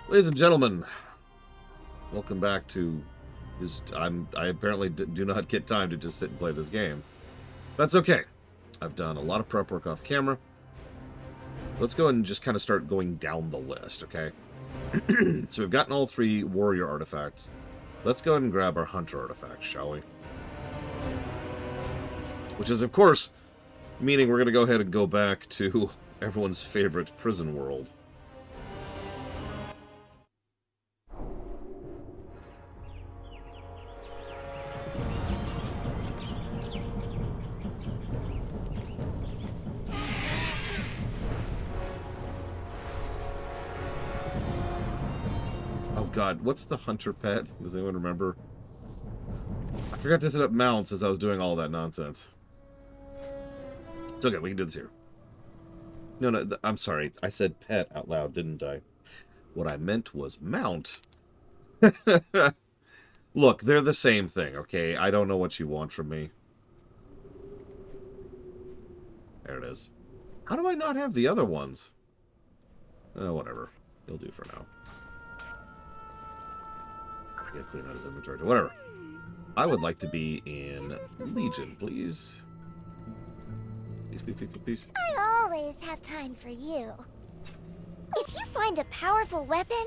Ladies and gentlemen, welcome back to... I apparently do not get time to just sit and play this game. That's okay. I've done a lot of prep work off camera. Let's go and just kind of start going down the list, okay? So we've gotten all 3 warrior artifacts. Let's go ahead and grab our hunter artifact, shall we? Which is, of course, meaning we're going to go ahead and go back to everyone's favorite prison world. God, what's the hunter pet? Does anyone remember? I forgot to set up mounts as I was doing all that nonsense. It's okay, we can do this here. No, I'm sorry. I said pet out loud, didn't I? What I meant was mount. Look, they're the same thing, okay? I don't know what you want from me. There it is. How do I not have the other ones? Oh, whatever. They'll do for now. Yeah, clean out his inventory. Whatever. I would like to be in Legion, please. Please. I always have time for you. If you find a powerful weapon,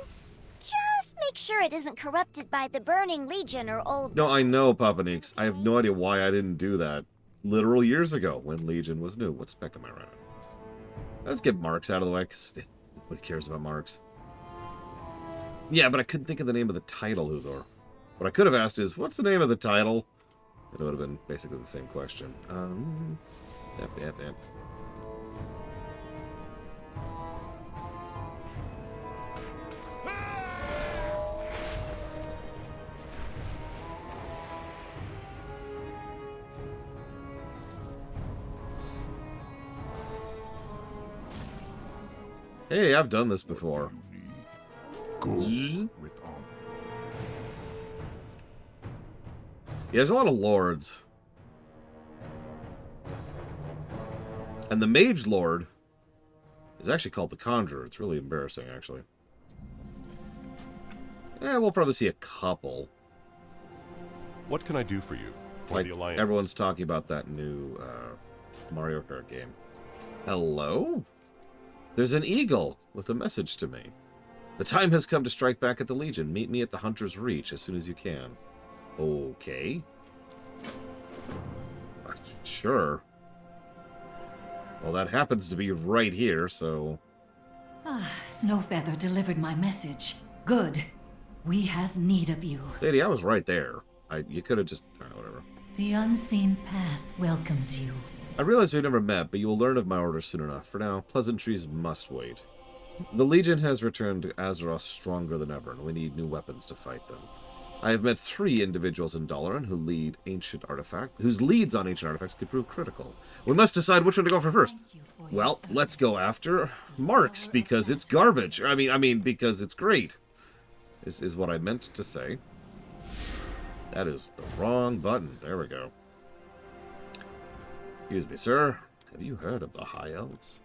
just make sure it isn't corrupted by the Burning Legion or old... No, I know, Papa Neeks. I have no idea why I didn't do that literal years ago when Legion was new. What spec am I running? Let's get marks out of the way, because nobody cares about marks. Yeah, but I couldn't think of the name of the title, Uthor. What I could have asked is, what's the name of the title? It would have been basically the same question. Yep. Hey, I've done this before. Go with honor. Yeah, there's a lot of lords. And the Mage Lord is actually called the Conjurer. It's really embarrassing, actually. Yeah, we'll probably see a couple. What can I do for you? For Like, the Alliance? everyone's talking about that new Mario Kart game. Hello? There's an eagle with a message to me. The time has come to strike back at the Legion. Meet me at the Hunter's Reach as soon as you can. Okay. Sure. Well, that happens to be right here, so... Snowfeather delivered my message. Good. We have need of you. Lady, I was right there. You could have just... whatever. The unseen path welcomes you. I realize we've never met, but you will learn of my orders soon enough. For now, pleasantries must wait. The Legion has returned to Azeroth stronger than ever, and we need new weapons to fight them. I have met 3 individuals in Dalaran whose leads on ancient artifacts could prove critical. We must decide which one to go for first. Well, let's go after Marks, because it's garbage. I mean, because it's great, is what I meant to say. That is the wrong button. There we go. Excuse me, sir. Have you heard of the High Elves?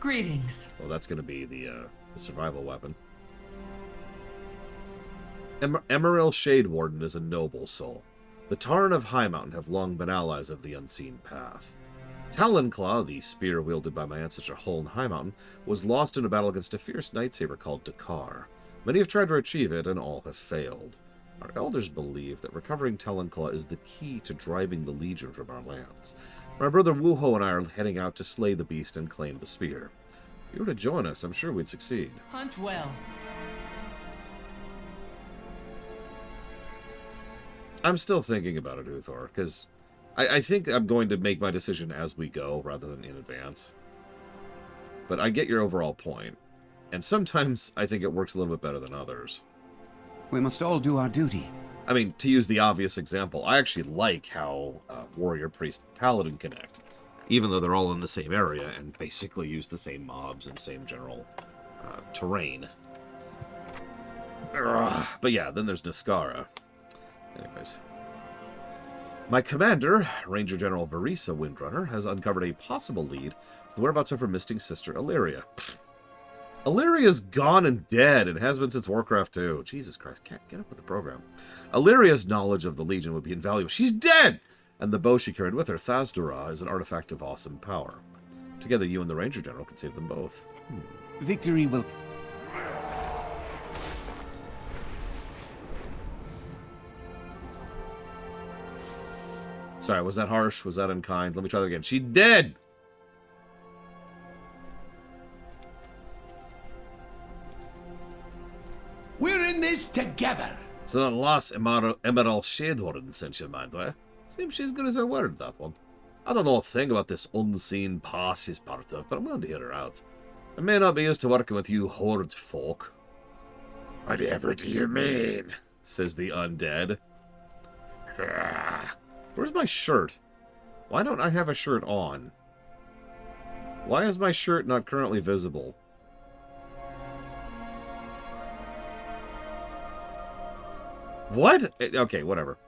Greetings. Well, that's going to be the survival weapon. Emeril Shadewarden is a noble soul. The Tarn of High Mountain have long been allies of the Unseen Path. Talonclaw, the spear wielded by my ancestor Hull in High Mountain, was lost in a battle against a fierce nightsaber called Dakar. Many have tried to retrieve it, and all have failed. Our elders believe that recovering Talonclaw is the key to driving the Legion from our lands. My brother Wuho and I are heading out to slay the beast and claim the spear. If you were to join us, I'm sure we'd succeed. Hunt well. I'm still thinking about it, Uthor, because I think I'm going to make my decision as we go, rather than in advance. But I get your overall point. And sometimes I think it works a little bit better than others. We must all do our duty. I mean, to use the obvious example, I actually like how Warrior, Priest, Paladin connect. Even though they're all in the same area and basically use the same mobs and same general terrain. But yeah, then there's Niskara. Anyways. My commander, Ranger General Varisa Windrunner, has uncovered a possible lead for the whereabouts of her missing sister, Illyria. Illyria's gone and dead and has been since Warcraft 2. Jesus Christ, can't get up with the program. Illyria's knowledge of the Legion would be invaluable. She's dead! And the bow she carried with her, Thasdura, is an artifact of awesome power. Together, you and the Ranger General can save them both. Victory will... Sorry, was that harsh? Was that unkind? Let me try that again. She's dead! We're in this together. So that lost Emerald Shadewarden sent you, mind the way. Seems she's good as her word, that one. I don't know a thing about this unseen past she's part of, but I'm willing to hear her out. I may not be used to working with you horde folk. Whatever do you mean? Says the undead. Where's my shirt? Why don't I have a shirt on? Why is my shirt not currently visible? What? Okay, whatever.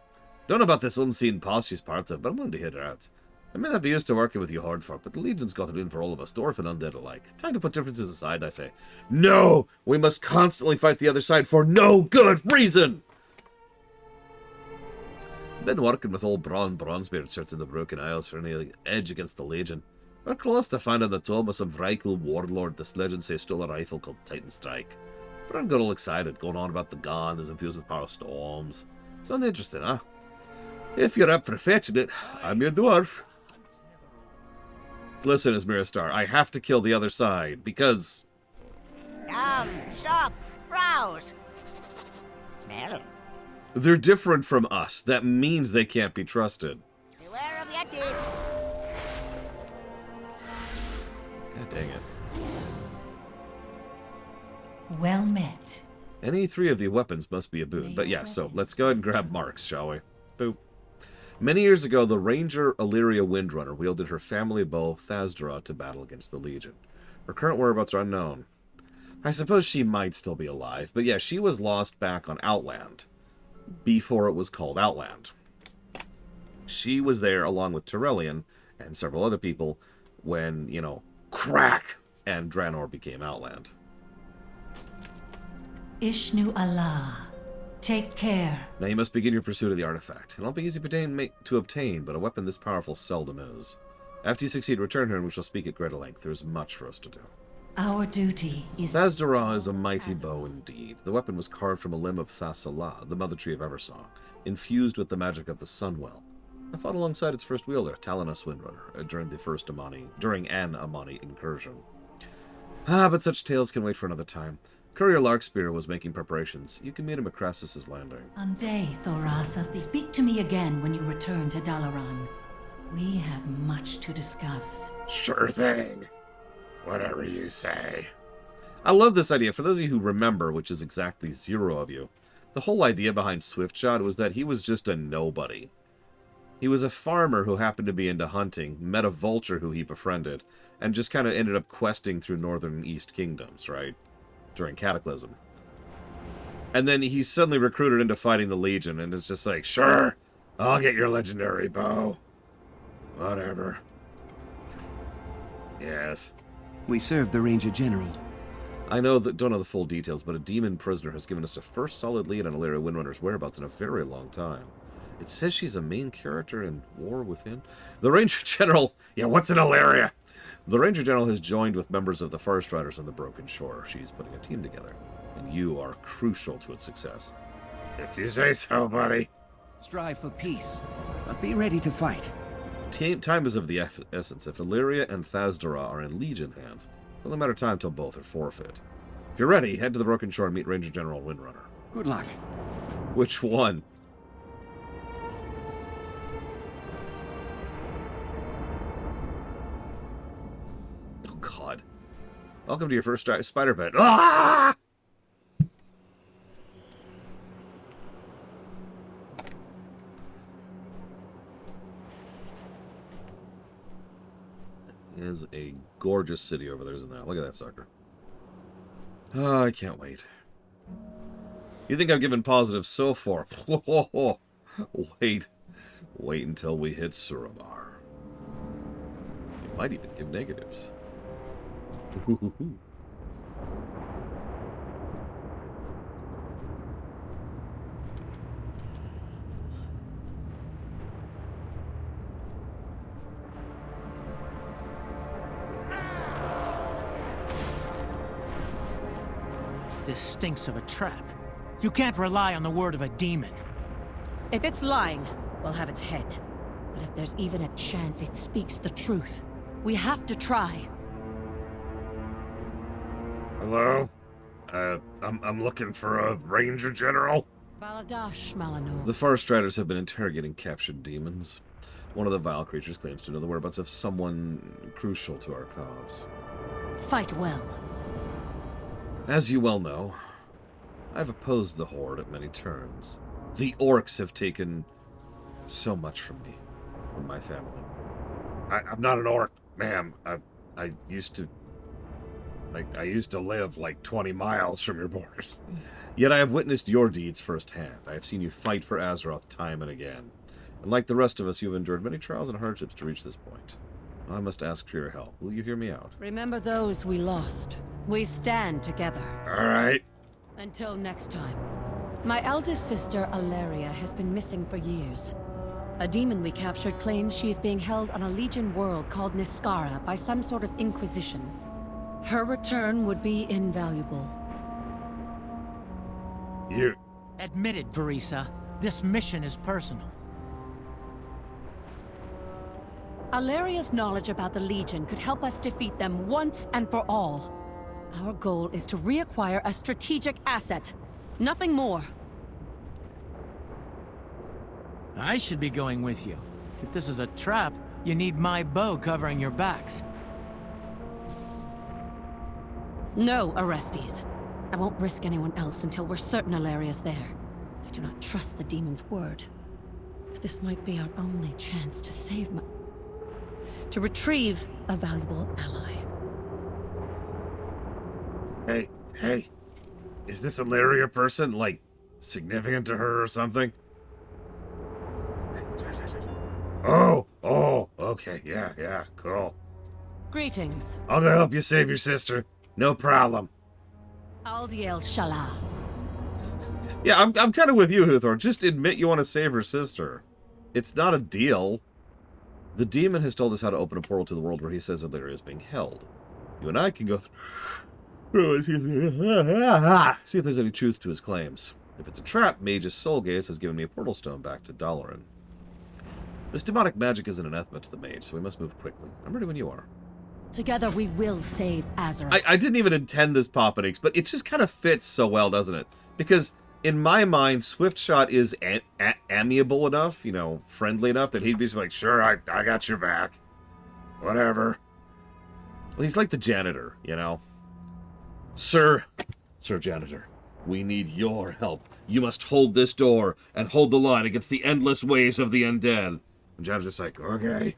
Don't know about this unseen past she's part of, but I'm willing to hit her out. I may not be used to working with you horde folk, but the Legion's got it in for all of us, dwarf and undead alike. Time to put differences aside, I say. No! We must constantly fight the other side for no good reason! Been working with old Bronzebeard searching the Broken Isles for any edge against the Legion. We're close to finding the tomb of some Vrykul warlord this legend says stole a rifle called Titan Strike. But I'm got all excited, going on about the gun that's infused with power storms. Sounds interesting, huh? If you're up for fetching it, I'm your dwarf. Listen, Asmira, I have to kill the other side, because... Shop, browse, smell. They're different from us. That means they can't be trusted. Beware of Yeti. God dang it. Well met. Any three of the weapons must be a boon. But yeah, so let's go ahead and grab Marks, shall we? Boop. Many years ago, the Ranger Illyria Windrunner wielded her family bow, Thasdura, to battle against the Legion. Her current whereabouts are unknown. I suppose she might still be alive, but yeah, she was lost back on Outland, before it was called Outland. She was there along with Tyrellian and several other people when, you know, crack, and Draenor became Outland. Ishnu Allah. Take care. Now you must begin your pursuit of the artifact. It won't be easy to obtain, but a weapon this powerful seldom is. After you succeed, return here and we shall speak at greater length. There is much for us to do. Our duty is... Thasdura is a mighty bow indeed. The weapon was carved from a limb of Thassalah, the mother tree of Eversong, infused with the magic of the Sunwell. I fought alongside its first wielder, Talanos Windrunner, during an Amani incursion. But such tales can wait for another time. Courier Larkspear was making preparations. You can meet him at Crassus's landing. Ande, Thorasa. Speak to me again when you return to Dalaran. We have much to discuss. Sure thing. Whatever you say. I love this idea. For those of you who remember, which is exactly 0 of you, the whole idea behind Swiftshot was that he was just a nobody. He was a farmer who happened to be into hunting, met a vulture who he befriended, and just kind of ended up questing through northern and east kingdoms, right? During Cataclysm. And then he's suddenly recruited into fighting the Legion, and is just like, sure, I'll get your legendary bow. Whatever. Yes. We serve the Ranger General. I don't know the full details, but a demon prisoner has given us a first solid lead on Illyria Windrunner's whereabouts in a very long time. It says she's a main character in War Within. The Ranger General... Yeah, what's in Illyria? The Ranger General has joined with members of the Forest Riders on the Broken Shore. She's putting a team together, and you are crucial to its success. If you say so, buddy. Strive for peace, but be ready to fight. Time is of the essence. If Illyria and Thasdura are in Legion hands, it's only a matter of time till both are forfeit. If you're ready, head to the Broken Shore and meet Ranger General Windrunner. Good luck. Which one? God. Welcome to your first spider bed. Ah! Is a gorgeous city over there, isn't there? Look at that sucker. Oh, I can't wait. You think I've given positives so far? Wait until we hit Suramar. You might even give negatives. This stinks of a trap. You can't rely on the word of a demon. If it's lying, we'll have its head. But if there's even a chance it speaks the truth, we have to try. Hello? I'm looking for a ranger general. Valadash, Malano. The Far Striders have been interrogating captured demons. One of the vile creatures claims to know the whereabouts of someone crucial to our cause. Fight well. As you well know, I've opposed the Horde at many turns. The orcs have taken so much from me, from my family. I'm not an orc, ma'am. I used to live like 20 miles from your borders. Yet I have witnessed your deeds firsthand. I have seen you fight for Azeroth time and again. And like the rest of us, you have endured many trials and hardships to reach this point. I must ask for your help. Will you hear me out? Remember those we lost. We stand together. All right. Until next time. My eldest sister, Alaria, has been missing for years. A demon we captured claims she is being held on a Legion world called Niskara by some sort of Inquisition. Her return would be invaluable. You... Admit it, Verisa. This mission is personal. Alaria's knowledge about the Legion could help us defeat them once and for all. Our goal is to reacquire a strategic asset. Nothing more. I should be going with you. If this is a trap, you need my bow covering your backs. No, Orestes. I won't risk anyone else until we're certain Alaria's there. I do not trust the demon's word. But this might be our only chance to save to retrieve a valuable ally. Hey. Is this Alaria person, like, significant to her or something? Oh, okay, yeah, cool. Greetings. I'll go help you save your sister. No problem. Aldiel Shala. Yeah, I'm kind of with you, Huthor. Just admit you want to save her sister. It's not a deal. The demon has told us how to open a portal to the world where he says Alaria is being held. You and I can go through see if there's any truth to his claims. If it's a trap, Mage's soul gaze has given me a portal stone back to Dalaran. This demonic magic is an anathema to the mage, so we must move quickly. I'm ready when you are. Together we will save Azeroth. I didn't even intend this Poppenix, but it just kind of fits so well, doesn't it? Because in my mind, Swiftshot is amiable enough, you know, friendly enough that he'd be like, sure, I got your back. Whatever. Well, he's like the janitor, you know. Sir Janitor, we need your help. You must hold this door and hold the line against the endless waves of the undead. And Janitor's just like, okay.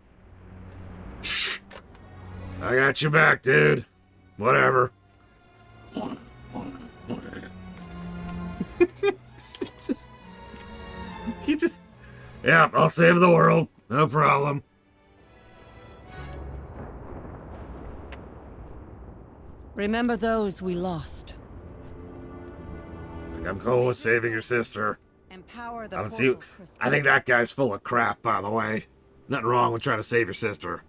Shh. I got your back, dude. Whatever. Yeah, I'll save the world. No problem. Remember those we lost. I'm cool with saving your sister. Empower the I don't see. I think that guy's full of crap, by the way. Nothing wrong with trying to save your sister.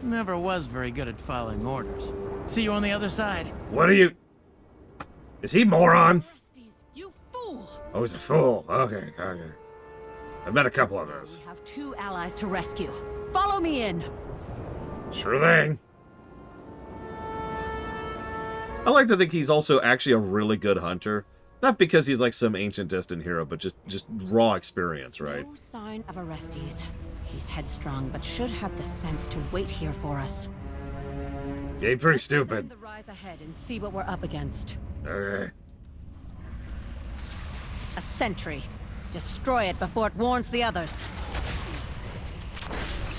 Never was very good at following orders. See you on the other side. What are you... Is he moron? Orestes, you fool! Oh, he's a fool. Okay. I've met a couple of those. We have 2 allies to rescue. Follow me in. Sure thing. I like to think he's also actually a really good hunter. Not because he's like some ancient distant hero, but just raw experience, right? No sign of Orestes. He's headstrong, but should have the sense to wait here for us. Yeah, he's pretty Let's stupid. descend the rise ahead and see what we're up against. Okay. A sentry. Destroy it before it warns the others.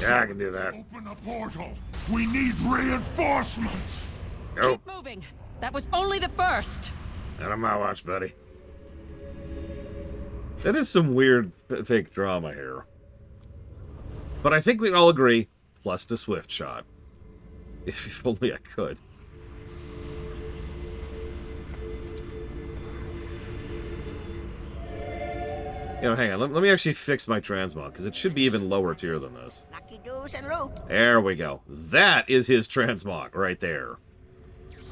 Yeah, I can do that. Open a portal. We need reinforcements. Go. Keep moving. That was only the first. Not on my watch, buddy. That is some weird fake drama here. But I think we all agree, plus the swift shot. If only I could. You know, hang on. Let me actually fix my transmog, because it should be even lower tier than this. Lucky doos and root. There we go. That is his transmog right there.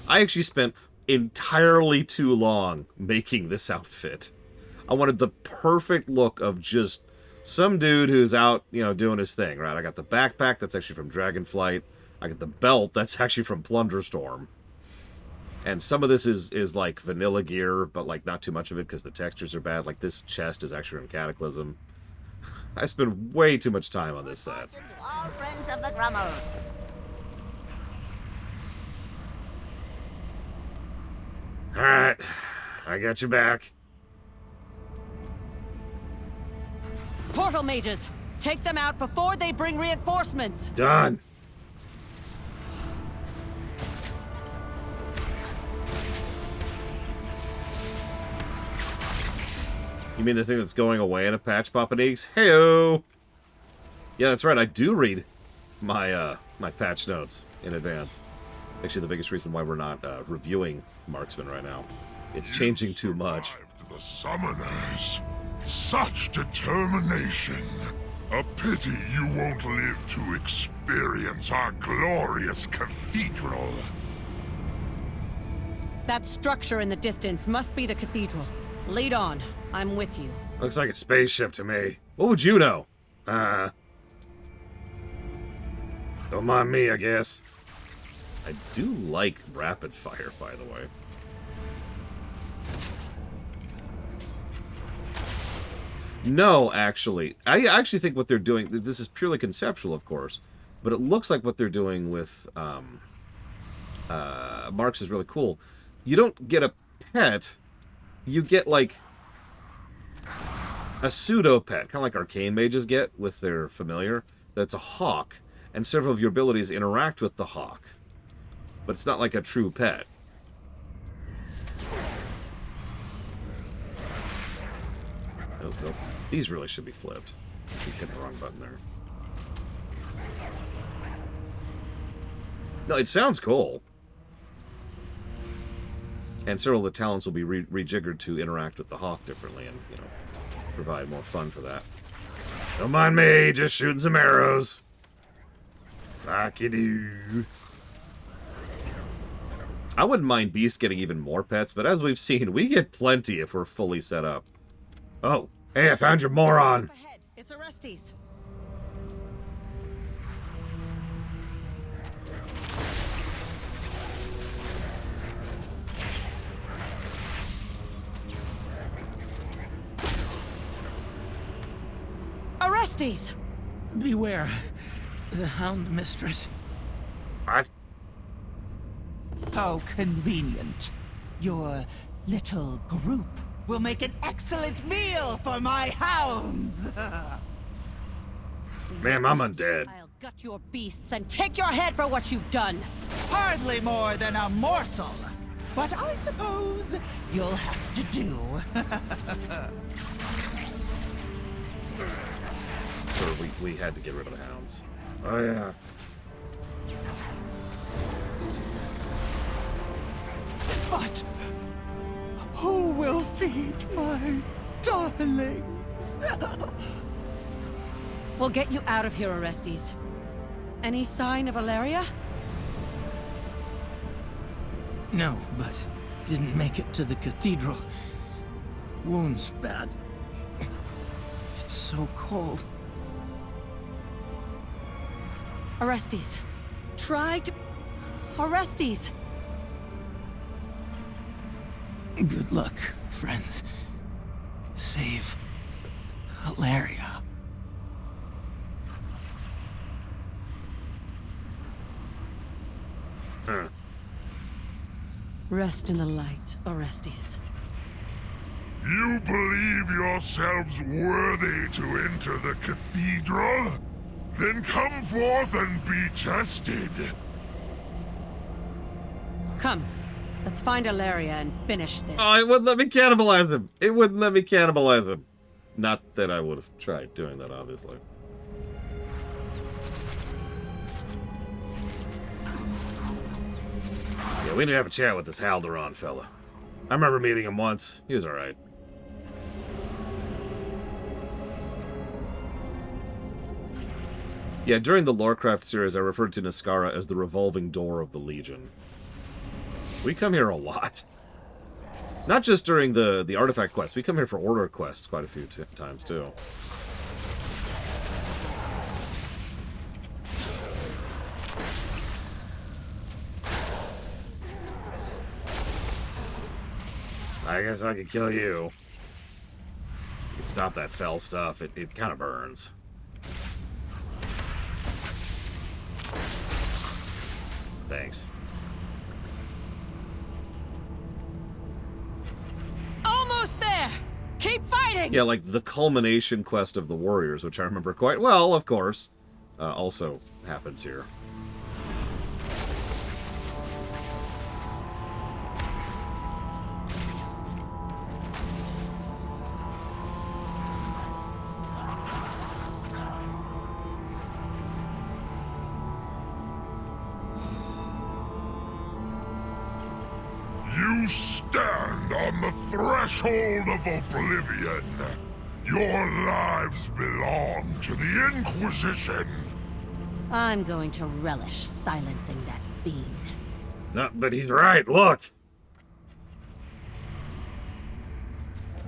I actually spent entirely too long making this outfit. I wanted the perfect look of just some dude who's out, you know, doing his thing, right? I got the backpack, that's actually from Dragonflight. I got the belt, that's actually from Plunderstorm. And some of this is like vanilla gear, but like not too much of it because the textures are bad. Like this chest is actually from Cataclysm. I spent way too much time on this set. To all friends of the Grummels. Alright, I got you back. Portal mages! Take them out before they bring reinforcements! Done. You mean the thing that's going away in a patch, Papa Deeks? Heyo! Yeah, that's right. I do read my my patch notes in advance. Actually, the biggest reason why we're not reviewing Marksman right now. It's changing too much. The summoners. Such determination. A pity you won't live to experience our glorious cathedral. That structure in the distance must be the cathedral. Lead on. I'm with you. Looks like a spaceship to me. What would you know? Don't mind me, I guess. I do like rapid fire, by the way. No, actually. I actually think what they're doing... This is purely conceptual, of course. But it looks like what they're doing with Marks is really cool. You don't get a pet. You get, like, a pseudo-pet. Kind of like arcane mages get with their familiar. That's a hawk. And several of your abilities interact with the hawk. But it's not like a true pet. Nope, nope. These really should be flipped. You hit the wrong button there. No, it sounds cool. And several of the talents will be rejiggered to interact with the hawk differently and, you know, provide more fun for that. Don't mind me, just shooting some arrows. Like you do. I wouldn't mind Beast getting even more pets, but as we've seen, we get plenty if we're fully set up. Oh, hey, I found your moron. Up ahead. It's Orestes. Orestes! Beware. The Hound Mistress. What? How convenient. Your little group will make an excellent meal for my hounds. Ma'am, I'm undead. I'll gut your beasts and take your head for what you've done. Hardly more than a morsel. But I suppose you'll have to do. Sir, we had to get rid of the hounds. Oh, yeah. But who will feed my darlings? We'll get you out of here, Orestes. Any sign of Valeria? No, but didn't make it to the cathedral. Wounds bad. It's so cold. Orestes. Try to... Orestes! Good luck, friends. Save Valeria. Rest in the light, Orestes. You believe yourselves worthy to enter the cathedral? Then come forth and be tested. Come. Let's find Valeria and finish this. Oh, it wouldn't let me cannibalize him. It wouldn't let me cannibalize him. Not that I would have tried doing that, obviously. Yeah, we need to have a chat with this Haldoran fella. I remember meeting him once. He was alright. Yeah, during the Warcraft series, I referred to Niskara as the revolving door of the Legion. We come here a lot. Not just during the artifact quests. We come here for order quests quite a few times, too. I guess I could kill you. You can stop that fell stuff. It kind of burns. Thanks. Almost there! Keep fighting! Yeah, like the culmination quest of the warriors, which I remember quite well, of course, also happens here. You stand on the threshold of oblivion. Your lives belong to the Inquisition. I'm going to relish silencing that fiend. No, but he's right, look!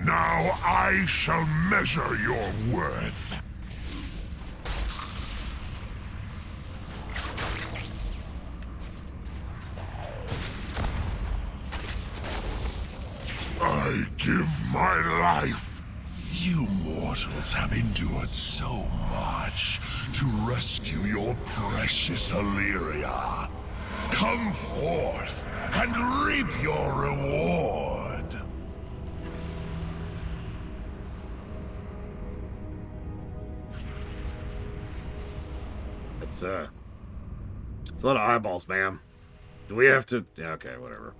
Now I shall measure your worth. I give my life. You mortals have endured so much to rescue your precious Illyria. Come forth and reap your reward. It's a lot of eyeballs, ma'am. Do we have to... Yeah, okay, whatever.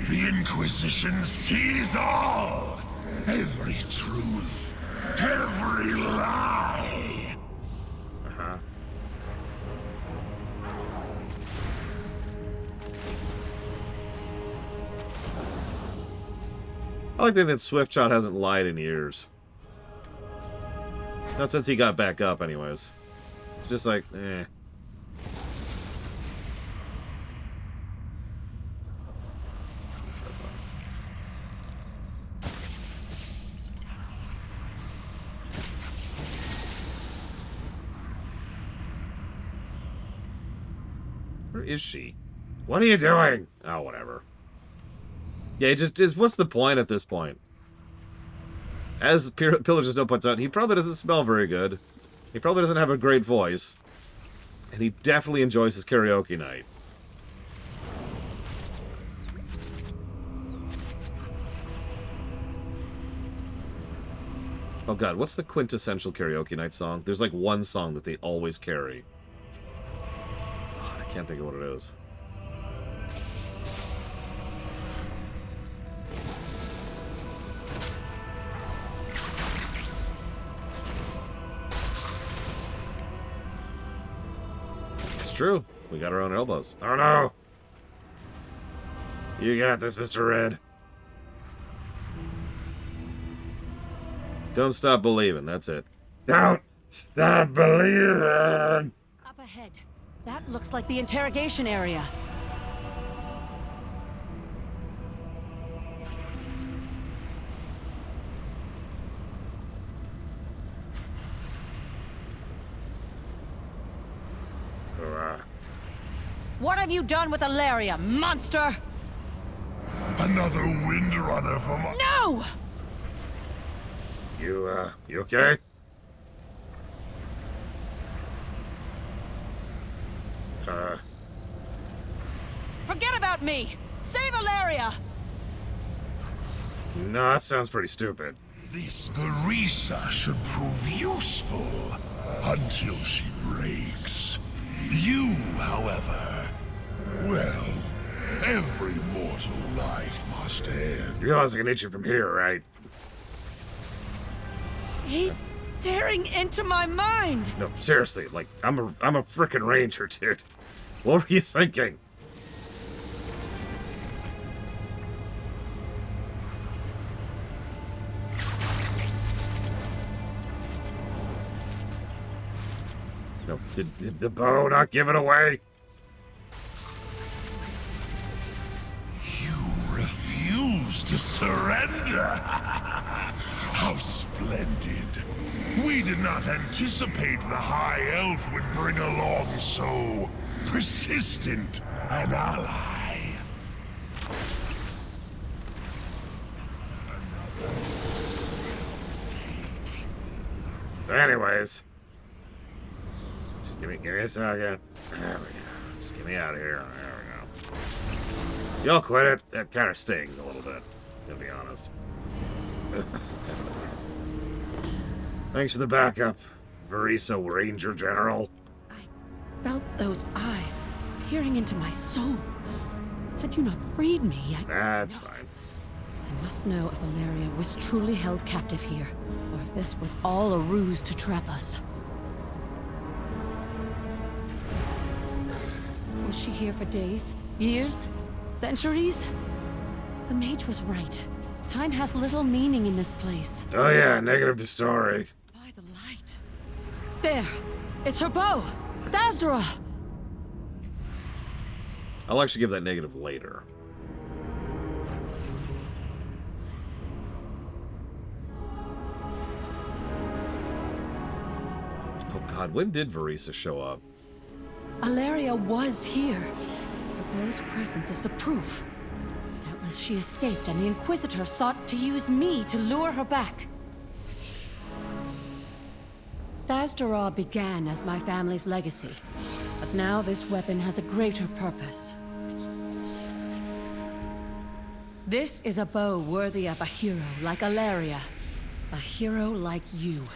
The Inquisition sees all! Every truth, every lie! Uh-huh. I like that Swiftshot hasn't lied in years. Not since he got back up, anyways. It's just like, eh. Where is she? What are you doing? Oh, whatever. Yeah, just what's the point at this point? As Pillar just no points out, he probably doesn't smell very good. He probably doesn't have a great voice. And he definitely enjoys his karaoke night. Oh god, what's the quintessential karaoke night song? There's like one song that they always carry. Oh, I can't think of what it is. It's true. We got our own elbows. Oh no! You got this, Mr. Red. Don't stop believing, that's it. Don't stop believing! Up ahead. That looks like the interrogation area. What have you done with Ilaria, monster? Another windrunner from... No! You okay? Forget about me! Save Ilaria! No, that sounds pretty stupid. This Barisa should prove useful until she breaks. You, however, well, every mortal life must end. You realize I can hit you from here, right? He's tearing into my mind! No, seriously, like, I'm a frickin' ranger, dude. What were you thinking? No, Did the bow not give it away? You refuse to surrender? How splendid. We did not anticipate the High Elf would bring along so persistent an ally. Anyways. Just give me a second. There we go. Just get me out of here. There we go. Y'all quit it? That kind of stings a little bit, to be honest. Thanks for the backup, Varisa Ranger General. I felt those eyes peering into my soul. Had you not freed me, That's fine. I must know if Valeria was truly held captive here, or if this was all a ruse to trap us. Was she here for days? Years? Centuries? The mage was right. Time has little meaning in this place. Oh yeah, negative to story. By the light. There! It's her bow! Thasdra! I'll actually give that negative later. Oh god, when did Varisa show up? Alaria was here. Her bow's presence is the proof. Doubtless she escaped, and the Inquisitor sought to use me to lure her back. Thasdra began as my family's legacy, but now this weapon has a greater purpose. This is a bow worthy of a hero like Alaria. A hero like you.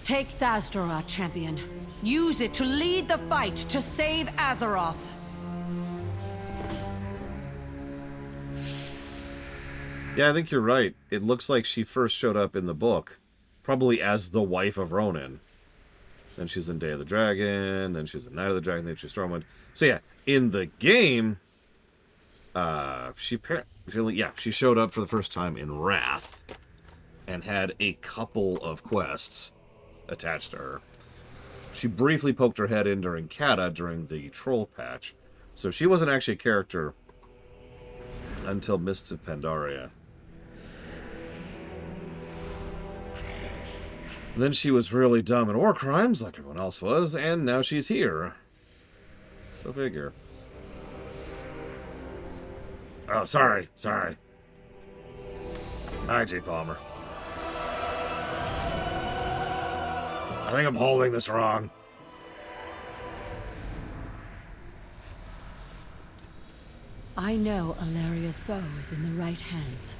Take Thasdra, champion. Use it to lead the fight to save Azeroth. Yeah, I think you're right. It looks like she first showed up in the book, probably as the wife of Ronan. Then she's in Day of the Dragon, then she's in Night of the Dragon, then she's Stormwind. So yeah, in the game, she showed up for the first time in Wrath, and had a couple of quests attached to her. She briefly poked her head in during Kata during the troll patch, so she wasn't actually a character until Mists of Pandaria. Then she was really dumb in war crimes, like everyone else was, and now she's here. Go figure. Oh, sorry. Hi, J. Palmer. I think I'm holding this wrong. I know Alaria's bow is in the right hands.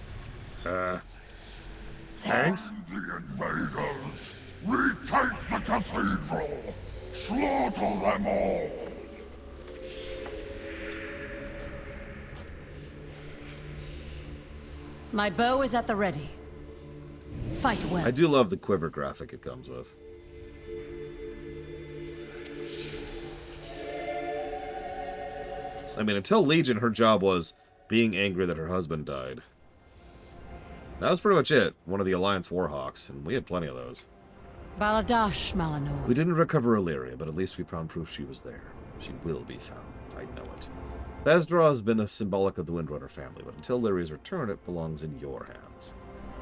Thanks? The invaders! Retake the cathedral! Slaughter them all! My bow is at the ready. Fight well. I do love the quiver graphic it comes with. I mean, until Legion, her job was being angry that her husband died. That was pretty much it. One of the Alliance Warhawks, and we had plenty of those. Baladash Malanor. We didn't recover Illyria, but at least we found proof she was there. She will be found. I know it. Thasdra has been a symbolic of the Windrunner family, but until Illyria's return, it belongs in your hands.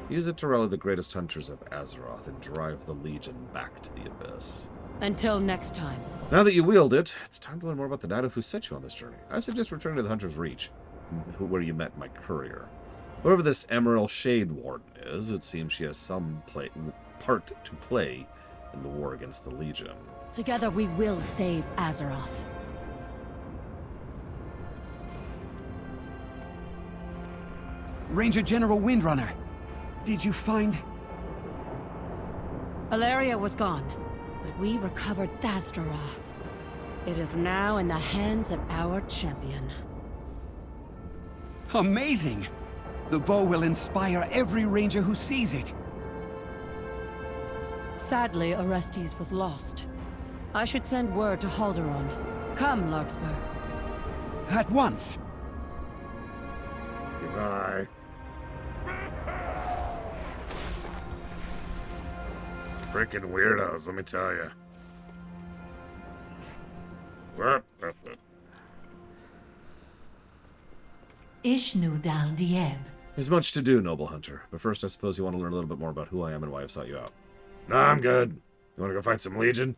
Use it to rally the greatest hunters of Azeroth and drive the Legion back to the Abyss. Until next time. Now that you wield it, it's time to learn more about the Nidav who sent you on this journey. I suggest returning to the Hunter's Reach, where you met my courier. Whoever this Emerald Shade Warden is, it seems she has some part to play in the war against the Legion. Together we will save Azeroth. Ranger General Windrunner, did you find... Alaria was gone, but we recovered Thasdra. It is now in the hands of our champion. Amazing! The bow will inspire every ranger who sees it. Sadly, Orestes was lost. I should send word to Halderon. Come, Larkspur. At once. Goodbye. Freaking weirdos, let me tell you. Ishnu Dal Dieb. There's much to do, noble hunter. But first, I suppose you want to learn a little bit more about who I am and why I've sought you out. Nah, I'm good. You want to go fight some Legion?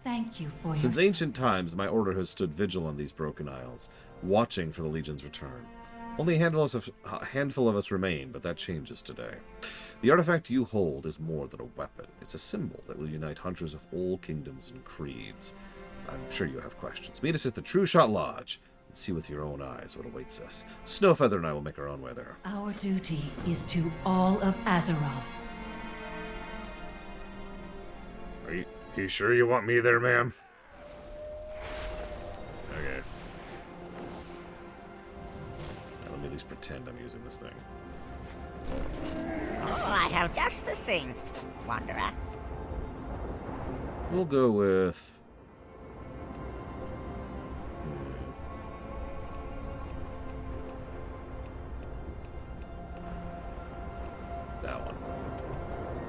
Thank you for Since your ancient times, my order has stood vigil on these broken isles, watching for the Legion's return. Only a handful of us remain, but that changes today. The artifact you hold is more than a weapon. It's a symbol that will unite hunters of all kingdoms and creeds. I'm sure you have questions. Meet us at the True Shot Lodge and see with your own eyes what awaits us. Snowfeather and I will make our own way there. Our duty is to all of Azeroth. Are you sure you want me there, ma'am? Okay. Now, let me at least pretend I'm using this thing. Oh, I have just the thing, Wanderer. We'll go with... that one.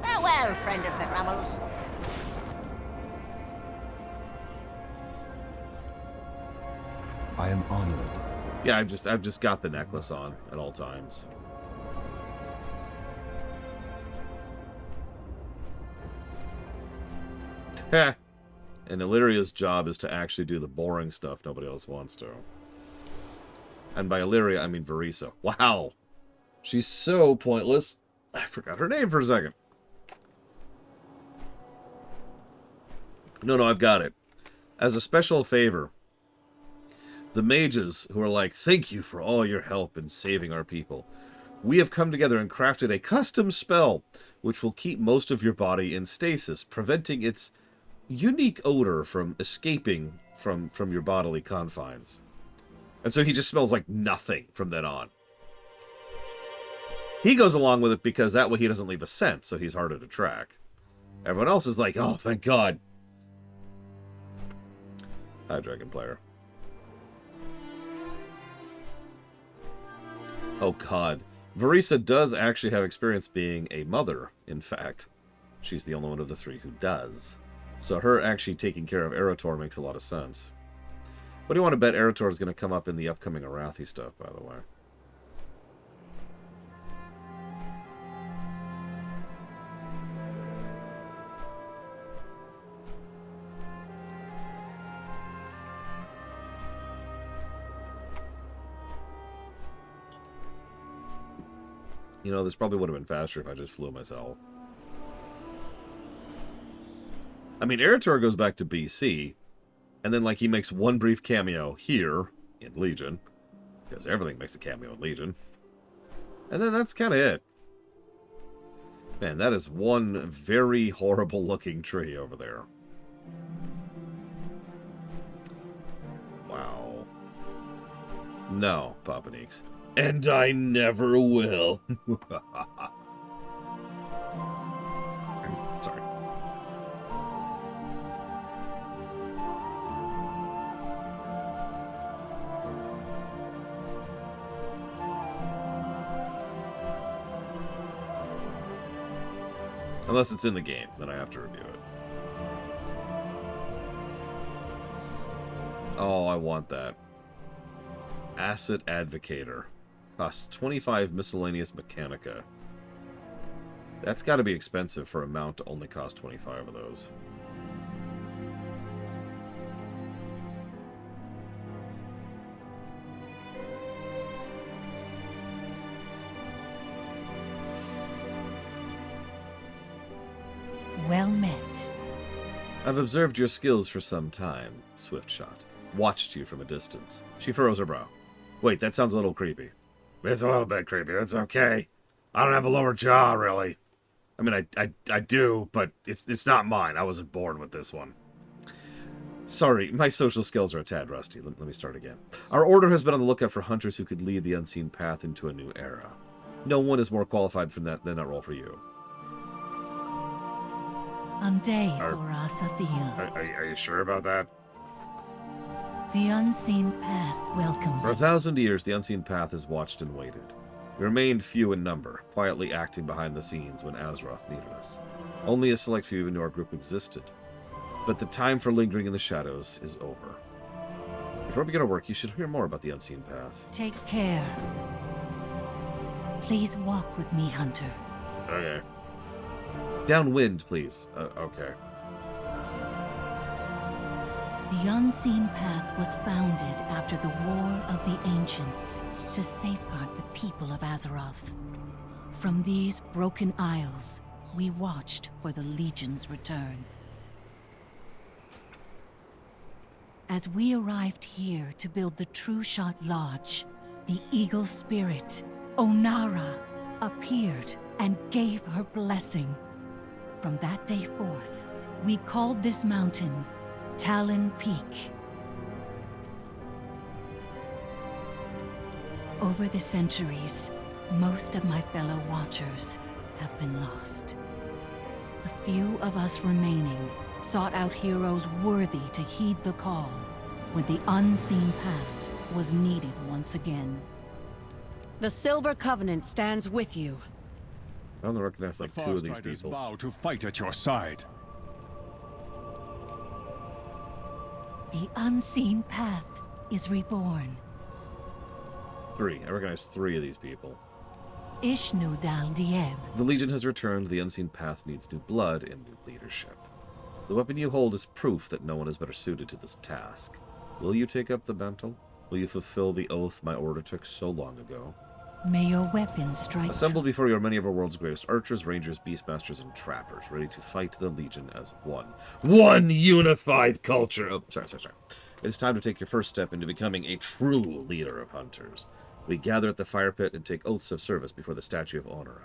Farewell, friend of the Grummles. I am honored. Yeah, I've just got the necklace on at all times. Heh. And Illyria's job is to actually do the boring stuff nobody else wants to. And by Illyria, I mean Verisa. Wow. She's so pointless. I forgot her name for a second. No, I've got it. As a special favor, the mages who are like, thank you for all your help in saving our people. We have come together and crafted a custom spell which will keep most of your body in stasis, preventing its unique odor from escaping from your bodily confines. And so he just smells like nothing from then on. He goes along with it because that way he doesn't leave a scent, so he's harder to track. Everyone else is like, oh, thank God. Hi, Dragon Player. Oh, God. Verisa does actually have experience being a mother, in fact. She's the only one of the three who does. So her actually taking care of Eretor makes a lot of sense. What do you want to bet Eretor is going to come up in the upcoming Arathi stuff, by the way? You know, this probably would have been faster if I just flew myself. I mean, Eretor goes back to BC, and then, like, he makes one brief cameo here in Legion, because everything makes a cameo in Legion. And then that's kind of it. Man, that is one very horrible-looking tree over there. Wow. No, Papa Neeks. And I never will. Sorry. Unless it's in the game, then I have to review it. Oh, I want that. Acid Advocator. Costs 25 miscellaneous mechanica. That's got to be expensive for a mount to only cost 25 of those. Well met. I've observed your skills for some time, Swiftshot. Watched you from a distance. She furrows her brow. Wait, that sounds a little creepy. It's a little bit creepy. That's okay. I don't have a lower jaw, really. I mean, I do, but it's not mine. I wasn't born with this one. Sorry, my social skills are a tad rusty. Let me start again. Our order has been on the lookout for hunters who could lead the unseen path into a new era. No one is more qualified than that role for you. Unday Thorasathil. Are you sure about that? The unseen path welcomes For 1,000 years, the unseen path has watched and waited. We remained few in number, quietly acting behind the scenes when Azeroth needed us. Only a select few in our group existed. But the time for lingering in the shadows is over. Before we get to work, you should hear more about the unseen path. Take care. Please walk with me, Hunter. Okay. Downwind, please. Okay. The unseen path was founded after the War of the Ancients to safeguard the people of Azeroth. From these broken isles, we watched for the Legion's return. As we arrived here to build the True Shot Lodge, the Eagle Spirit, Onara, appeared and gave her blessing. From that day forth, we called this mountain Talon Peak. Over the centuries, most of my fellow Watchers have been lost. The few of us remaining sought out heroes worthy to heed the call when the unseen path was needed once again. The Silver Covenant stands with you. I only recognize like two of these Farstriders people. vow to fight at your side. The unseen path is reborn. Three. I recognize three of these people. Ishnu Dal Dieb. The Legion has returned. The unseen path needs new blood and new leadership. The weapon you hold is proof that no one is better suited to this task. Will you take up the mantle? Will you fulfill the oath my order took so long ago? May your weapon strike. Assembled before you are many of our world's greatest archers, rangers, beastmasters, and trappers, ready to fight the Legion as one. One unified culture! Oh, sorry. It's time to take your first step into becoming a true leader of hunters. We gather at the fire pit and take oaths of service before the statue of Onara.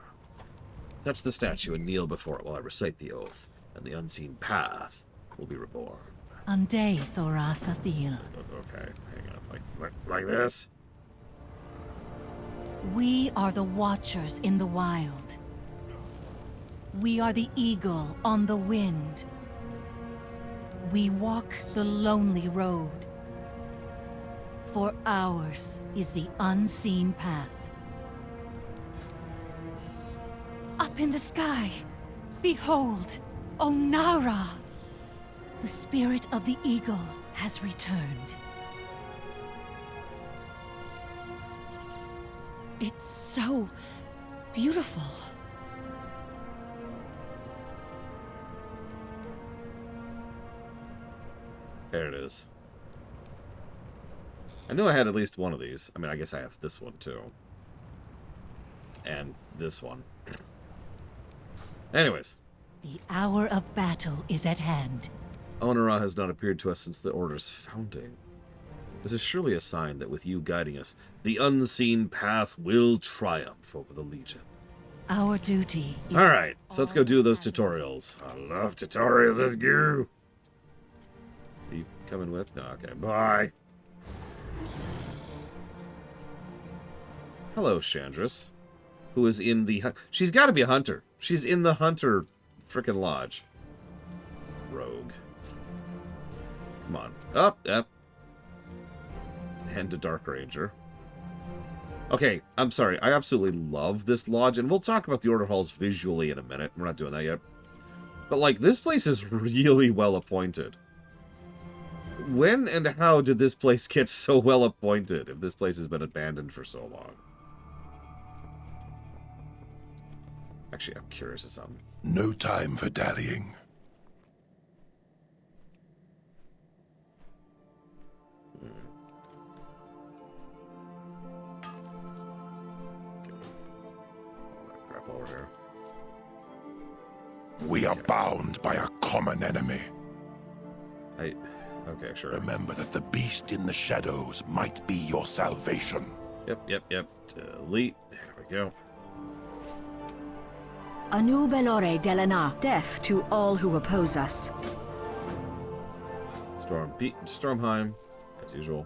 Touch the statue and kneel before it while I recite the oath, and the unseen path will be reborn. Ande Thorasathil. Okay, hang on. Like this? We are the Watchers in the wild. We are the eagle on the wind. We walk the lonely road. For ours is the unseen path. Up in the sky, behold, Onara! The spirit of the eagle has returned. It's so beautiful. There it is. I knew I had at least one of these. I mean, I guess I have this one, too. And this one. Anyways. The hour of battle is at hand. Onara has not appeared to us since the Order's founding. This is surely a sign that with you guiding us, the unseen path will triumph over the Legion. Our duty is... Alright, so let's go do those tutorials. I love tutorials, let's go! Are you coming with? No, okay, bye! Hello, Chandris. Who is in the... She's got to be a hunter. She's in the hunter frickin' lodge. Rogue. Come on. Up. And a Dark Ranger. Okay, I'm sorry. I absolutely love this lodge, and we'll talk about the Order Halls visually in a minute. We're not doing that yet. But, like, this place is really well appointed. When and how did this place get so well appointed if this place has been abandoned for so long? Actually, I'm curious of something. No time for dallying. Crap over here. We are bound by a common enemy. Okay, sure. Remember that the beast in the shadows might be your salvation. Yep. Delete. There we go. Anu Belore Delana. Death to all who oppose us. Stormheim, as usual.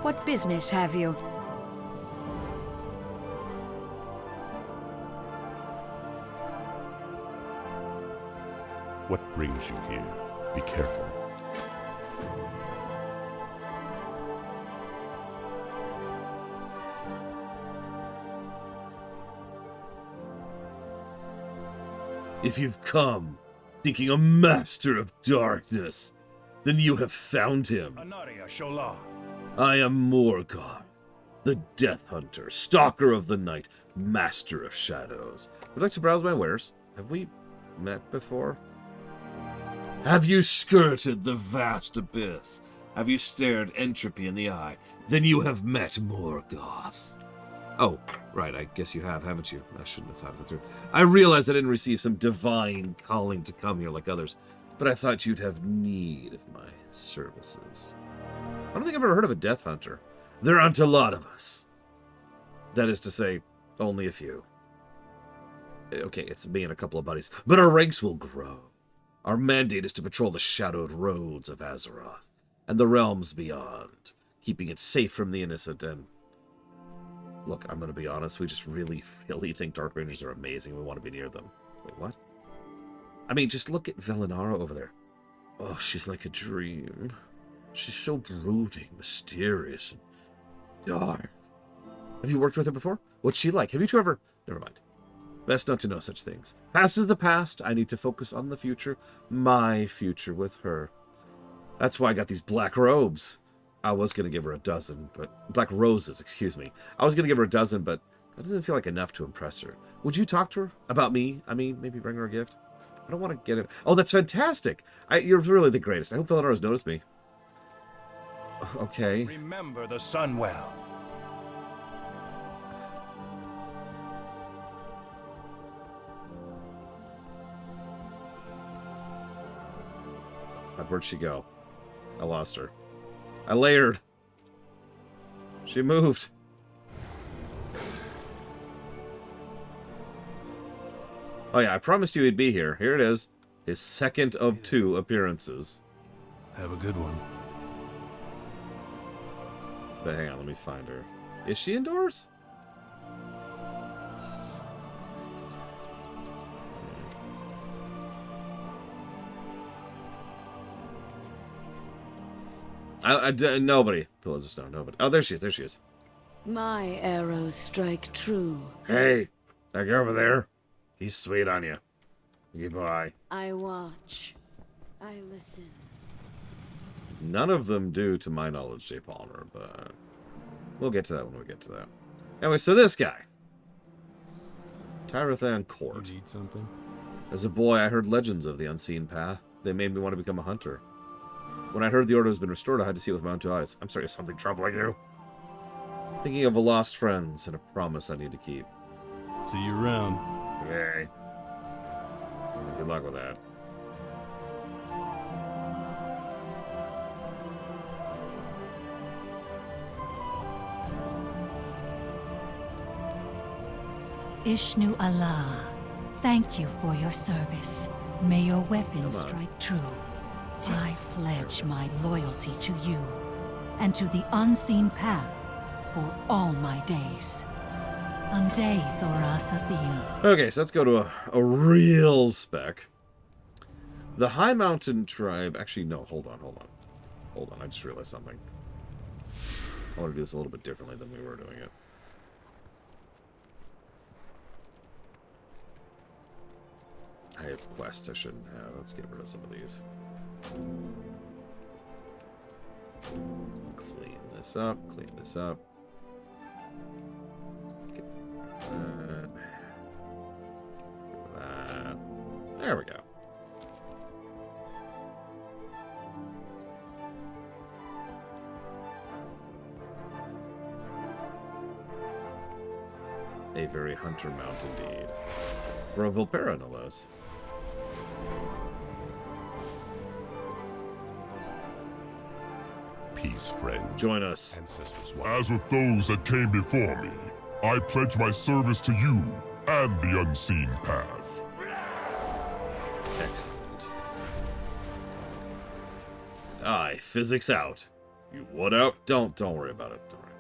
What business have you? What brings you here? Be careful. If you've come seeking a master of darkness, Then you have found him. Anaria Shola. I am Morgoth, the Death Hunter, Stalker of the Night, Master of Shadows. Would you like to browse my wares? Have we met before? Have you skirted the vast abyss? Have you stared entropy in the eye? Then you have met Morgoth. Oh, right, I guess you have, haven't you? I shouldn't have thought that through. I realize I didn't receive some divine calling to come here like others, but I thought you'd have need of my services. I don't think I've ever heard of a Death Hunter. There aren't a lot of us. That is to say, only a few. Okay, it's me and a couple of buddies, but our ranks will grow. Our mandate is to patrol the shadowed roads of Azeroth and the realms beyond, keeping it safe from the innocent and... Look, I'm going to be honest, we just really think Dark Rangers are amazing. We want to be near them. Wait, what? I mean, just look at Velinara over there. Oh, she's like a dream. She's so brooding, mysterious, and dark. Have you worked with her before? What's she like? Have you two ever... Never mind. Best not to know such things. Past is the past. I need to focus on the future. My future with her. That's why I got these black robes. I was going to give her a dozen, but... Black roses, excuse me. I was going to give her a dozen, but that doesn't feel like enough to impress her. Would you talk to her? About me? I mean, maybe bring her a gift? I don't want to get it... Oh, that's fantastic! You're really the greatest. I hope Velinara's noticed me. Okay. Remember the sun well. Where'd she go? I lost her. I layered. She moved. Oh yeah, I promised you he'd be here. Here it is. His second of 2 appearances. Have a good one. But hang on, let me find her. Is she indoors? Nobody. Pillars of snow, nobody. Oh, there she is, there she is. My arrows strike true. Hey, that guy over there, he's sweet on you. Goodbye. I watch. I listen. None of them do, to my knowledge, Jay Palmer, but we'll get to that when we get to that. Anyway, so this guy. Tyrathan Court. You need something? As a boy, I heard legends of the unseen path. They made me want to become a hunter. When I heard the order has been restored, I had to see it with my own 2 eyes. I'm sorry, is something troubling you? Thinking of a lost friends and a promise I need to keep. See you around. Okay. Good luck with that. Ishnu Allah, thank you for your service. May your weapons strike true. I pledge my loyalty to you and to the unseen path for all my days. Ande Thorasathil. Okay, so let's go to a real spec. The High Mountain Tribe... Actually, no, hold on. Hold on, I just realized something. I want to do this a little bit differently than we were doing it. I have quests I shouldn't have. Let's get rid of some of these. Clean this up, clean this up. Get that. There we go. A very hunter mount indeed. For a Vulpera, no less. Peace, friend. Join us. As with those that came before me, I pledge my service to you and the unseen path. Excellent. Aye, physics out. You what out? Don't worry about it. Don't worry.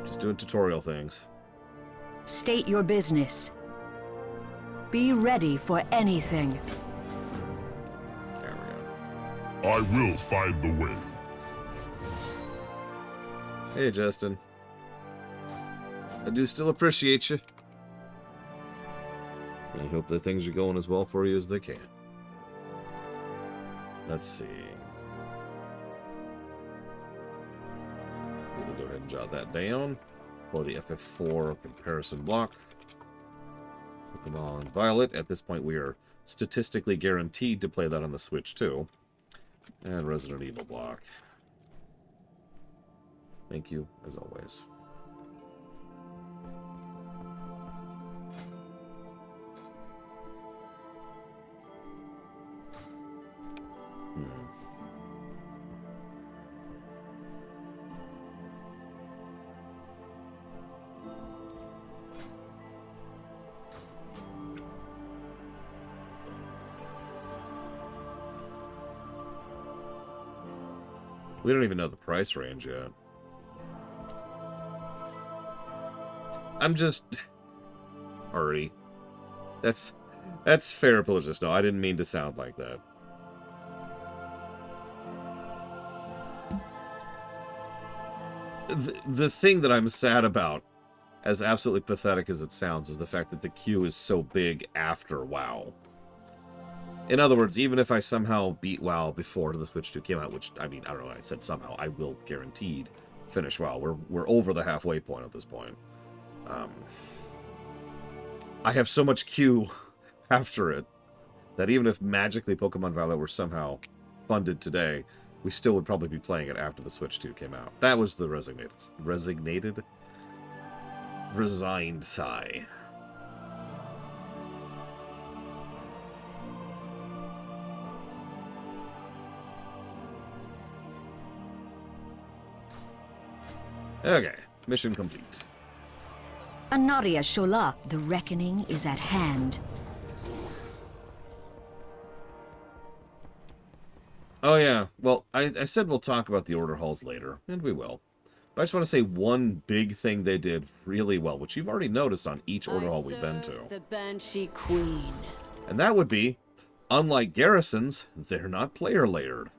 Just doing tutorial things. State your business. Be ready for anything. There we go. I will find the way. Hey, Justin. I do still appreciate you. I hope that things are going as well for you as they can. Let's see. We'll go ahead and jot that down for the FF4 comparison block. Pokemon Violet. At this point, we are statistically guaranteed to play that on the Switch, too. And Resident Evil block. Thank you, as always. We don't even know the price range yet. I'm just... Alrighty. That's fair, Pelagist. No, I didn't mean to sound like that. The thing that I'm sad about, as absolutely pathetic as it sounds, is the fact that the queue is so big after WoW. In other words, even if I somehow beat WoW before the Switch 2 came out, which, I mean, I don't know, I said somehow, I will guaranteed finish WoW. We're over the halfway point at this point. I have so much queue after it that even if magically Pokemon Violet were somehow funded today, we still would probably be playing it after the Switch 2 came out. That was the resigned sigh. Okay, mission complete. Anaria Shola, the reckoning is at hand. Oh yeah, well, I said we'll talk about the order halls later, and we will. But I just want to say one big thing they did really well, which you've already noticed on each order hall we've been to. The Banshee Queen. And that would be, unlike garrisons, they're not player layered.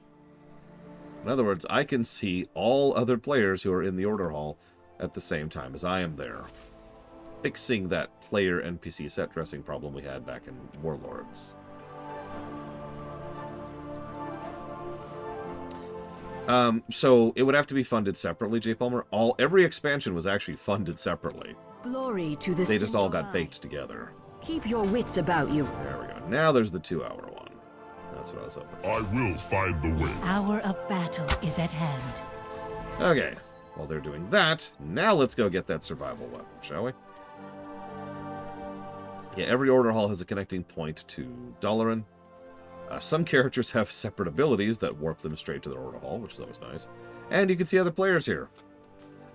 In other words, I can see all other players who are in the order hall at the same time as I am there. Fixing that player NPC set dressing problem we had back in Warlords. So it would have to be funded separately, J. Palmer. Every expansion was actually funded separately. Glory to the They just all got baked together. Keep your wits about you. There we go. Now there's the 2-hour one. That's what I was hoping for. I will find the way. The hour of battle is at hand. Okay. While they're doing that, now let's go get that survival weapon, shall we? Yeah, every order hall has a connecting point to Dalaran. Some characters have separate abilities that warp them straight to their order hall, which is always nice. And you can see other players here.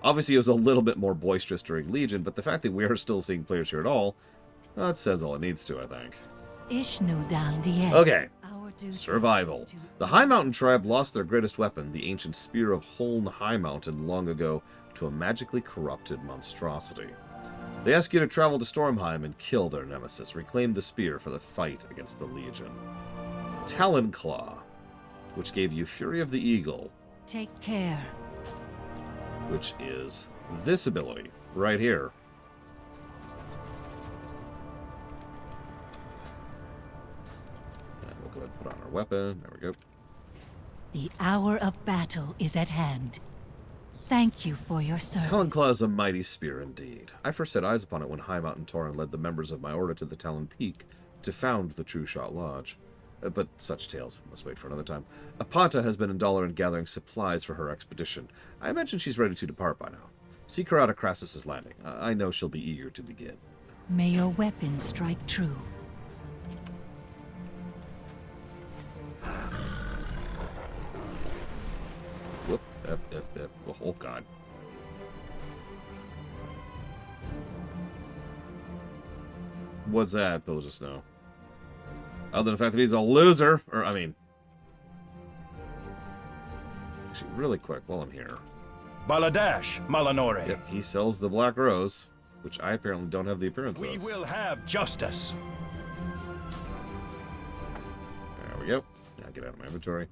Obviously, it was a little bit more boisterous during Legion, but the fact that we are still seeing players here at all, that says all it needs to, I think. Okay. Survival. The High Mountain tribe lost their greatest weapon, the ancient spear of Holn High Mountain, long ago to a magically corrupted monstrosity. They ask you to travel to Stormheim and kill their nemesis, reclaim the spear for the fight against the Legion. Talon Claw, which gave you Fury of the Eagle. Take care. Which is this ability right here. And we'll go ahead and put on our weapon. There we go. The hour of battle is at hand. Thank you for your service. Talon Claw is a mighty spear indeed. I first set eyes upon it when High Mountain Tauren led the members of my order to the Talon Peak to found the True Shot Lodge. But such tales must wait for another time. Apata has been in Dalaran gathering supplies for her expedition. I imagine she's ready to depart by now. Seek her out at Crassus's Landing. I know she'll be eager to begin. May your weapon strike true. Whoop, oh god. What's that, Pillage of Snow? Other than the fact that he's a loser, or, I mean... Actually, really quick, while I'm here. Baladash, Malanore. Yep, he sells the Black Rose, which I apparently don't have the appearance of. We will have justice. There we go. Now get out of my inventory.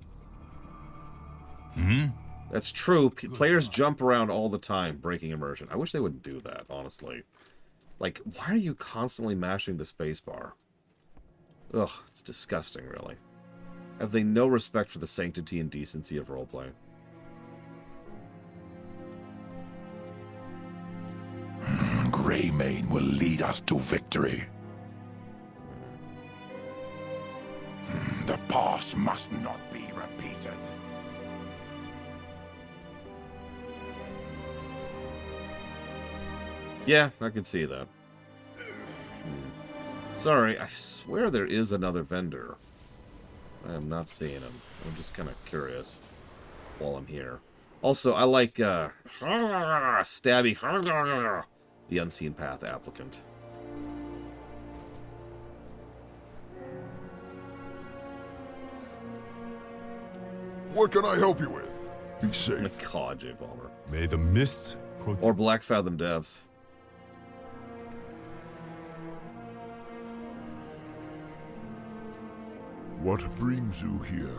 Hmm? That's true. Players jump around all the time, breaking immersion. I wish they wouldn't do that, honestly. Like, why are you constantly mashing the spacebar? Ugh, it's disgusting, really. Have they no respect for the sanctity and decency of roleplay? Greymane will lead us to victory. The past must not be repeated. Yeah, I can see that. Sorry, I swear there is another vendor. I am not seeing him. I'm just kind of curious while I'm here. Also, I like Stabby, the Unseen Path applicant. What can I help you with? Be safe. Oh my God, J. Palmer. May the mists protect. Or Black Fathom Devs. What brings you here?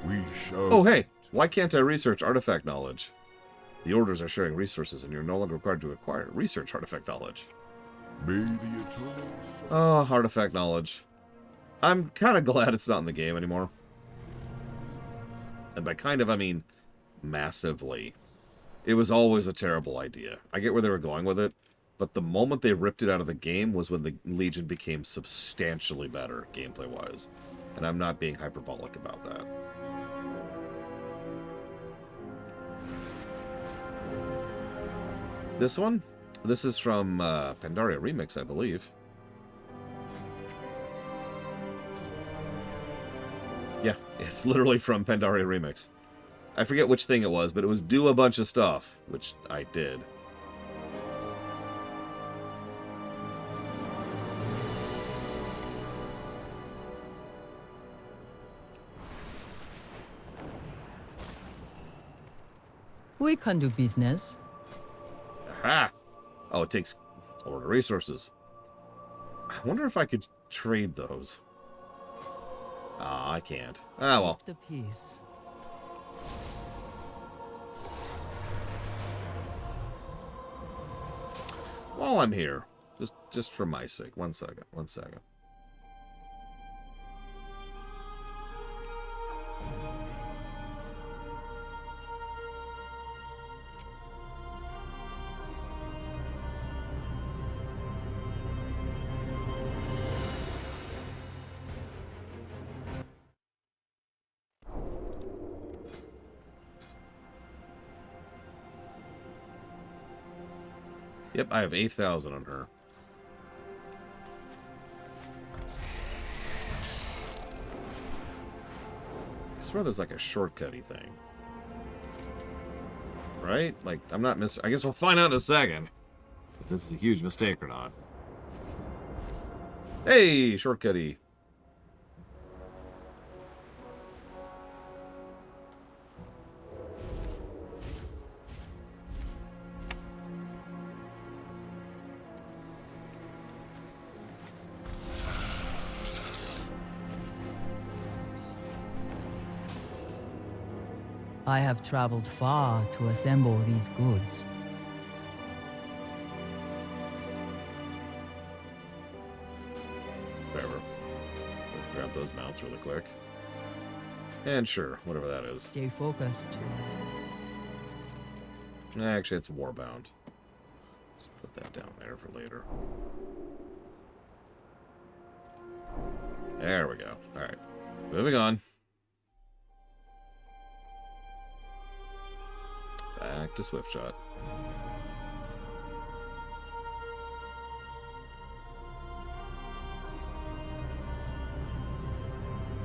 We shall... Oh, hey! Why can't I research artifact knowledge? The orders are sharing resources, and you're no longer required to acquire research artifact knowledge. May the Eternals... Oh, artifact knowledge. I'm kind of glad it's not in the game anymore. And by kind of, I mean massively. It was always a terrible idea. I get where they were going with it, but the moment they ripped it out of the game was when the Legion became substantially better, gameplay-wise. And I'm not being hyperbolic about that. This one? This is from Pandaria Remix, I believe. Yeah, it's literally from Pandaria Remix. I forget which thing it was, but it was do a bunch of stuff, which I did. We can do business. Aha! Oh, it takes order resources. I wonder if I could trade those. Ah, I can't. Ah, well. The peace. While I'm here, just for my sake, one second. Yep, I have 8,000 on her. I swear there's like a shortcutty thing. Right? Like, I'm not missing. I guess we'll find out in a second if this is a huge mistake or not. Hey, shortcutty. I have traveled far to assemble these goods. Whatever. Grab those mounts really quick. And sure, whatever that is. Stay focused. Actually, it's Warbound. Let's put that down there for later. There we go. Alright. Moving on. Back to Swiftshot.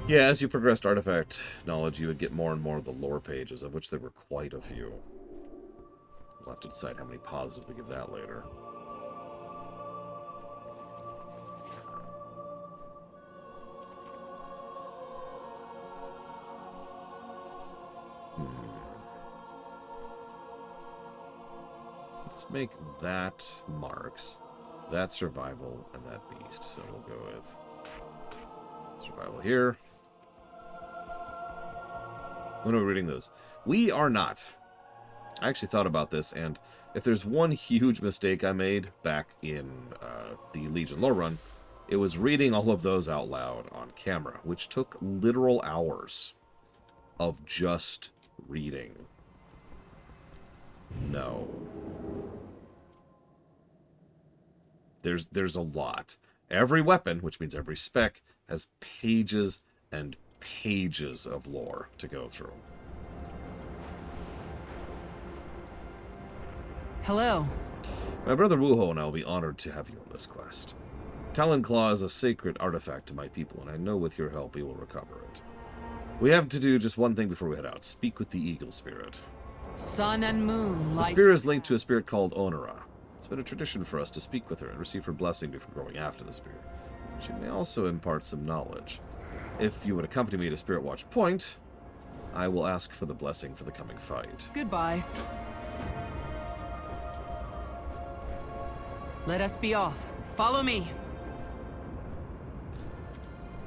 Yeah, as you progressed artifact knowledge, you would get more and more of the lore pages, of which there were quite a few. We'll have to decide how many positives we give that later. Let's make that marks, that survival, and that beast. So we'll go with survival here. When are we reading those? We are not. I actually thought about this, and if there's one huge mistake I made back in the Legion lore run, It was reading all of those out loud on camera, which took literal hours of just reading. No. There's a lot. Every weapon, which means every spec, has pages and pages of lore to go through. Hello. My brother Wuho and I will be honored to have you on this quest. Talon Claw is a sacred artifact to my people, and I know with your help we will recover it. We have to do just one thing before we head out. Speak with the Eagle Spirit. Sun and moon, The spirit is linked to a spirit called Onara. It's been a tradition for us to speak with her and receive her blessing before going after the spirit. She may also impart some knowledge. If you would accompany me to Spirit Watch Point, I will ask for the blessing for the coming fight. Goodbye. Let us be off. Follow me.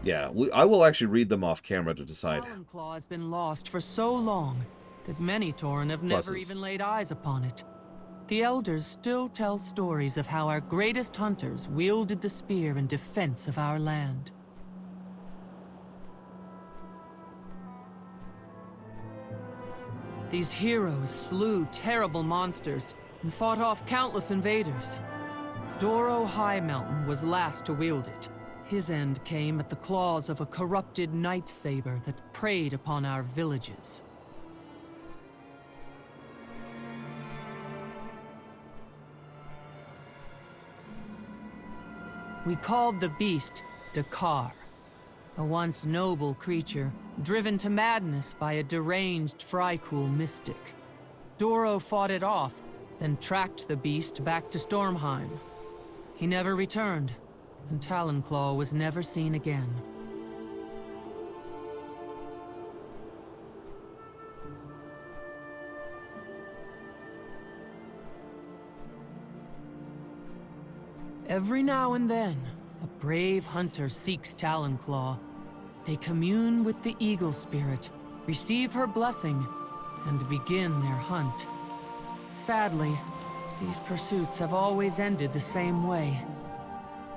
Yeah, I will actually read them off camera to decide. Claw has been lost for so long that many Tauren have never Pluses. even laid eyes upon it. The elders still tell stories of how our greatest hunters wielded the spear in defense of our land. These heroes slew terrible monsters and fought off countless invaders. Doro High Mountain was last to wield it. His end came at the claws of a corrupted night saber that preyed upon our villages. We called the beast Dakar, a once noble creature driven to madness by a deranged Frykul mystic. Doro fought it off, then tracked the beast back to Stormheim. He never returned, and Talonclaw was never seen again. Every now and then, a brave hunter seeks Talonclaw. They commune with the Eagle Spirit, receive her blessing, and begin their hunt. Sadly, these pursuits have always ended the same way.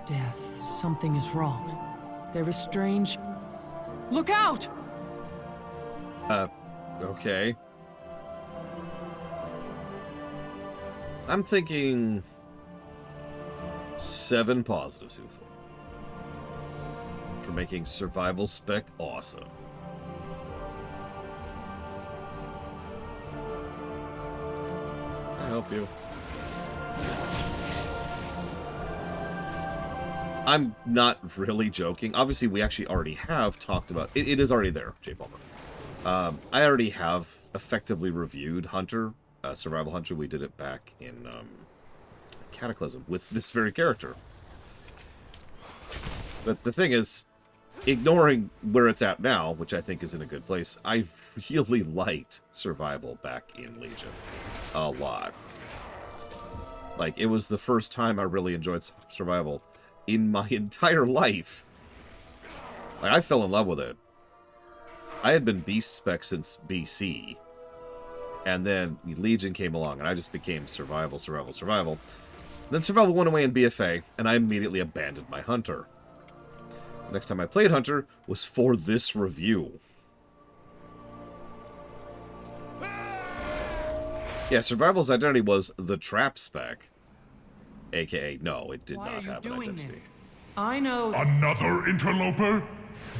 Death. Something is wrong. There is strange... Look out! Okay. I'm thinking 7 positives, Uthor. For making survival spec awesome. I help you. I'm not really joking. Obviously, we actually already have talked about... It is already there, J. Palmer. I already have effectively reviewed Hunter, Survival Hunter. We did it back in Cataclysm with this very character. But the thing is, ignoring where it's at now, which I think is in a good place, I really liked Survival back in Legion a lot. Like, it was the first time I really enjoyed Survival in my entire life. Like, I fell in love with it. I had been Beast Spec since BC. And then Legion came along, and I just became Survival. Then Survival went away in BFA, and I immediately abandoned my Hunter. The next time I played Hunter was for this review. Yeah, Survival's identity was the Trap Spec. AKA, no, it did not have an identity. This? I know... Another interloper?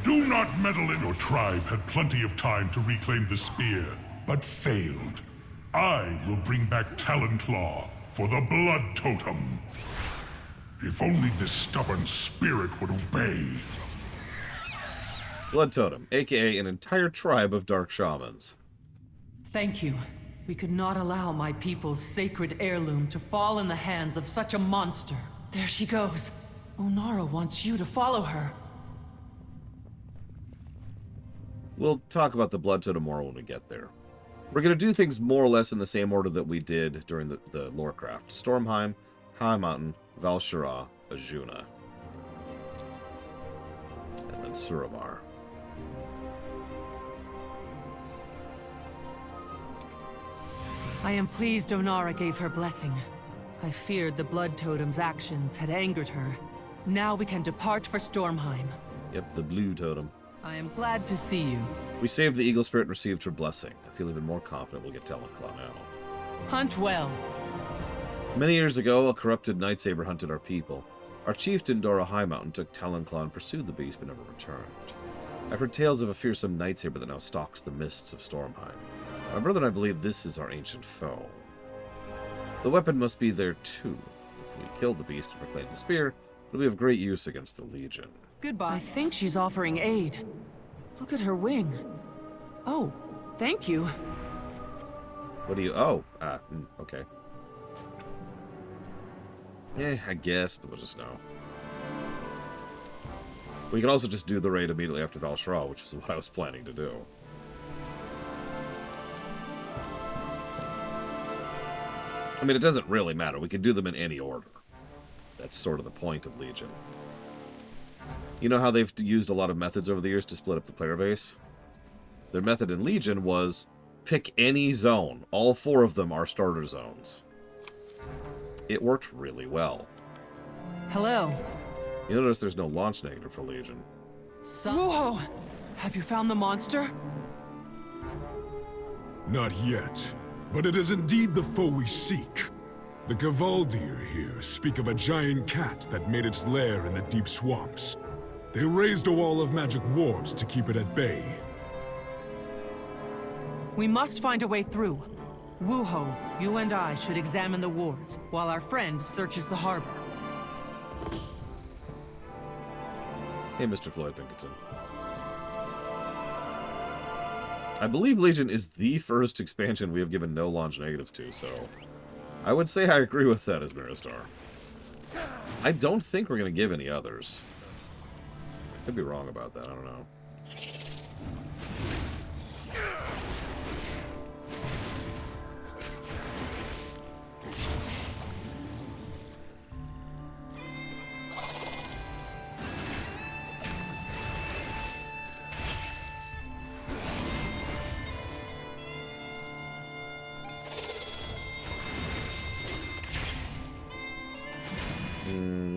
Do not meddle in. Your tribe had plenty of time to reclaim the spear, but failed. I will bring back Talonclaw for the Blood Totem. If only this stubborn spirit would obey. Blood Totem, aka an entire tribe of dark shamans. Thank you. We could not allow my people's sacred heirloom to fall in the hands of such a monster. There she goes. Onara wants you to follow her. We'll talk about the Blood Totem more when we get there. We're going to do things more or less in the same order that we did during the Lorecraft. Stormheim, High Mountain, Val'Shara, Ajuna. And then Suramar. I am pleased Onara gave her blessing. I feared the Blood Totem's actions had angered her. Now we can depart for Stormheim. Yep, the blue totem. I am glad to see you. We saved the Eagle Spirit and received her blessing. I feel even more confident we'll get Telenclaw now. Hunt well. Many years ago, a corrupted Nightsaber hunted our people. Our chieftain, Dora High Mountain, took Telenclaw and pursued the beast but never returned. I've heard tales of a fearsome Nightsaber that now stalks the mists of Stormheim. My brother and I believe this is our ancient foe. The weapon must be there too. If we kill the beast and reclaim the spear, it'll be of great use against the Legion. Goodbye. I think she's offering aid. Look at her wing. Oh, thank you. What do you... Oh, okay. Yeah, I guess, but we'll just know. We can also just do the raid immediately after Valshara, which is what I was planning to do. I mean, it doesn't really matter. We can do them in any order. That's sort of the point of Legion. You know how they've used a lot of methods over the years to split up the player base? Their method in Legion was pick any zone. All 4 of them are starter zones. It worked really well. Hello. You notice there's no launch negative for Legion. Whoa! Have you found the monster? Not yet, but it is indeed the foe we seek. The Gavaldir here speak of a giant cat that made its lair in the deep swamps. They raised a wall of magic wards to keep it at bay. We must find a way through. Wuho, you and I should examine the wards, while our friend searches the harbor. Hey, Mr. Floyd Pinkerton. I believe Legion is the first expansion we have given no launch negatives to, so... I would say I agree with that as Miristar. I don't think we're going to give any others. Could be wrong about that, I don't know.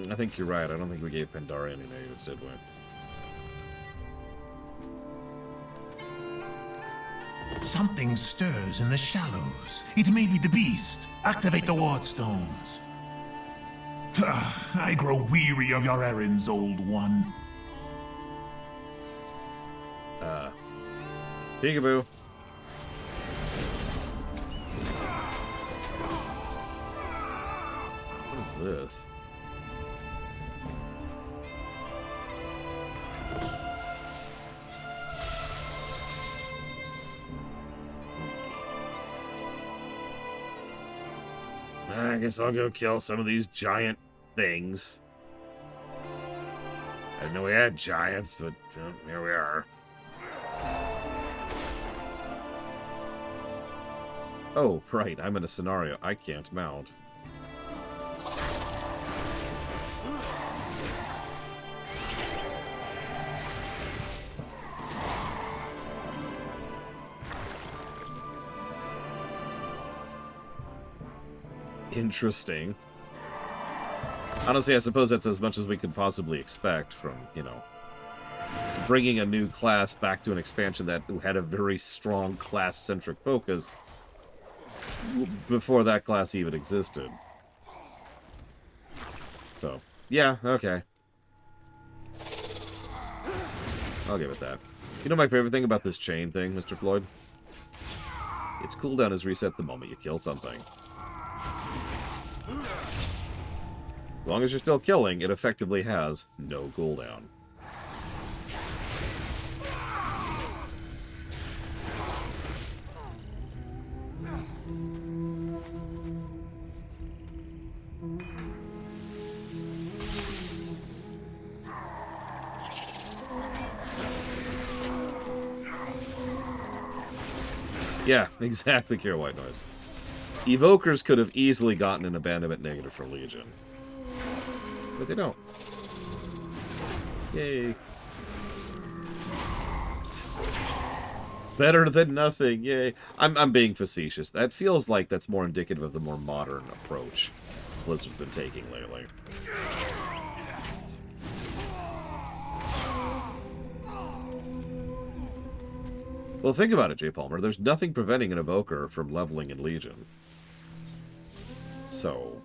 I think you're right. I don't think we gave Pandara any negatives, did we? Something stirs in the shallows. It may be the beast. Activate the ward stones. I grow weary of your errands, old one. Peekaboo. What is this? I guess I'll go kill some of these giant things. I didn't know we had giants, but here we are. Oh, right, I'm in a scenario I can't mount. Interesting. Honestly, I suppose that's as much as we could possibly expect from, you know, bringing a new class back to an expansion that had a very strong class-centric focus before that class even existed. So, yeah, okay. I'll give it that. You know my favorite thing about this chain thing, Mr. Floyd? Its cooldown is reset the moment you kill something. As long as you're still killing, it effectively has no cooldown. Yeah, exactly, Kira White Noise. Evokers could have easily gotten an abandonment negative for Legion. But they don't. Yay. Better than nothing, yay. I'm being facetious. That feels like that's more indicative of the more modern approach Blizzard's been taking lately. Well, think about it, J. Palmer. There's nothing preventing an Evoker from leveling in Legion. So...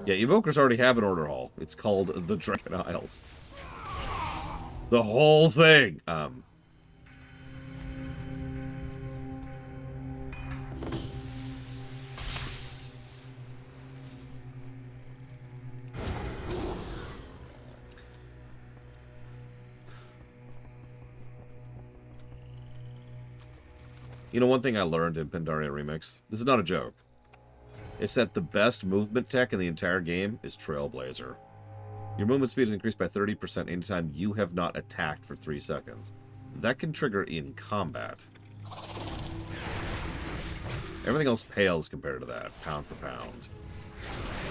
yeah, Evokers already have an order hall. It's called the Dragon Isles. The whole thing! You know, one thing I learned in Pandaria Remix, this is not a joke, it's that the best movement tech in the entire game is Trailblazer. Your movement speed is increased by 30% anytime you have not attacked for 3 seconds. That can trigger in combat. Everything else pales compared to that, pound for pound.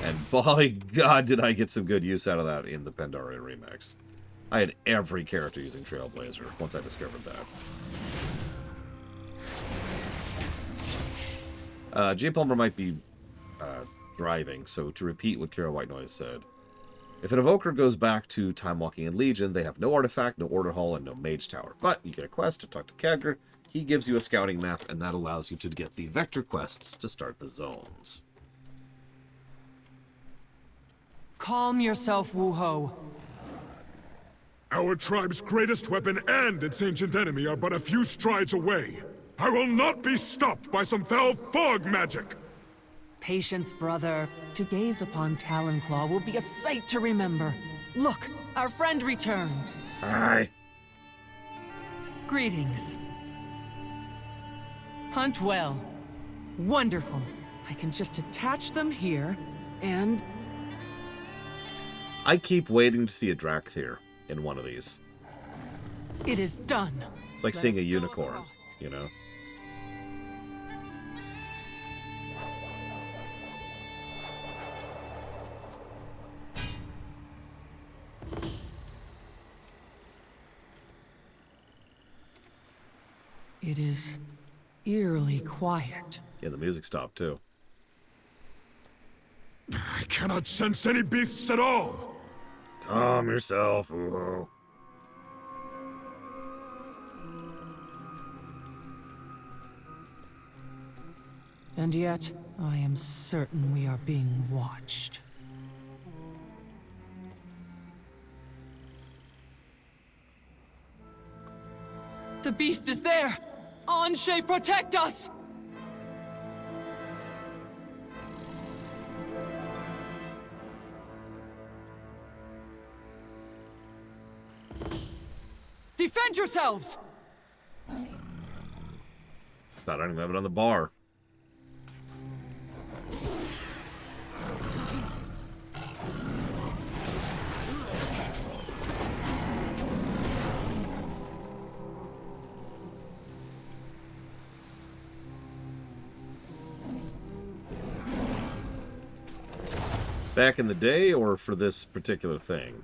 And by God, did I get some good use out of that in the Pandaria Remix. I had every character using Trailblazer once I discovered that. J. Palmer might be driving, so to repeat what Kira White Noise said, if an Evoker goes back to Time Walking in Legion, they have no artifact, no order hall, and no mage tower. But you get a quest to talk to Khadgar. He gives you a scouting map, and that allows you to get the vector quests to start the zones. Calm yourself, Wuho. Our tribe's greatest weapon and its ancient enemy are but a few strides away. I will not be stopped by some foul fog magic! Patience, brother. To gaze upon Talonclaw will be a sight to remember. Look, our friend returns. Aye. Greetings. Hunt well. Wonderful. I can just attach them here, and... I keep waiting to see a Drakthir in one of these. it is done. It's like seeing a unicorn, you know? It is eerily quiet. Yeah, the music stopped too. I cannot sense any beasts at all! Calm yourself, Uho. And yet, I am certain we are being watched. The beast is there! Anshe, protect us! Defend yourselves! Thought I didn't have it on the bar. Back in the day, or for this particular thing?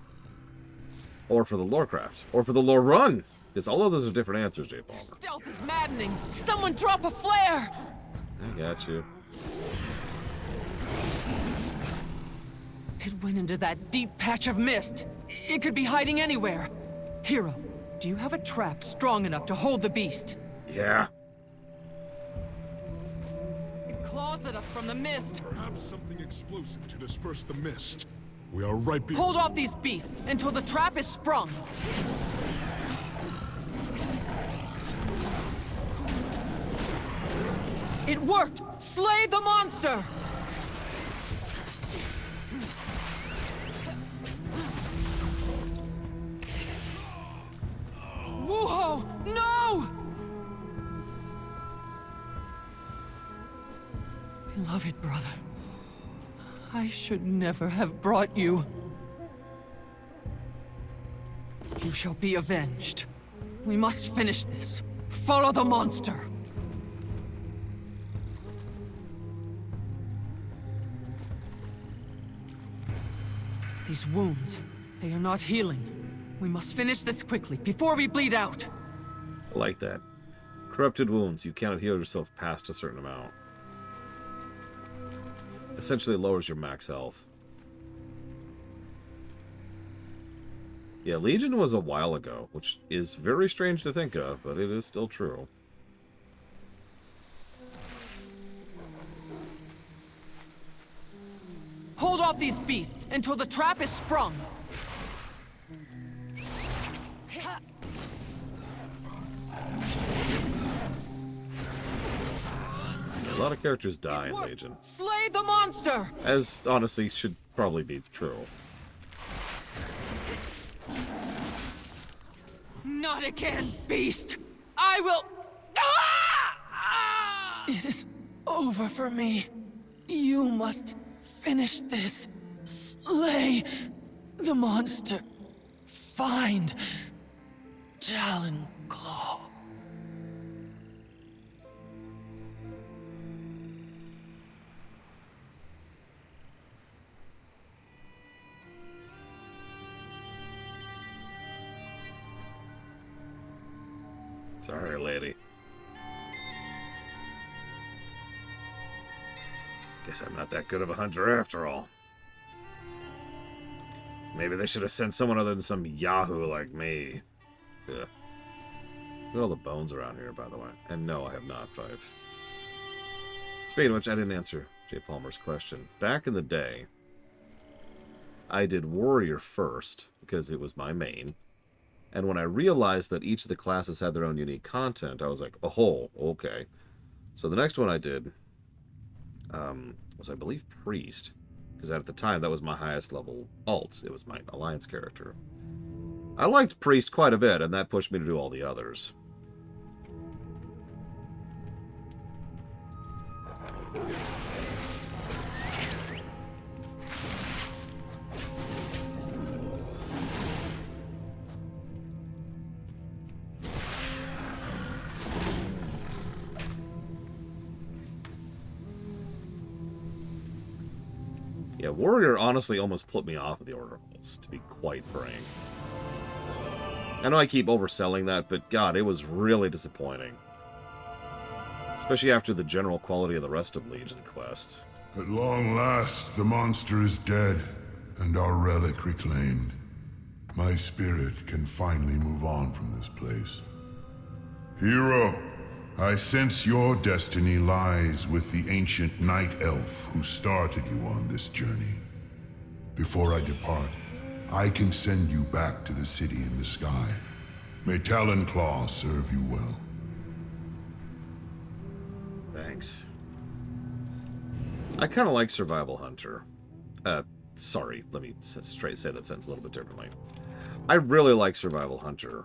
Or for the Lorecraft? Or for the lore run? Because all of those are different answers, J. Palmer. Stealth is maddening! Someone drop a flare! I got you. It went into that deep patch of mist. It could be hiding anywhere. Hero, do you have a trap strong enough to hold the beast? Yeah. It claws at us from the mist. Perhaps something explosive to disperse the mist. We are right behind. Hold off these beasts until the trap is sprung. It worked! Slay the monster! Wuho! No! Beloved brother, I should never have brought you. You shall be avenged. We must finish this. Follow the monster. These wounds, they are not healing. We must finish this quickly, before we bleed out. I like that. Corrupted wounds. You cannot heal yourself past a certain amount. Essentially lowers your max health. Yeah, Legion was a while ago, which is very strange to think of, but it is still true. Hold off these beasts until the trap is sprung. A lot of characters die in Legion. Slay the monster! As, honestly, should probably be true. Not again, beast! I will... It is over for me. You must finish this. Slay the monster. Find Talon Claw. Sorry, lady. Guess I'm not that good of a hunter after all. Maybe they should have sent someone other than some yahoo like me. Ugh. Look at all the bones around here, by the way. And no, I have not, 5. Speaking of which, I didn't answer Jay Palmer's question. Back in the day, I did Warrior first, because it was my main. And when I realized that each of the classes had their own unique content, I was like, oh, okay. So the next one I did was, I believe, Priest. Because at the time, that was my highest level alt. It was my Alliance character. I liked Priest quite a bit, and that pushed me to do all the others. Yeah, Warrior honestly almost put me off of the Order Halls, to be quite frank. I know I keep overselling that, but God, it was really disappointing. Especially after the general quality of the rest of Legion quests. At long last, the monster is dead, and our relic reclaimed. My spirit can finally move on from this place. Hero, I sense your destiny lies with the ancient night elf who started you on this journey. Before I depart, I can send you back to the city in the sky. May Talon Claw serve you well. Thanks. I kind of like Survival Hunter. Sorry, let me say that sentence a little bit differently. I really like Survival Hunter,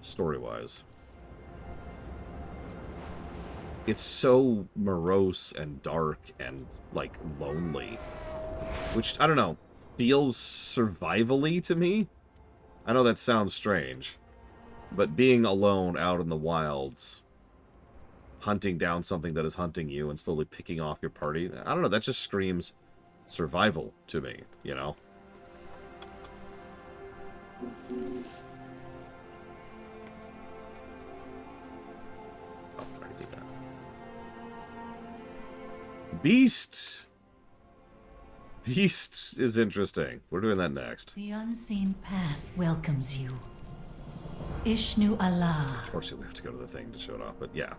story-wise. It's so morose and dark and, like, lonely. Which, I don't know, feels survival-y to me? I know that sounds strange. But being alone out in the wilds, hunting down something that is hunting you and slowly picking off your party, I don't know, that just screams survival to me, you know? Oh, I did that. Beast is interesting. We're doing that next. The unseen path welcomes you. Ishnu Allah. Unfortunately, we have to go to the thing to show it off, but yeah.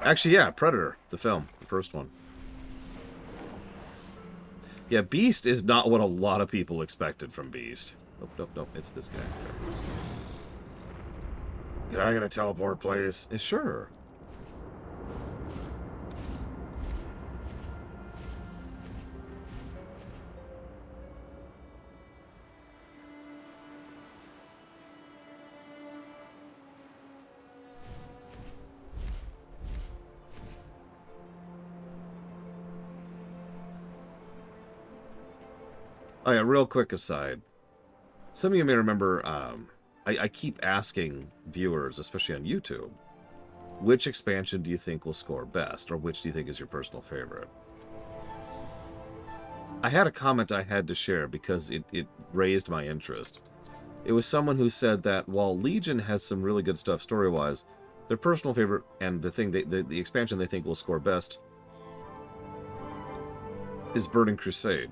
Actually, yeah, Predator, the film, the first one. Yeah, Beast is not what a lot of people expected from Beast. Nope, it's this guy. Can I get a teleport, please? Sure. Oh yeah, real quick aside. Some of you may remember, I keep asking viewers, especially on YouTube, which expansion do you think will score best, or which do you think is your personal favorite? I had a comment I had to share because it raised my interest. It was someone who said that while Legion has some really good stuff story-wise, their personal favorite and the thing the expansion they think will score best is Burning Crusade.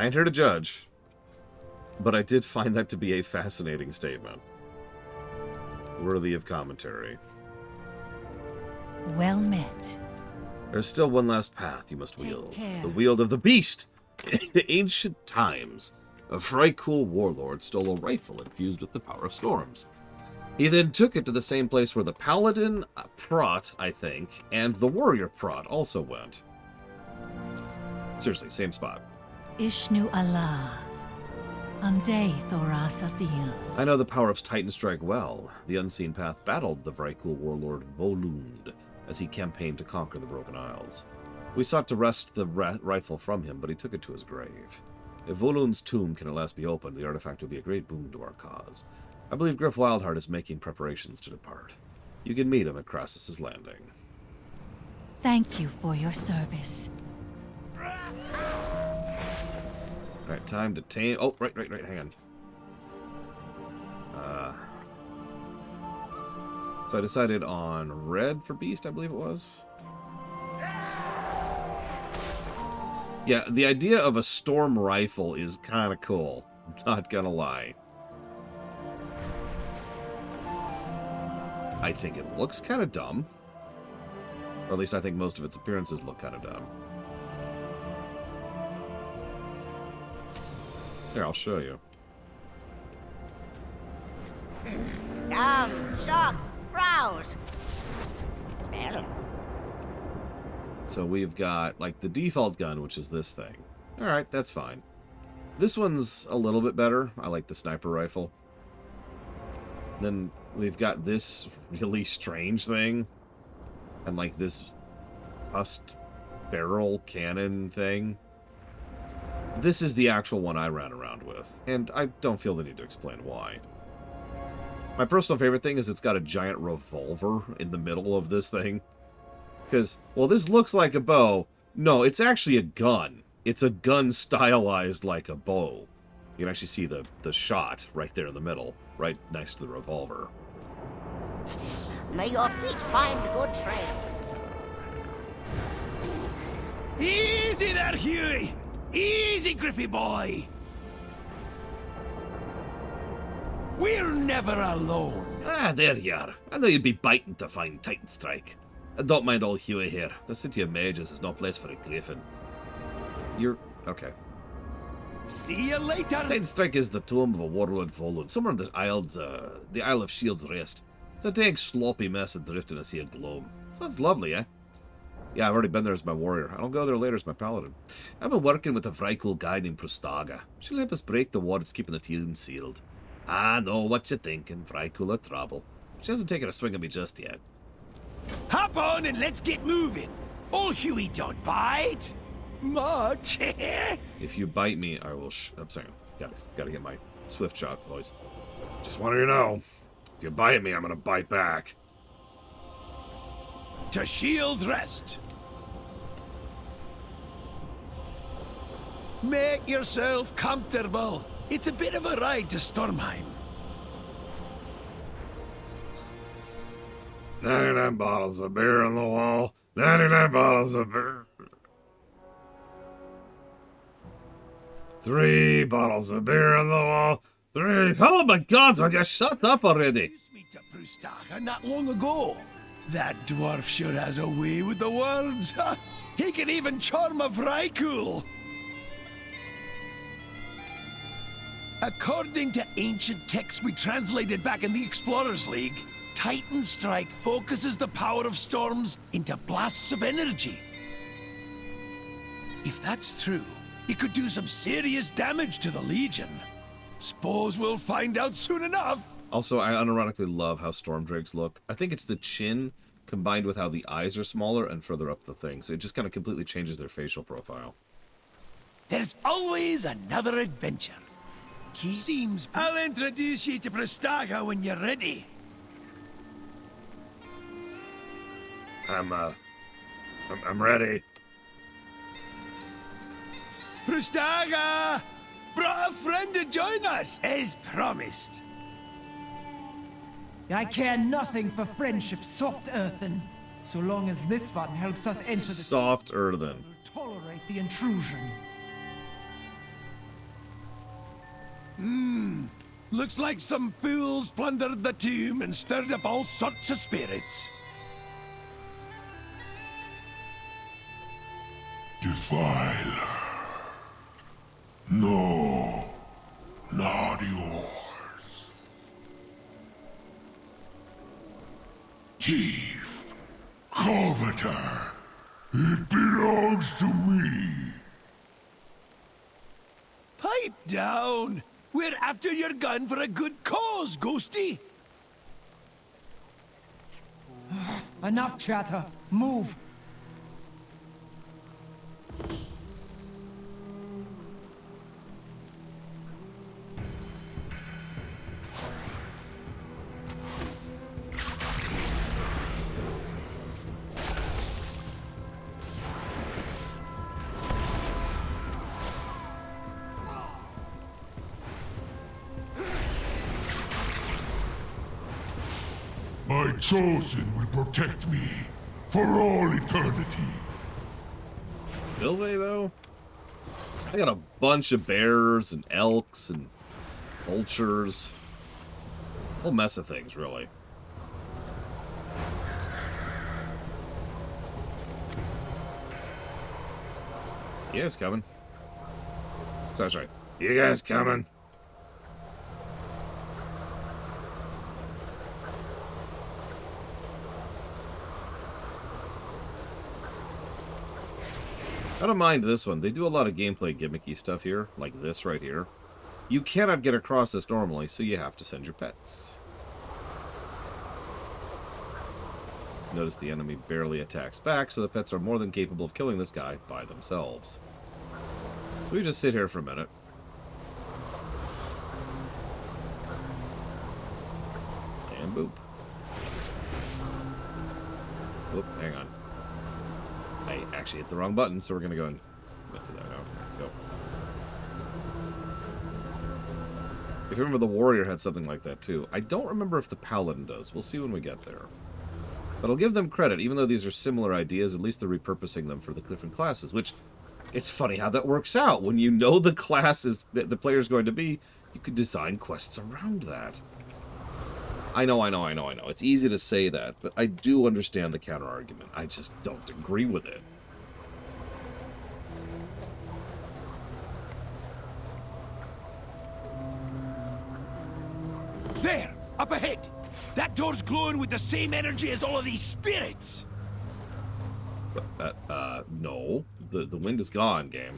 I ain't here to judge, but I did find that to be a fascinating statement. Worthy of commentary. Well met. There's still one last path you must wield. care. The wield of the beast! In the ancient times, a Vrykul warlord stole a rifle infused with the power of storms. He then took it to the same place where the paladin Prot, I think, and the warrior Prot also went. Seriously, same spot. Ishnu Allah. Ande Thorasathil. I know the power of Titan Strike well. The Unseen Path battled the Vrykul warlord Volund as he campaigned to conquer the Broken Isles. We sought to wrest the rifle from him, but he took it to his grave. If Volund's tomb can at last be opened, the artifact will be a great boon to our cause. I believe Griff Wildheart is making preparations to depart. You can meet him at Crassus's Landing. Thank you for your service. Alright, time to tame... Oh, right, hang on. So I decided on red for Beast, I believe it was. Yeah, the idea of a storm rifle is kind of cool. Not gonna lie. I think it looks kind of dumb. Or at least I think most of its appearances look kind of dumb. Here, I'll show you. Shop, browse, smell. So we've got, like, the default gun, which is this thing. Alright, that's fine. This one's a little bit better. I like the sniper rifle. Then we've got this really strange thing. And, like, this tusked barrel cannon thing. This is the actual one I ran around with. And I don't feel the need to explain why. My personal favorite thing is it's got a giant revolver in the middle of this thing. Because, well, this looks like a bow. No, it's actually a gun. It's a gun stylized like a bow. You can actually see the shot right there in the middle, right next to the revolver. May your feet find good trails. Easy there, Huey! Easy, Griffy boy! We're never alone. Ah, there you are. I know you'd be biting to find Titan Strike. Don't mind old Huey here. The city of Mages is no place for a griffin. You're... okay. See you later. Titan Strike is the tomb of a warlord Volund, somewhere in the Isle of Shield's Rest. It's a dang sloppy mess adrift in a sea of gloom. Sounds lovely, eh? Yeah, I've already been there as my warrior. I'll go there later as my paladin. I've been working with a Vrykul guy named Prustaga. She'll help us break the wards keeping the tomb sealed. I know what you're thinking, Vrykul of trouble. She hasn't taken a swing at me just yet. Hop on and let's get moving. Old Huey don't bite. Much. If you bite me, I will I'm sorry. Gotta get my swift shot voice. Just want you to know, if you bite me, I'm gonna bite back. To Shield's Rest. Make yourself comfortable. It's a bit of a ride to Stormheim. 99 bottles of beer on the wall. 99 bottles of beer. 3 bottles of beer on the wall. 3. Oh my God! Would you shut up already? Introduced me to Prustaga not long ago. That dwarf sure has a way with the words. He can even charm a Vrykul. According to ancient texts we translated back in the Explorers League, Titan Strike focuses the power of storms into blasts of energy. If that's true, it could do some serious damage to the Legion. Suppose we'll find out soon enough. Also, I unironically love how storm drakes look. I think it's the chin combined with how the eyes are smaller and further up the thing. So it just kind of completely changes their facial profile. There's always another adventure. He seems... I'll introduce you to Prustaga when you're ready. I'm ready. Prustaga! Brought a friend to join us, as promised. I care nothing for friendship soft earthen, so long as this one helps us enter the... Soft earthen. Tolerate the intrusion. Looks like some fools plundered the tomb and stirred up all sorts of spirits. Defiler. No, not yours. Thief, coveter, it belongs to me. Pipe down! We're after your gun for a good cause, Ghosty! Enough chatter. Move. My chosen will protect me for all eternity. Will they, though? I got a bunch of bears and elks and vultures. A whole mess of things, really. You guys coming? Sorry. You guys coming? I don't mind this one. They do a lot of gameplay gimmicky stuff here, like this right here. You cannot get across this normally, so you have to send your pets. Notice the enemy barely attacks back, so the pets are more than capable of killing this guy by themselves. So we just sit here for a minute. And boop. Oop, hang on. I actually hit the wrong button, so we're going to go and do that now. Go. If you remember, the warrior had something like that, too. I don't remember if the paladin does. We'll see when we get there. But I'll give them credit. Even though these are similar ideas, at least they're repurposing them for the different classes, which, it's funny how that works out. When you know the class is that the player's going to be, you could design quests around that. I know. It's easy to say that, but I do understand the counter-argument. I just don't agree with it. There! Up ahead! That door's glowing with the same energy as all of these spirits! No. The wind is gone, game.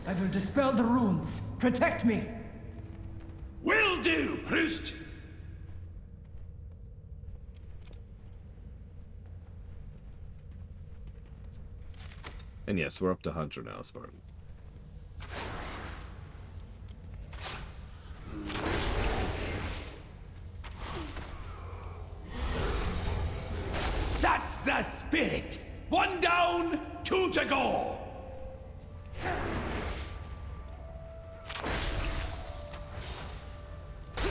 I will dispel the runes. Protect me. Will do, Proust! And yes, we're up to Hunter now, Spartan. That's the spirit! One down, two to go!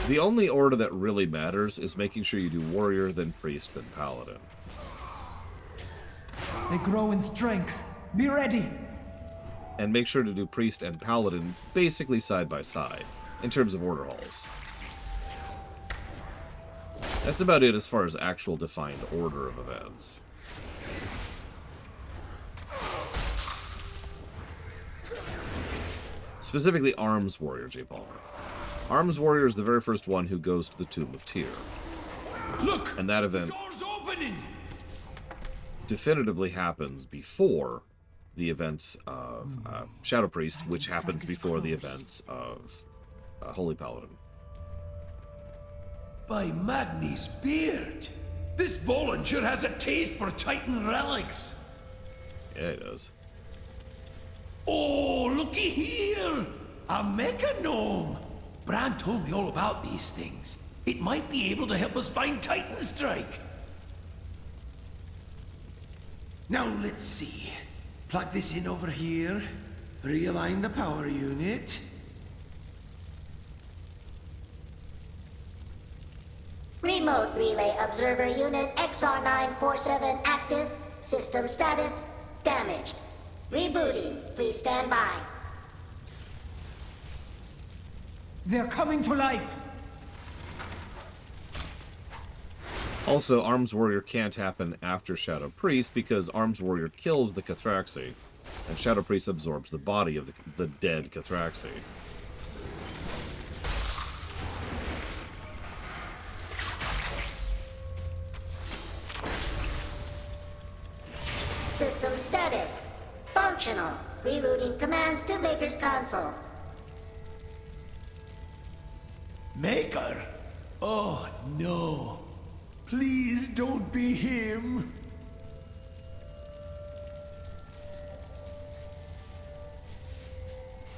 The only order that really matters is making sure you do warrior, then priest, then paladin. They grow in strength. Be ready. And make sure to do priest and paladin basically side by side, in terms of order halls. That's about it as far as actual defined order of events. Specifically Arms Warrior, J. Palmer. Arms Warrior is the very first one who goes to the Tomb of Tyr. Look! And that event Door's opening! definitively happens before the events of Shadow Priest, which happens before the events of Holy Paladin. By Magni's beard! This Volan sure has a taste for Titan relics! Yeah, it does. Oh, looky here! A mecha gnome! Bran told me all about these things. It might be able to help us find Titan Strike. Now let's see. Plug this in over here. Realign the power unit. Remote Relay Observer Unit XR947 active. System status damaged. Rebooting. Please stand by. They're coming to life! Also, Arms Warrior can't happen after Shadow Priest because Arms Warrior kills the Cathraxi, and Shadow Priest absorbs the body of the dead Cathraxi. System status. Functional. Rerouting commands to Maker's console. Maker? Oh, no. Please don't be him.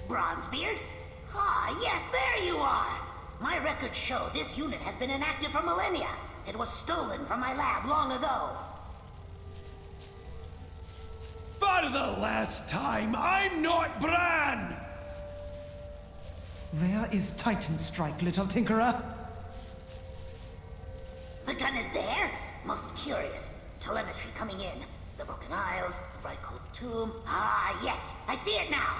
Bronzebeard? Ah, yes, there you are! My records show this unit has been inactive for millennia. It was stolen from my lab long ago. For the last time, I'm not Bran! Where is Titan Strike, little tinkerer? The gun is there? Most curious. Telemetry coming in. The Broken Isles, the Vrykul Tomb. Ah, yes, I see it now.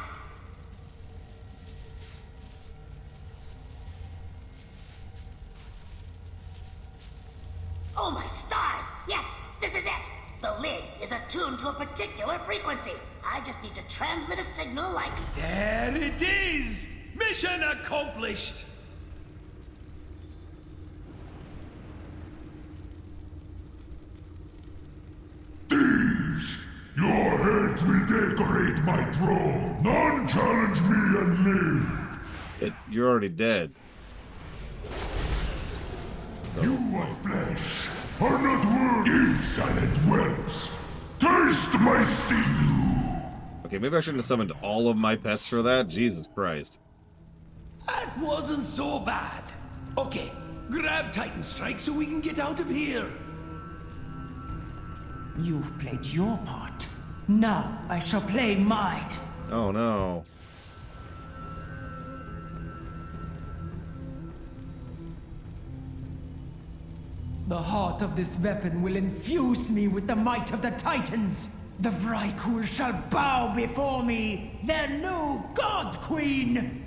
Oh my stars! Yes, this is it! The lid is attuned to a particular frequency. I just need to transmit a signal like... There it is! Mission accomplished! Thieves! Your heads will decorate my throne. None challenge me and live. You're already dead. So. You of flesh are not worthy, insolent whelps. Taste my stew. Okay, maybe I shouldn't have summoned all of my pets for that. Jesus Christ. That wasn't so bad. Okay, grab Titan Strike so we can get out of here. You've played your part. Now I shall play mine. Oh no. The heart of this weapon will infuse me with the might of the Titans. The Vrykul shall bow before me, their new God Queen!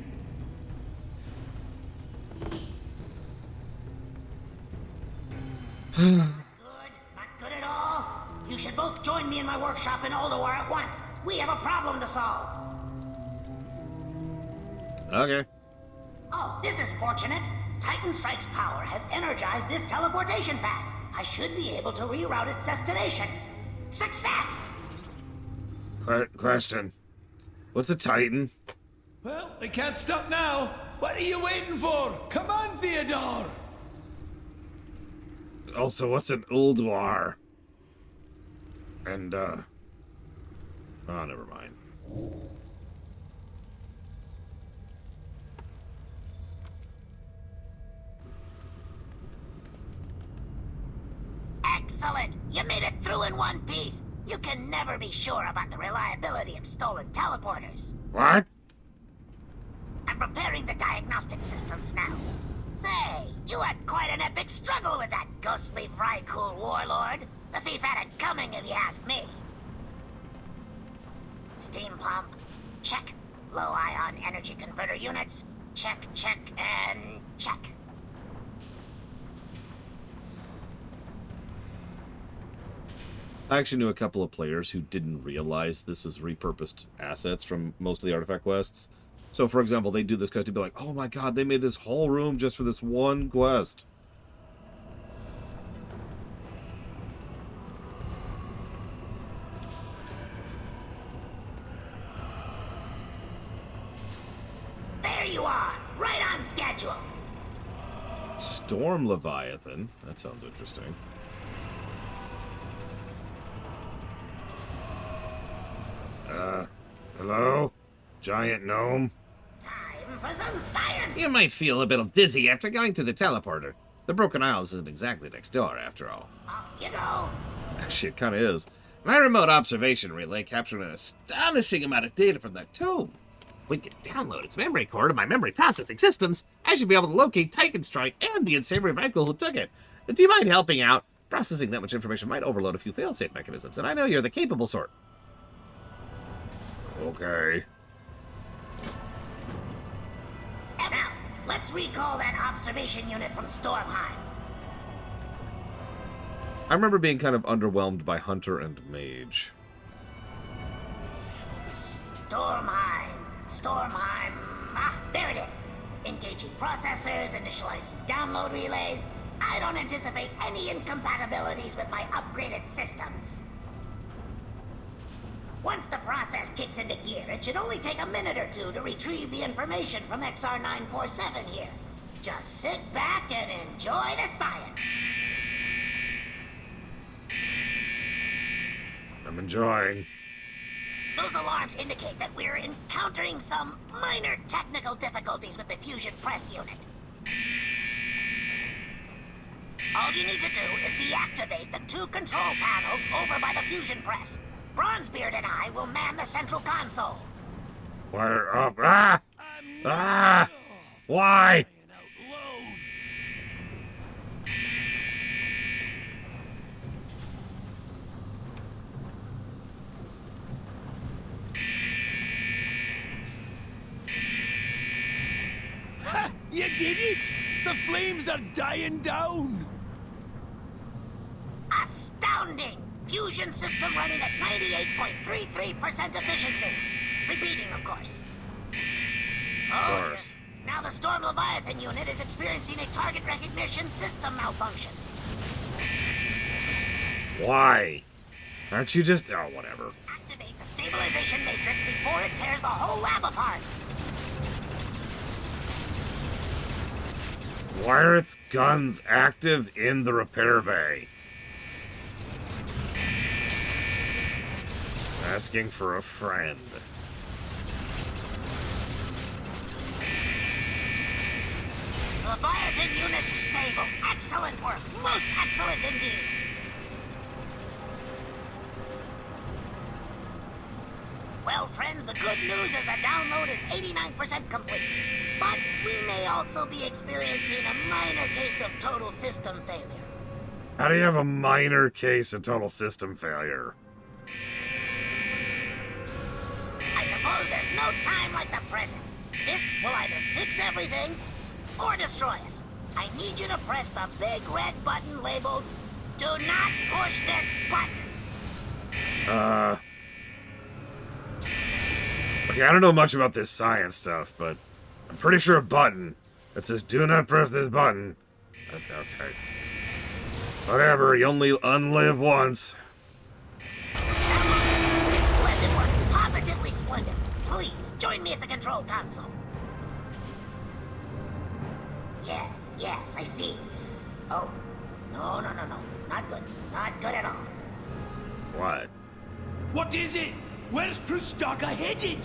Good, not good at all. You should both join me in my workshop in Ulduar at once. We have a problem to solve. Okay. Oh, this is fortunate. Titan Strike's power has energized this teleportation pad. I should be able to reroute its destination. Success! Question. What's a Titan? Well, they can't stop now. What are you waiting for? Come on, Theodore! Also, what's an Ulduar? And, oh, never mind. Excellent! You made it through in one piece. You can never be sure about the reliability of stolen teleporters. What? I'm preparing the diagnostic systems now. Say, you had quite an epic struggle with that ghostly Vrykul warlord. The thief had it coming, if you ask me. Steam pump, check. Low ion energy converter units, check, check, and check. I actually knew a couple of players who didn't realize this was repurposed assets from most of the artifact quests. So, for example, they do this quest to be like, oh my god, they made this whole room just for this one quest. There you are, right on schedule. Storm Leviathan. That sounds interesting. Hello? Giant gnome? Time for some science! You might feel a bit dizzy after going through the teleporter. The Broken Isles isn't exactly next door, after all. Off you go. Actually, it kind of is. My remote observation relay captured an astonishing amount of data from that tomb. If we can download its memory core to my memory processing systems, I should be able to locate Titan Strike and the unsavory Vrykul who took it. Do you mind helping out? Processing that much information might overload a few failsafe mechanisms, and I know you're the capable sort. Okay. And now, let's Let's recall that observation unit from Stormheim. I remember being kind of underwhelmed by Hunter and Mage. Stormheim. Ah, there it is. Engaging processors, initializing download relays. I don't anticipate any incompatibilities with my upgraded systems. Once the process kicks into gear, it should only take a minute or two to retrieve the information from XR947 here. Just sit back and enjoy the science. I'm enjoying. Those alarms indicate that we're encountering some minor technical difficulties with the fusion press unit. All you need to do is deactivate the 2 control panels over by the fusion press. Bronzebeard and I will man the central console. Fire up. Ah! Ah! Why? Ha! You did it! The flames are dying down! Astounding! Fusion system running at 98.33% efficiency. Repeating, of course. Oh, Of course. now the Storm Leviathan unit is experiencing a target recognition system malfunction. Why? Aren't you just... Oh, whatever. Activate the stabilization matrix before it tears the whole lab apart. Why are its guns active in the repair bay? Asking for a friend. Leviathan unit stable. Excellent work. Most excellent indeed. Well, friends, the good news is the download is 89% complete. But we may also be experiencing a minor case of total system failure. How do you have a minor case of total system failure? I suppose there's no time like the present. This will either fix everything or destroy us. I need you to press the big red button labeled, "Do not push this button." Okay, I don't know much about this science stuff, but I'm pretty sure a button that says, "Do not press this button." Okay. Whatever, you only unlive once. Splendid work. Positively splendid. Please, join me at the control console. Yes, I see. Oh, no. Not good. Not good at all. What? What is it? Where's Prustaga headed?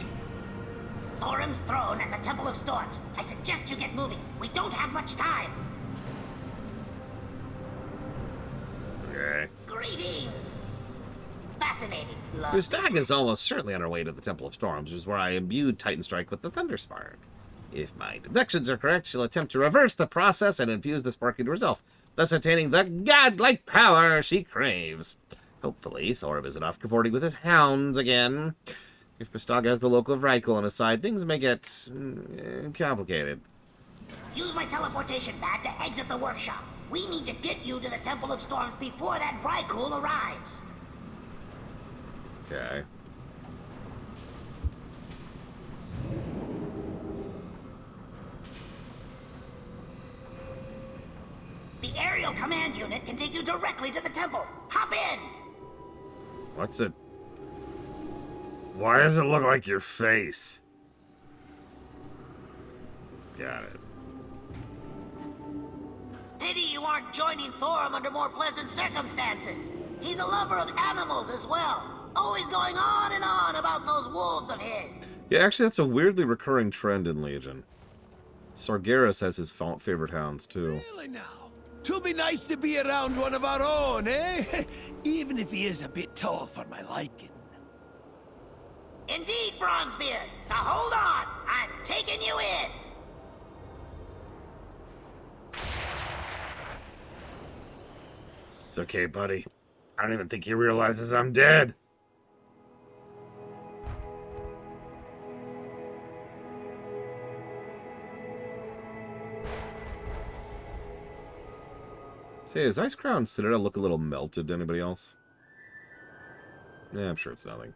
Thorim's throne at the Temple of Storms. I suggest you get moving. We don't have much time. Okay. Greetings. Fascinating. Pustag is almost certainly on our way to the Temple of Storms, which is where I imbued Titan Strike with the Thunder Spark. If my deductions are correct, she'll attempt to reverse the process and infuse the spark into herself, thus attaining the godlike power she craves. Hopefully, Thorim isn't off cavorting with his hounds again. If Pustag has the local Vrykul on his side, things may get complicated. Use my teleportation pad to exit the workshop. We need to get you to the Temple of Storms before that Vrykul arrives. Okay. The aerial command unit can take you directly to the temple. Hop in! What's it? Why does it look like your face? Got it. Pity you aren't joining Thorim under more pleasant circumstances. He's a lover of animals as well. Always going on and on about those wolves of his. Yeah, actually, that's a weirdly recurring trend in Legion. Sargeras has his favorite hounds, too. Really now? 'Twill be nice to be around one of our own, eh? Even if he is a bit tall for my liking. Indeed, Bronzebeard. Now hold on. I'm taking you in. It's okay, buddy. I don't even think he realizes I'm dead. Say, does Ice Crown Citadel look a little melted to anybody else? Yeah, I'm sure it's nothing.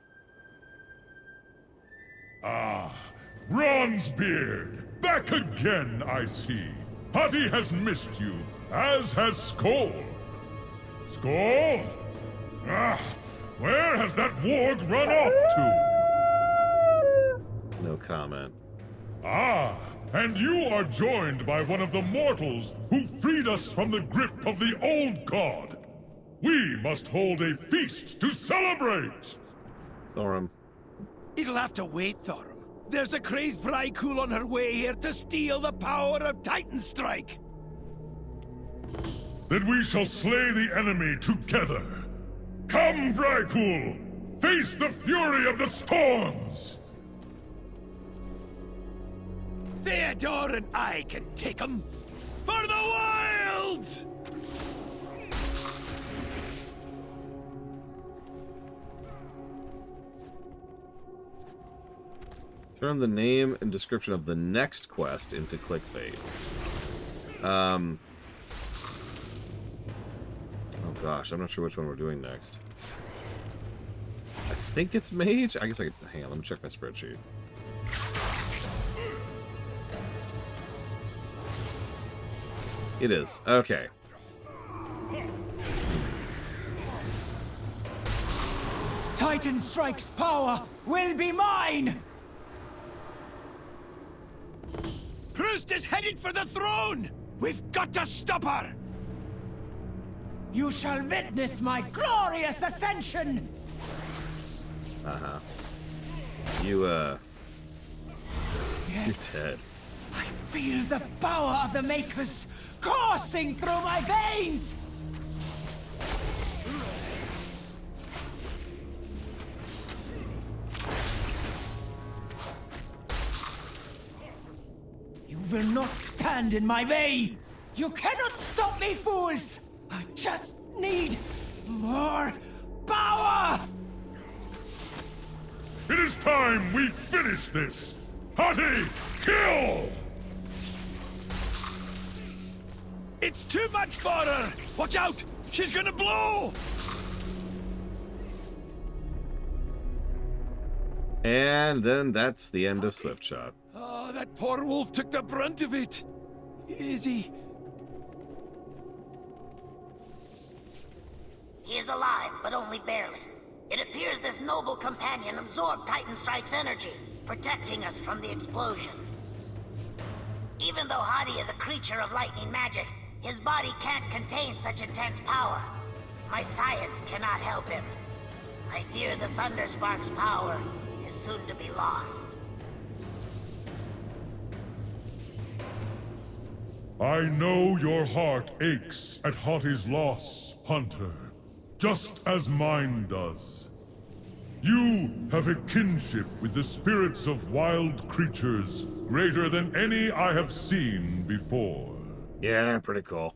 Ah, Bronzebeard! Back again, I see. Hati has missed you, as has Skull. Skull? Ah, where has that warg run off to? No comment. Ah, and you are joined by one of the mortals who freed us from the grip of the old god. We must hold a feast to celebrate! Thorum. It'll have to wait, Thorum. There's a crazed Vrykul on her way here to steal the power of Titan Strike. Then we shall slay the enemy together. Come, Vrykul! Face the fury of the storms! Theodore and I can take him for the wild! Turn the name and description of the next quest into clickbait. Oh gosh, I'm not sure which one we're doing next. I think it's Mage? I guess I could... Hang on, let me check my spreadsheet. It is. Okay. Titan Strike's power will be mine! Proust is headed for the throne! We've got to stop her! You shall witness my glorious ascension! Uh-huh. You, Yes. You're dead. I feel the power of the Makers coursing through my veins! You will not stand in my way! You cannot stop me, fools! I just need more power! It is time we finish this! Hati, kill! It's too much for her! Watch out! She's gonna blow! And then that's the end of Swiftshot. Oh, that poor wolf took the brunt of it. Is he? He is alive, but only barely. It appears this noble companion absorbed Titan Strike's energy, protecting us from the explosion. Even though Hati is a creature of lightning magic, his body can't contain such intense power. My science cannot help him. I fear the Thunderspark's power is soon to be lost. I know your heart aches at Hati's loss, Hunter, just as mine does. You have a kinship with the spirits of wild creatures greater than any I have seen before. Yeah, pretty cool.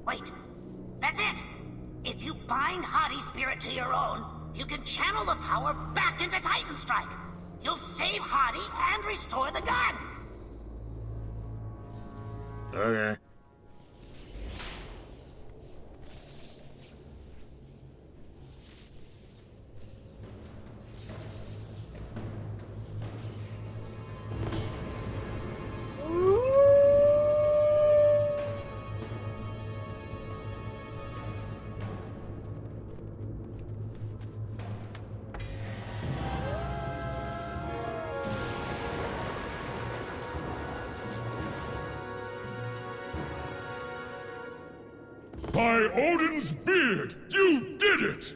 Wait, that's it! If you bind Hati's spirit to your own, you can channel the power back into Titan Strike. You'll save Hati and restore the gun! Okay. By Odin's beard, you did it!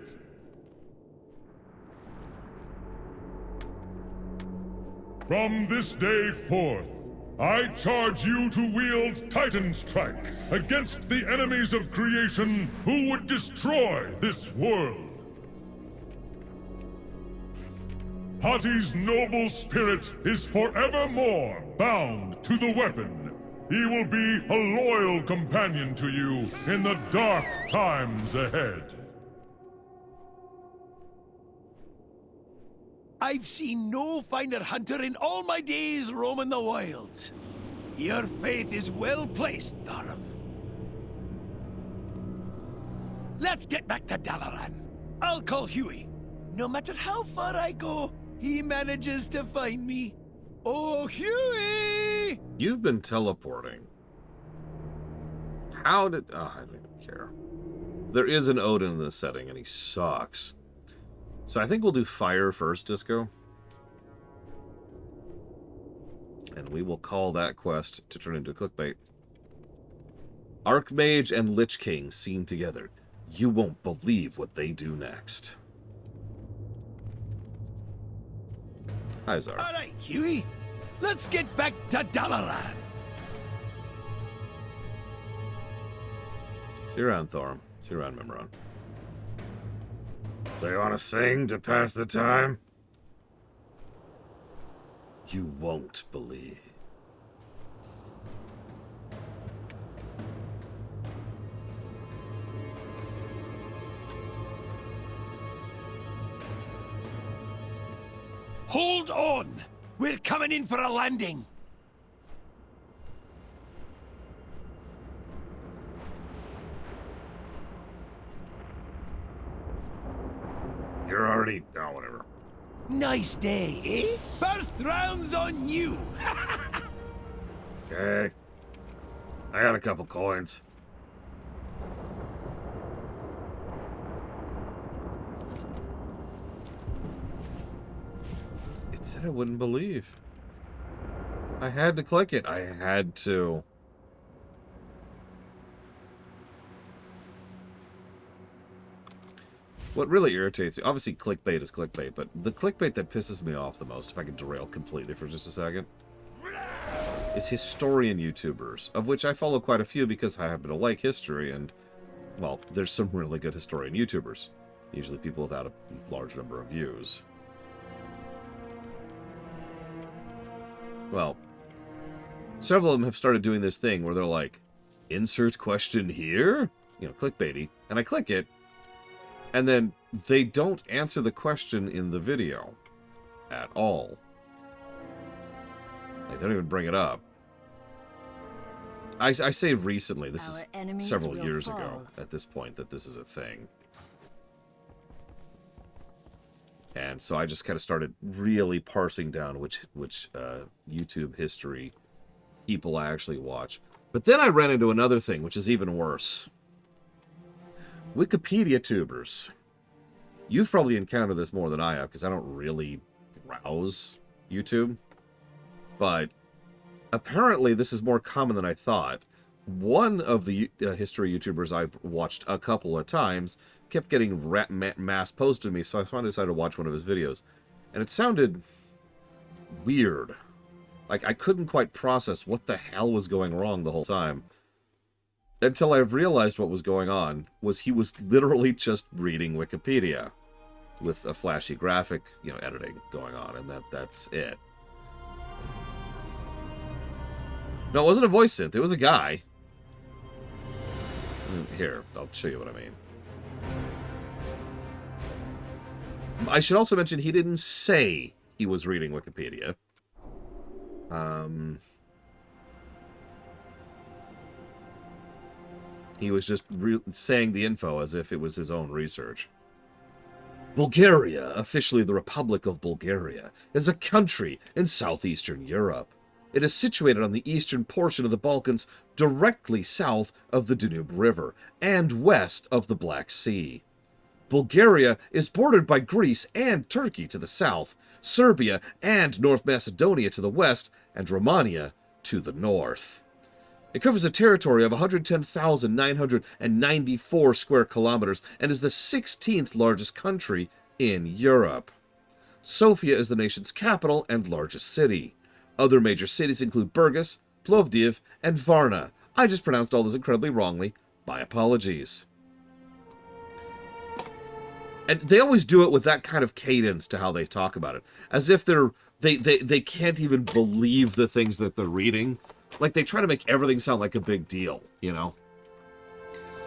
From this day forth, I charge you to wield Titan Strike against the enemies of creation who would destroy this world. Hati's noble spirit is forevermore bound to the weapon. He will be a loyal companion to you in the dark times ahead. I've seen no finer hunter in all my days roaming the wilds. Your faith is well placed, Thorum. Let's get back to Dalaran. I'll call Huey. No matter how far I go, he manages to find me. Oh, Huey! You've been teleporting. How did... Oh, I don't even care. There is an Odin in this setting, and he sucks. So I think we'll do fire first, Disco. And we will call that quest to turn into clickbait. Archmage and Lich King seen together. You won't believe what they do next. Hi, Zara. All right, Huey. Let's get back to Dalaran. See you around, Thorum. See you around, Mimron. So you want to sing to pass the time? You won't believe. Hold on! We're coming in for a landing! You're already... Oh, whatever. Nice day, eh? First round's on you! Okay. I got a couple coins. It said I wouldn't believe. I had to click it. I had to. What really irritates me, obviously clickbait is clickbait, but the clickbait that pisses me off the most, if I could derail completely for just a second, is historian YouTubers, of which I follow quite a few because I happen to like history, and, well, there's some really good historian YouTubers. Usually people without a large number of views. Well, several of them have started doing this thing where they're like, insert question here? You know, clickbaity. And I click it, and then they don't answer the question in the video at all. Like, they don't even bring it up. I say recently, this is several years ago at this point, that this is a thing. And so I just kind of started really parsing down which YouTube history people I actually watch. But then I ran into another thing, which is even worse. Wikipedia tubers. You've probably encountered this more than I have, because I don't really browse YouTube. But apparently this is more common than I thought. One of the history YouTubers I watched a couple of times kept getting mass posted to me, so I finally decided to watch one of his videos. And it sounded weird. Like, I couldn't quite process what the hell was going wrong the whole time. Until I realized what was going on was he was literally just reading Wikipedia with a flashy graphic, you know, editing going on, and that's it. No, it wasn't a voice synth. It was a guy. Here, I'll show you what I mean. I should also mention he didn't say he was reading Wikipedia. He was just saying the info as if it was his own research. Bulgaria, officially the Republic of Bulgaria, is a country in southeastern Europe. It is situated on the eastern portion of the Balkans, directly south of the Danube River, and west of the Black Sea. Bulgaria is bordered by Greece and Turkey to the south, Serbia and North Macedonia to the west, and Romania to the north. It covers a territory of 110,994 square kilometers and is the 16th largest country in Europe. Sofia is the nation's capital and largest city. Other major cities include Burgas, Plovdiv, and Varna. I just pronounced all this incredibly wrongly. My apologies. And they always do it with that kind of cadence to how they talk about it. As if they can't even believe the things that they're reading. Like, they try to make everything sound like a big deal, you know?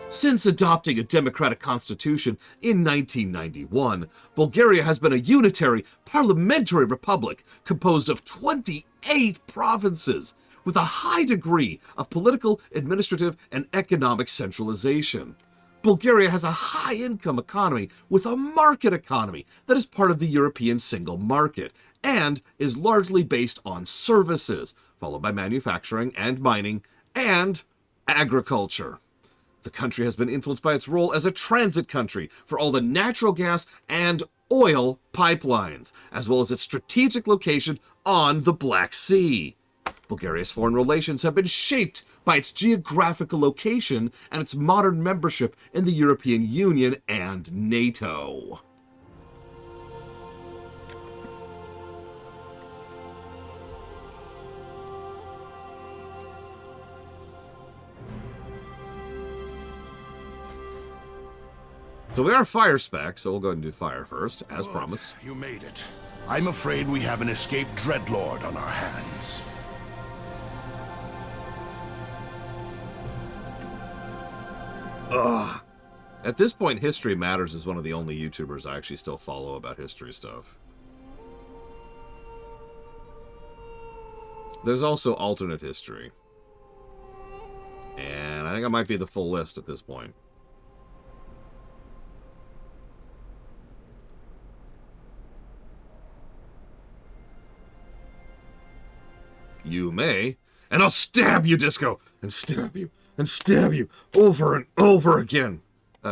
Since adopting a democratic constitution in 1991, Bulgaria has been a unitary parliamentary republic composed of 28 provinces, with a high degree of political, administrative, and economic centralization. Bulgaria has a high-income economy with a market economy that is part of the European single market and is largely based on services, followed by manufacturing and mining and agriculture. The country has been influenced by its role as a transit country for all the natural gas and oil pipelines, as well as its strategic location on the Black Sea. Bulgaria's foreign relations have been shaped by its geographical location and its modern membership in the European Union and NATO. So we are fire spec, so we'll go ahead and do fire first, as promised. You made it. I'm afraid we have an escaped dreadlord on our hands. Ugh. At this point, History Matters is one of the only YouTubers I actually still follow about history stuff. There's also alternate history. And I think I might be the full list at this point. You may, and I'll stab you, Disco, and stab you, and stab you, over and over again.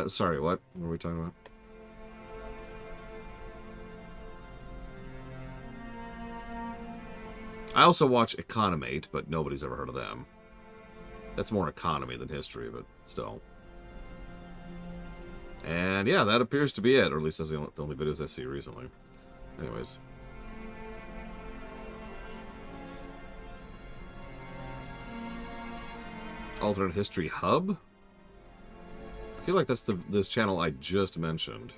Sorry, what? What were we talking about? I also watch Economate, but nobody's ever heard of them. That's more economy than history, but still. And yeah, that appears to be it, or at least that's the only videos I see recently. Anyways. Alternate History Hub? I feel like that's this channel I just mentioned.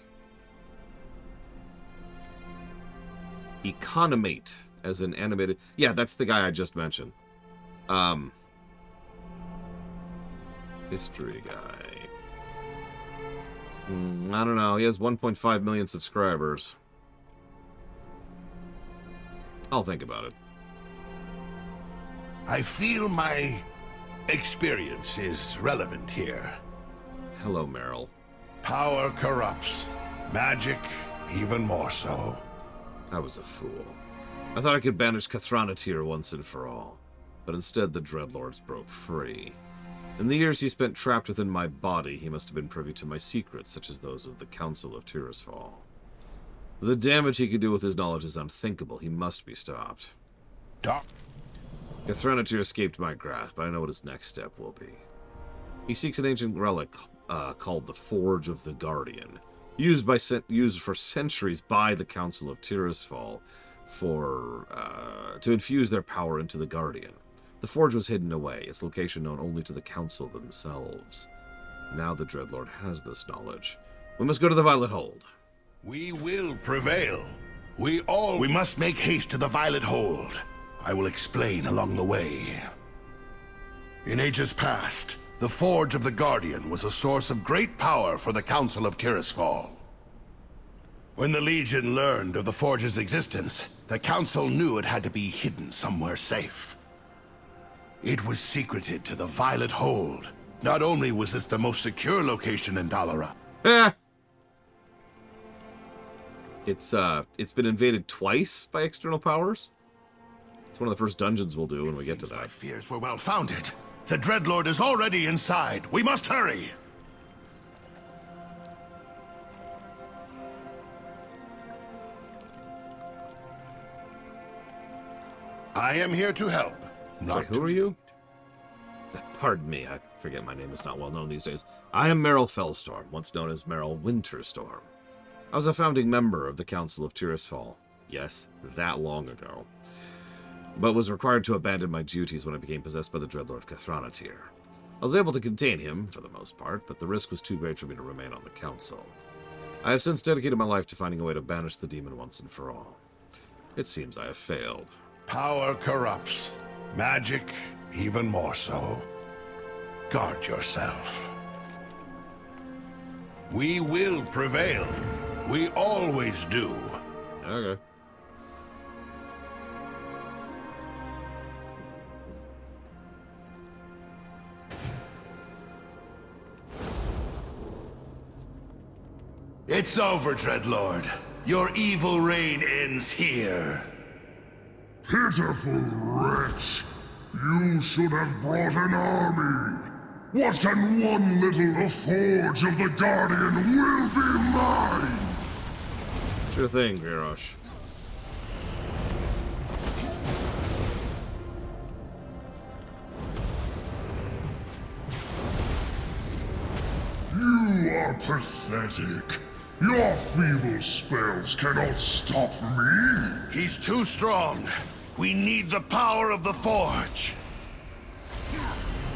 Economate, as in animated... Yeah, that's the guy I just mentioned. History guy. I don't know. He has 1.5 million subscribers. I'll think about it. I feel my experience is relevant here. Hello, Meryl. Power corrupts. Magic, even more so. I was a fool. I thought I could banish Cathronatir once and for all. But instead, the Dreadlords broke free. In the years he spent trapped within my body, he must have been privy to my secrets, such as those of the Council of Tirisfal. The damage he could do with his knowledge is unthinkable. He must be stopped. Cathronatir escaped my grasp, but I know what his next step will be. He seeks an ancient relic called the Forge of the Guardian, used for centuries by the Council of Tirisfal to infuse their power into the Guardian. The forge was hidden away, its location known only to the Council themselves. Now the Dreadlord has this knowledge. We must go to the Violet Hold. We will prevail. We must make haste to the Violet Hold. I will explain along the way. In ages past, the Forge of the Guardian was a source of great power for the Council of Tirisfal. When the Legion learned of the Forge's existence, the Council knew it had to be hidden somewhere safe. It was secreted to the Violet Hold. Not only was this the most secure location in Dalara. It's been invaded twice by external powers. It's one of the first dungeons we'll do when we get to that. My fears were well founded. The Dreadlord is already inside. We must hurry. I am here to help. Sorry, who are you? Pardon me, I forget my name is not well known these days. I am Meryl Fellstorm, once known as Meryl Winterstorm. I was a founding member of the Council of Tirisfal. Yes, that long ago. But was required to abandon my duties when I became possessed by the Dreadlord Cathronatir. I was able to contain him, for the most part, but the risk was too great for me to remain on the Council. I have since dedicated my life to finding a way to banish the demon once and for all. It seems I have failed. Power corrupts. Magic, even more so. Guard yourself. We will prevail. We always do. Okay. It's over, Dreadlord. Your evil reign ends here. Pitiful wretch! You should have brought an army! What can one little the Forge of the Guardian will be mine? Sure thing, Garrosh. You are pathetic. Your feeble spells cannot stop me. He's too strong. We need the power of the Forge.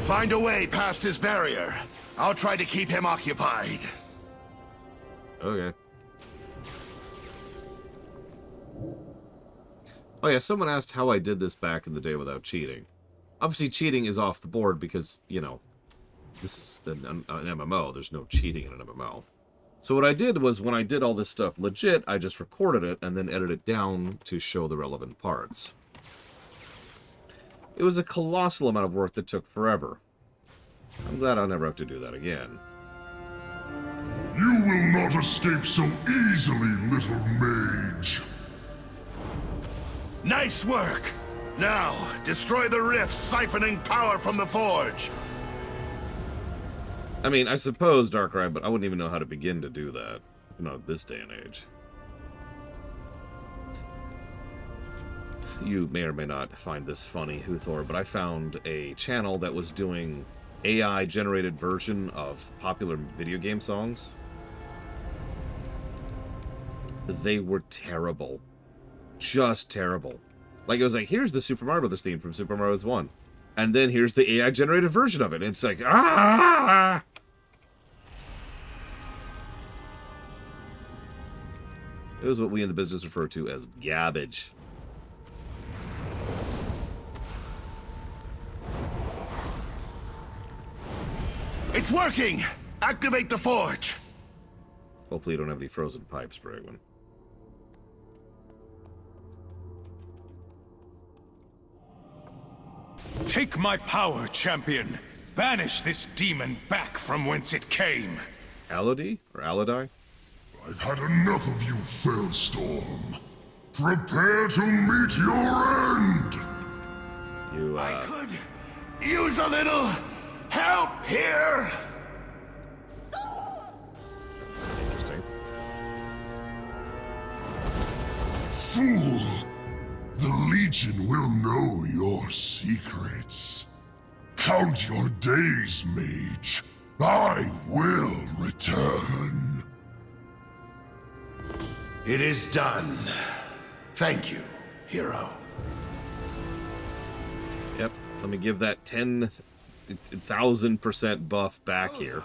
Find a way past his barrier. I'll try to keep him occupied. Okay. Oh yeah, someone asked how I did this back in the day without cheating. Obviously, cheating is off the board because, you know, this is an MMO. There's no cheating in an MMO. So what I did was, when I did all this stuff legit, I just recorded it and then edited it down to show the relevant parts. It was a colossal amount of work that took forever. I'm glad I'll never have to do that again. You will not escape so easily, little mage. Nice work! Now, destroy the rifts siphoning power from the Forge. I mean, I suppose, Darkrai, but I wouldn't even know how to begin to do that. Not this day and age. You may or may not find this funny, Huthor, but I found a channel that was doing AI-generated version of popular video game songs. They were terrible. Just terrible. Like, it was like, here's the Super Mario Brothers theme from Super Mario Bros. 1. And then here's the AI-generated version of it. And it's like, ah! It was what we in the business refer to as garbage. It's working! Activate the Forge! Hopefully you don't have any frozen pipes, Bragwin. Take my power, champion. Banish this demon back from whence it came. Alody? Or Alodi? I've had enough of you, Fellstorm. Prepare to meet your end! You, I could use a little help here! Interesting. Fool! The Legion will know your secrets. Count your days, Mage. I will return. It is done. Thank you, hero. Yep, let me give that 10,000% buff back here.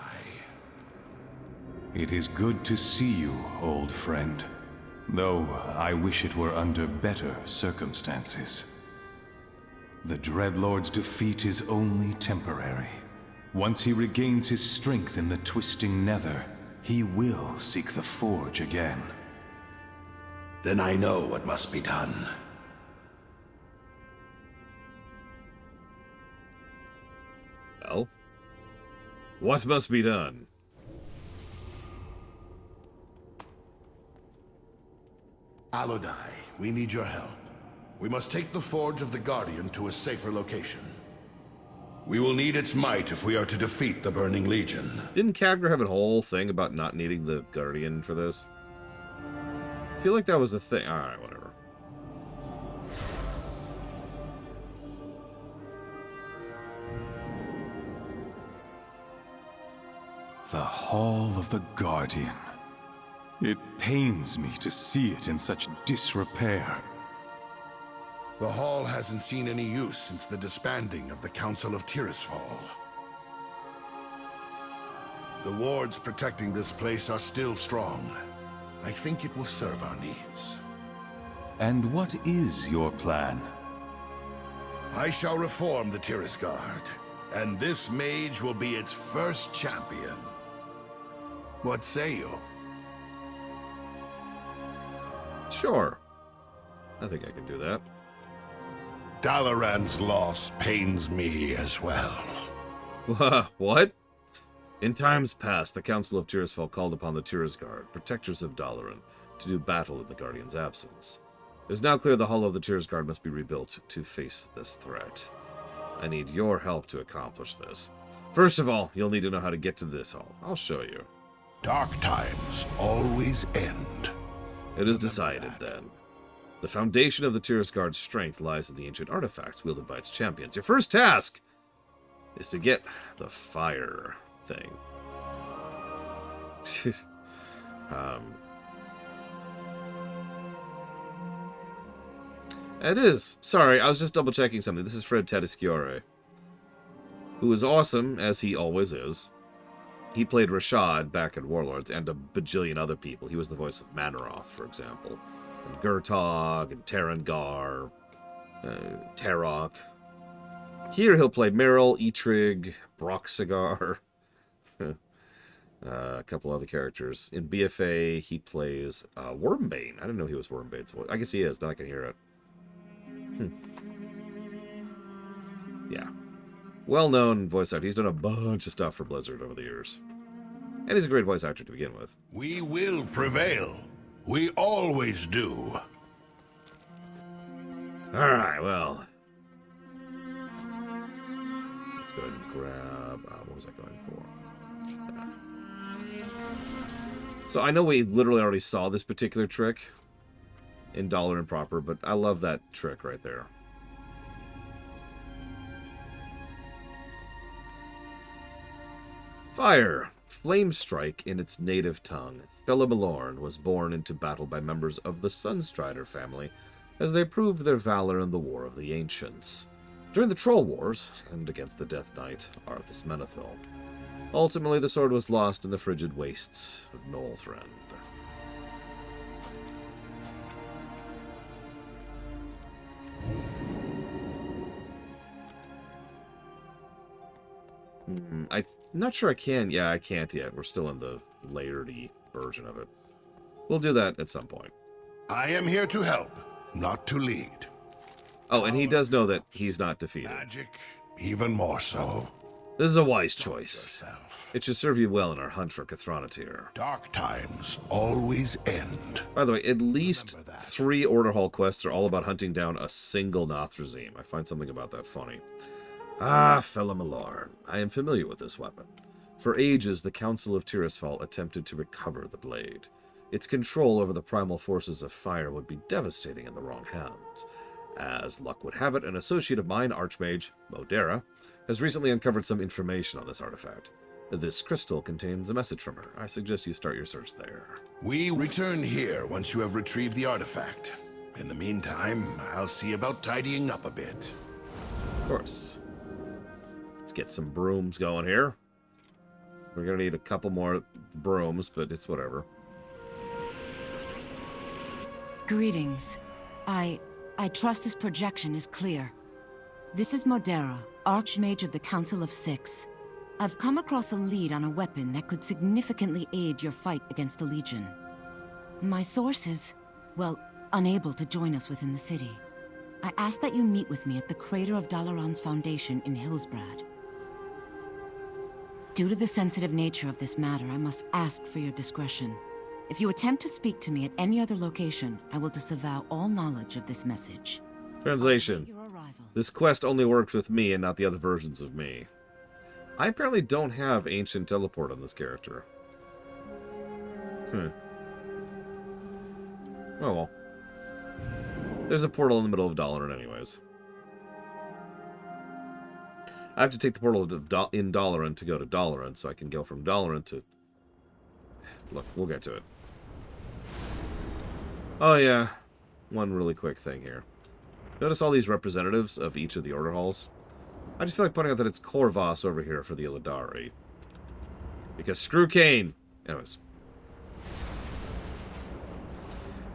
It is good to see you, old friend. Though I wish it were under better circumstances. The Dreadlord's defeat is only temporary. Once he regains his strength in the twisting nether, he will seek the Forge again. Then I know what must be done. Well, what must be done? Alodi, we need your help. We must take the Forge of the Guardian to a safer location. We will need its might if we are to defeat the Burning Legion. Didn't Khadgar have a whole thing about not needing the Guardian for this? I feel like that was the thing. Alright, whatever. The Hall of the Guardian. It pains me to see it in such disrepair. The Hall hasn't seen any use since the disbanding of the Council of Tirisfal. The wards protecting this place are still strong. I think it will serve our needs. And what is your plan? I shall reform the Tiris Guard, and this mage will be its first champion. What say you? Sure. I think I can do that. Dalaran's loss pains me as well. What? In times past, the Council of Tirisfal called upon the Tirisguard, protectors of Dalaran, to do battle in the Guardian's absence. It is now clear the Hall of the Tirisguard must be rebuilt to face this threat. I need your help to accomplish this. First of all, you'll need to know how to get to this hall. I'll show you. Dark times always end. It is decided, then. The foundation of the Tirisguard's strength lies in the ancient artifacts wielded by its champions. Your first task is to get the fire thing. It is. Sorry, I was just double-checking something. This is Fred Tedeschiore, who is awesome, as he always is. He played Rashad back in Warlords, and a bajillion other people. He was the voice of Manaroth, for example, and Gurtog, and Terengar, Tarok. Here he'll play Meryl, Etrig, Broxigar, a couple other characters. In BFA, he plays Wormbane. I didn't know he was Wormbane's voice. I guess he is. Now I can hear it. Yeah. Well-known voice actor. He's done a bunch of stuff for Blizzard over the years. And he's a great voice actor to begin with. We will prevail. We always do. Alright, well. Let's go ahead and grab... what was I going for? So I know we literally already saw this particular trick in Dalaran proper, but I love that trick right there. Fire! Flame Strike in its native tongue. Thelamalorn was born into battle by members of the Sunstrider family as they proved their valor in the War of the Ancients. During the Troll Wars, and against the Death Knight, Arthas Menethil. Ultimately, the sword was lost in the frigid wastes of Nolthrend. I'm not sure I can. Yeah, I can't yet. We're still in the layered-y version of it. We'll do that at some point. I am here to help, not to lead. Oh, and he does know that he's not defeated. Magic, even more so. This is a wise choice. It should serve you well in our hunt for Cathronatir. Dark times always end. By the way, at least 3 Order Hall quests are all about hunting down a single Nothrazim. I find something about that funny. Ah, Thelamalorn. I am familiar with this weapon. For ages, the Council of Tirisfal attempted to recover the blade. Its control over the primal forces of fire would be devastating in the wrong hands. As luck would have it, an associate of mine, Archmage Modera, has recently uncovered some information on this artifact. This crystal contains a message from her. I suggest you start your search there. We return here once you have retrieved the artifact. In the meantime, I'll see about tidying up a bit. Of course. Let's get some brooms going here. We're going to need a couple more brooms, but it's whatever. Greetings. I trust this projection is clear. This is Modera, Archmage of the Council of Six. I've come across a lead on a weapon that could significantly aid your fight against the Legion. My source is, well, unable to join us within the city. I ask that you meet with me at the crater of Dalaran's foundation in Hillsbrad. Due to the sensitive nature of this matter, I must ask for your discretion. If you attempt to speak to me at any other location, I will disavow all knowledge of this message. Translation. This quest only works with me and not the other versions of me. I apparently don't have Ancient Teleport on this character. Oh well. There's a portal in the middle of Dalaran anyways. I have to take the portal in Dalaran to go to Dalaran, so I can go from Dalaran to... Look, we'll get to it. Oh yeah, one really quick thing here. Notice all these representatives of each of the Order Halls? I just feel like pointing out that it's Corvus over here for the Illidari. Because screw Kane! Anyways.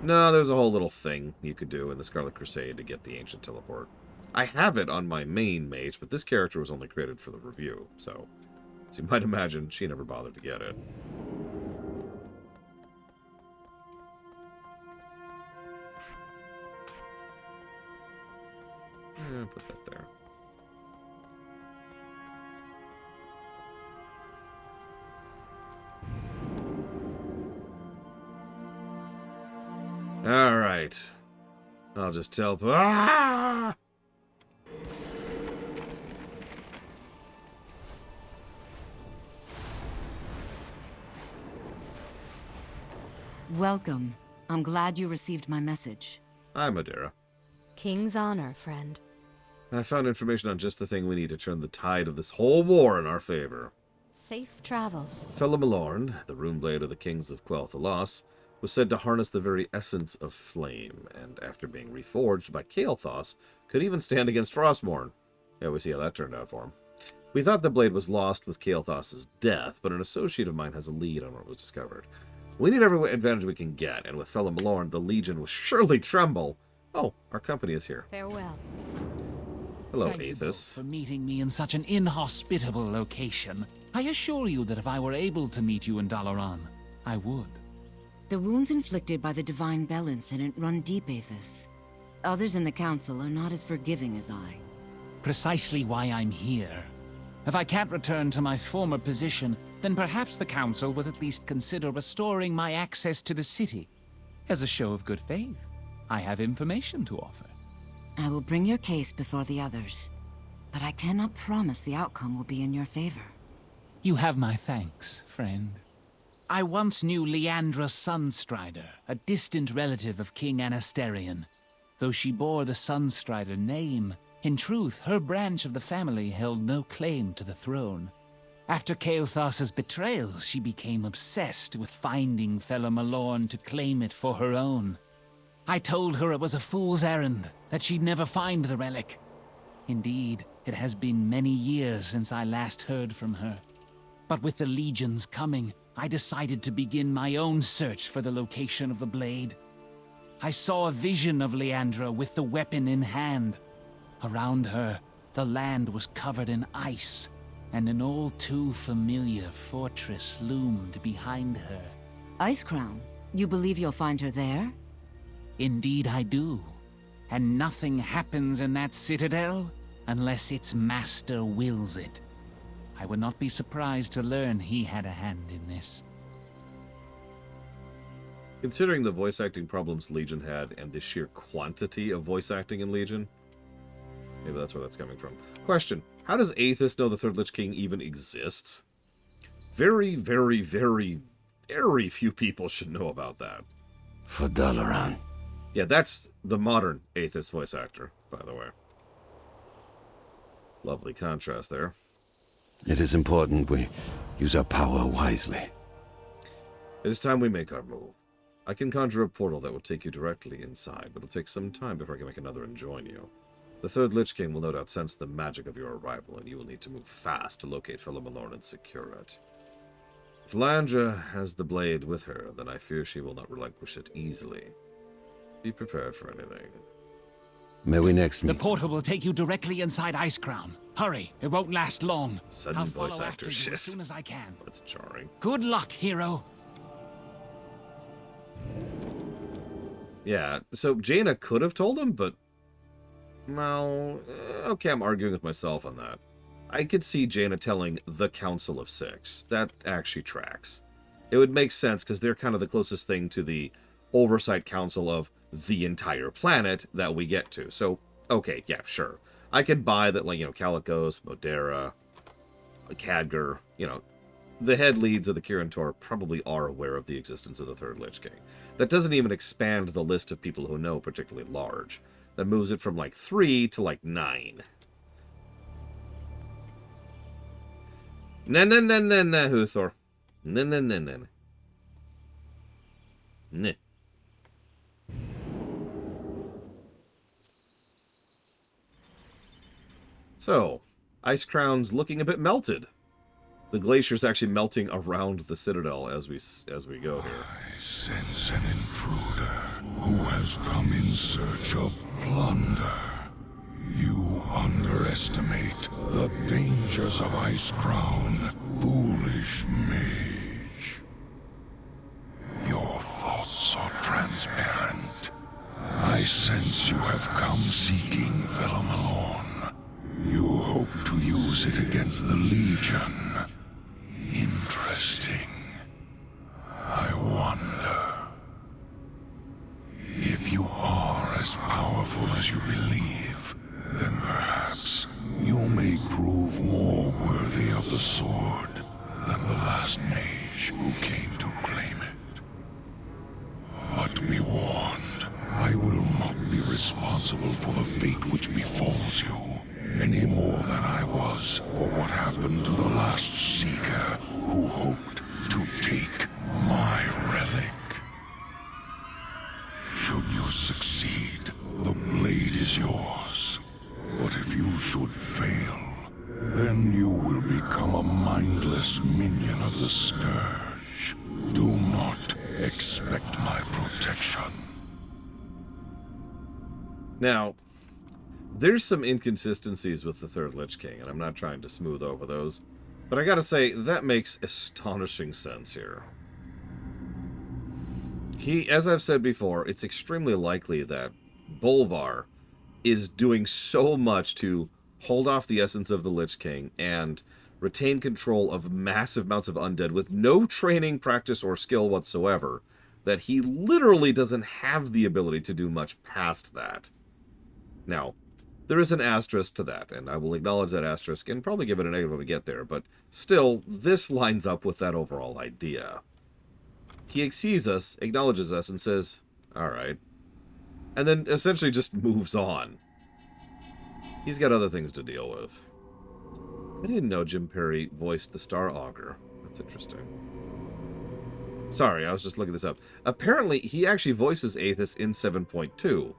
No, there's a whole little thing you could do in the Scarlet Crusade to get the Ancient Teleport. I have it on my main mage, but this character was only created for the review, so as you might imagine, she never bothered to get it. Put that there. right. I'll just tell... Ah! Welcome. I'm glad you received my message. Hi, Madeira. King's honor, friend. I found information on just the thing we need to turn the tide of this whole war in our favor. Safe travels. Felamalorn, the runeblade of the kings of Quel'Thalas, was said to harness the very essence of flame, and after being reforged by Kael'thas, could even stand against Frostmourne. Yeah, we see how that turned out for him. We thought the blade was lost with Kael'thas' death, but an associate of mine has a lead on what was discovered. We need every advantage we can get, and with Felamalorn, the Legion will surely tremble. Oh, our company is here. Farewell. Hello, Thank you both Aethys. for meeting me in such an inhospitable location. I assure you that if I were able to meet you in Dalaran, I would. The wounds inflicted by the Divine Bell incident run deep, Aethys. Others in the Council are not as forgiving as I. Precisely why I'm here. If I can't return to my former position, then perhaps the Council would at least consider restoring my access to the city. As a show of good faith, I have information to offer. I will bring your case before the others, but I cannot promise the outcome will be in your favor. You have my thanks, friend. I once knew Leandra Sunstrider, a distant relative of King Anasterion. Though she bore the Sunstrider name, in truth, her branch of the family held no claim to the throne. After Kael'thas' betrayal, she became obsessed with finding Felamalorn to claim it for her own. I told her it was a fool's errand, that she'd never find the relic. Indeed, it has been many years since I last heard from her. But with the Legion's coming, I decided to begin my own search for the location of the blade. I saw a vision of Leandra with the weapon in hand. Around her, the land was covered in ice, and an all too familiar fortress loomed behind her. Icecrown, you believe you'll find her there? Indeed I do. And nothing happens in that citadel unless its master wills it. I would not be surprised to learn he had a hand in this. Considering the voice acting problems Legion had and the sheer quantity of voice acting in Legion, maybe that's where that's coming from. Question: how does Aethys know the Third Lich King even exists? Very, very, very, very few people should know about that. For Dalaran. Yeah, that's the modern Aethys voice actor, by the way. Lovely contrast there. It is important we use our power wisely. It is time we make our move. I can conjure a portal that will take you directly inside, but it'll take some time before I can make another and join you. The Third Lich King will no doubt sense the magic of your arrival, and you will need to move fast to locate Felamalorn and secure it. If Leandra has the blade with her, then I fear she will not relinquish it easily. Be prepared for anything. May we next meet? The portal will take you directly inside Icecrown. Hurry, it won't last long. Sudden I'll voice follow actor after you shit. as soon as I can. That's jarring. Good luck, hero. Yeah, so Jaina could have told him, but... well, okay, I'm arguing with myself on that. I could see Jaina telling the Council of Six. That actually tracks. It would make sense, because they're kind of the closest thing to the Oversight Council of the entire planet that we get to. So, okay, yeah, sure. I could buy that, like, Calicos, Modera, Khadgar, the head leads of the Kirin Tor probably are aware of the existence of the Third Lich King. That doesn't even expand the list of people who know particularly large. That moves it from, 3 to, 9. Na Huthor. Na. So, Icecrown's looking a bit melted. The glacier's actually melting around the citadel as we go here. I sense an intruder who has come in search of plunder. You underestimate the dangers of Icecrown, foolish mage. Your thoughts are transparent. I sense you have come seeking Felamalorn. You hope to use it against the Legion. Interesting. I wonder if you powerful as you believe, then perhaps you may prove more worthy of the sword than the last mage who came to claim it. But be warned, I will not be responsible for the fate which befalls you, any more than I was for what happened to the last Seeker who hoped to take my relic. Should you succeed, the blade is yours. But if you should fail, then you will become a mindless minion of the Scourge. Do not expect my protection. Now, there's some inconsistencies with the third Lich King, and I'm not trying to smooth over those, but I gotta say, that makes astonishing sense here. As I've said before, it's extremely likely that Bolvar is doing so much to hold off the essence of the Lich King and retain control of massive amounts of undead with no training, practice, or skill whatsoever, that he literally doesn't have the ability to do much past that. Now, there is an asterisk to that, and I will acknowledge that asterisk and probably give it a negative when we get there, but still, this lines up with that overall idea. He sees us, acknowledges us, and says, alright. And then essentially just moves on. He's got other things to deal with. I didn't know Jim Perry voiced the Star Augur. That's interesting. Sorry, I was just looking this up. Apparently, he actually voices Aethys in 7.2,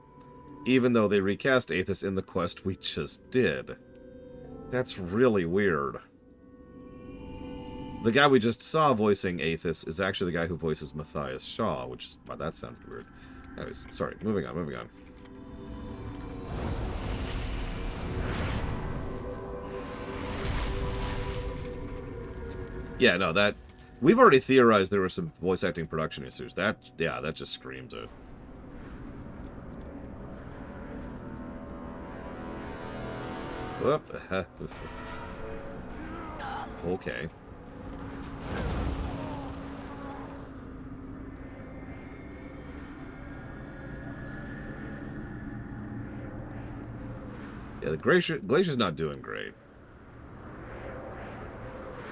even though they recast Aethys in the quest we just did. That's really weird. The guy we just saw voicing Aethys is actually the guy who voices Matthias Shaw, which is why that sounded weird. Anyways, sorry, moving on. Yeah, no, that... We've already theorized there were some voice acting production issues. That just screams it. Whoop. Okay. Yeah, the Glacier's not doing great.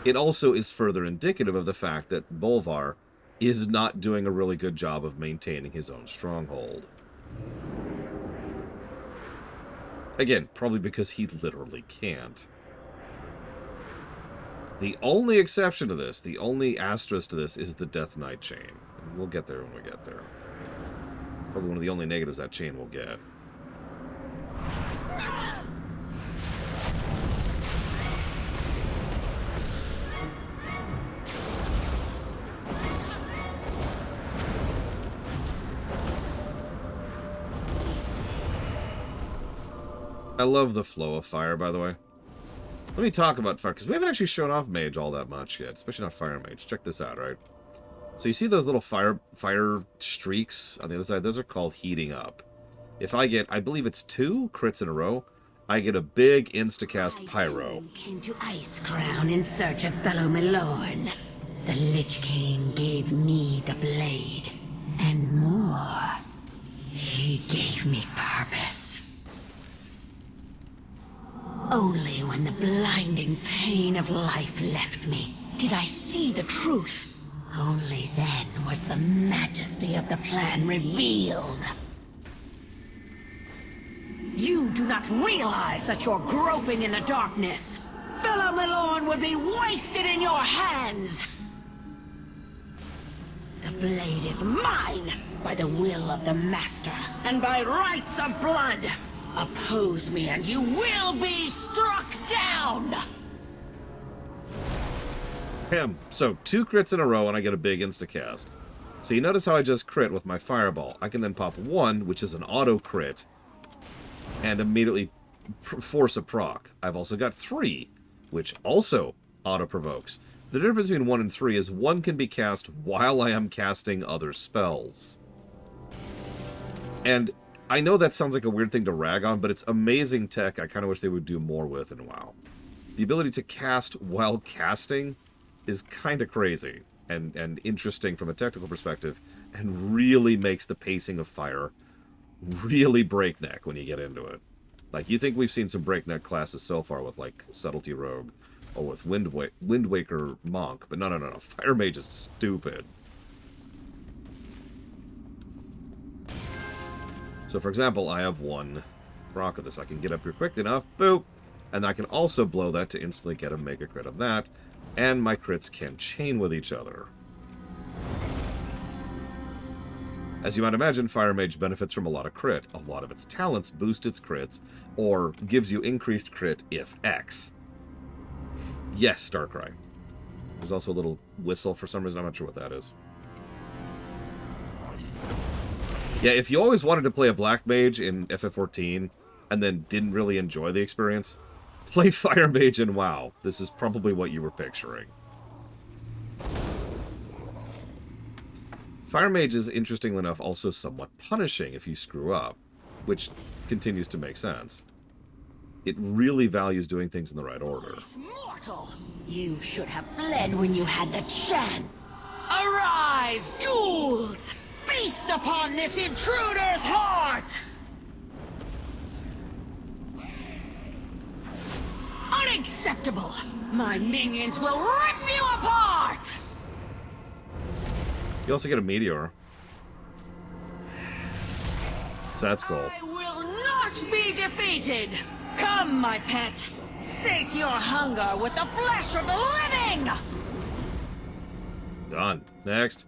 It also is further indicative of the fact that Bolvar is not doing a really good job of maintaining his own stronghold. Again, probably because he literally can't. The only exception to this, the only asterisk to this, is the Death Knight chain. And we'll get there when we get there. Probably one of the only negatives that chain will get. I love the flow of fire, by the way. Let me talk about fire, because we haven't actually shown off Mage all that much yet, especially not Fire Mage. Check this out, right? So you see those little fire streaks on the other side? Those are called heating up. If I get, I believe it's 2 crits in a row, I get a big instacast pyro. Came to Icecrown in search of fellow Milorn. The Lich King gave me the blade, and more. He gave me purpose. Only when the blinding pain of life left me did I see the truth. Only then was the majesty of the plan revealed. You do not realize that you're groping in the darkness. Fellow Milorn would be wasted in your hands. The blade is mine by the will of the Master and by rights of blood. Oppose me and you will be struck down! So 2 crits in a row and I get a big instacast. So you notice how I just crit with my fireball. I can then pop 1, which is an auto crit, and immediately force a proc. I've also got 3, which also auto provokes. The difference between 1 and 3 is 1 can be cast while I am casting other spells. And I know that sounds like a weird thing to rag on, but it's amazing tech I kind of wish they would do more with in WoW. The ability to cast while casting is kind of crazy and interesting from a technical perspective, and really makes the pacing of fire really breakneck when you get into it. Like, you think we've seen some breakneck classes so far with, like, Subtlety Rogue or with Wind Waker Monk, but no. Fire Mage is stupid. So, for example, I have one proc of this. I can get up here quick enough, boop, and I can also blow that to instantly get a mega crit of that, and my crits can chain with each other. As you might imagine, Fire Mage benefits from a lot of crit. A lot of its talents boost its crits, or gives you increased crit if X. Yes, Starcry. There's also a little whistle for some reason. I'm not sure what that is. Yeah, if you always wanted to play a Black Mage in FF14 and then didn't really enjoy the experience, play Fire Mage in WoW. This is probably what you were picturing. Fire Mage is, interestingly enough, also somewhat punishing if you screw up, which continues to make sense. It really values doing things in the right order. Mortal! You should have fled when you had the chance. Arise, ghouls! Feast upon this intruder's heart! Unacceptable! My minions will rip you apart! You also get a meteor. So that's cool. I will not be defeated! Come, my pet! Sate your hunger with the flesh of the living! Done. Next.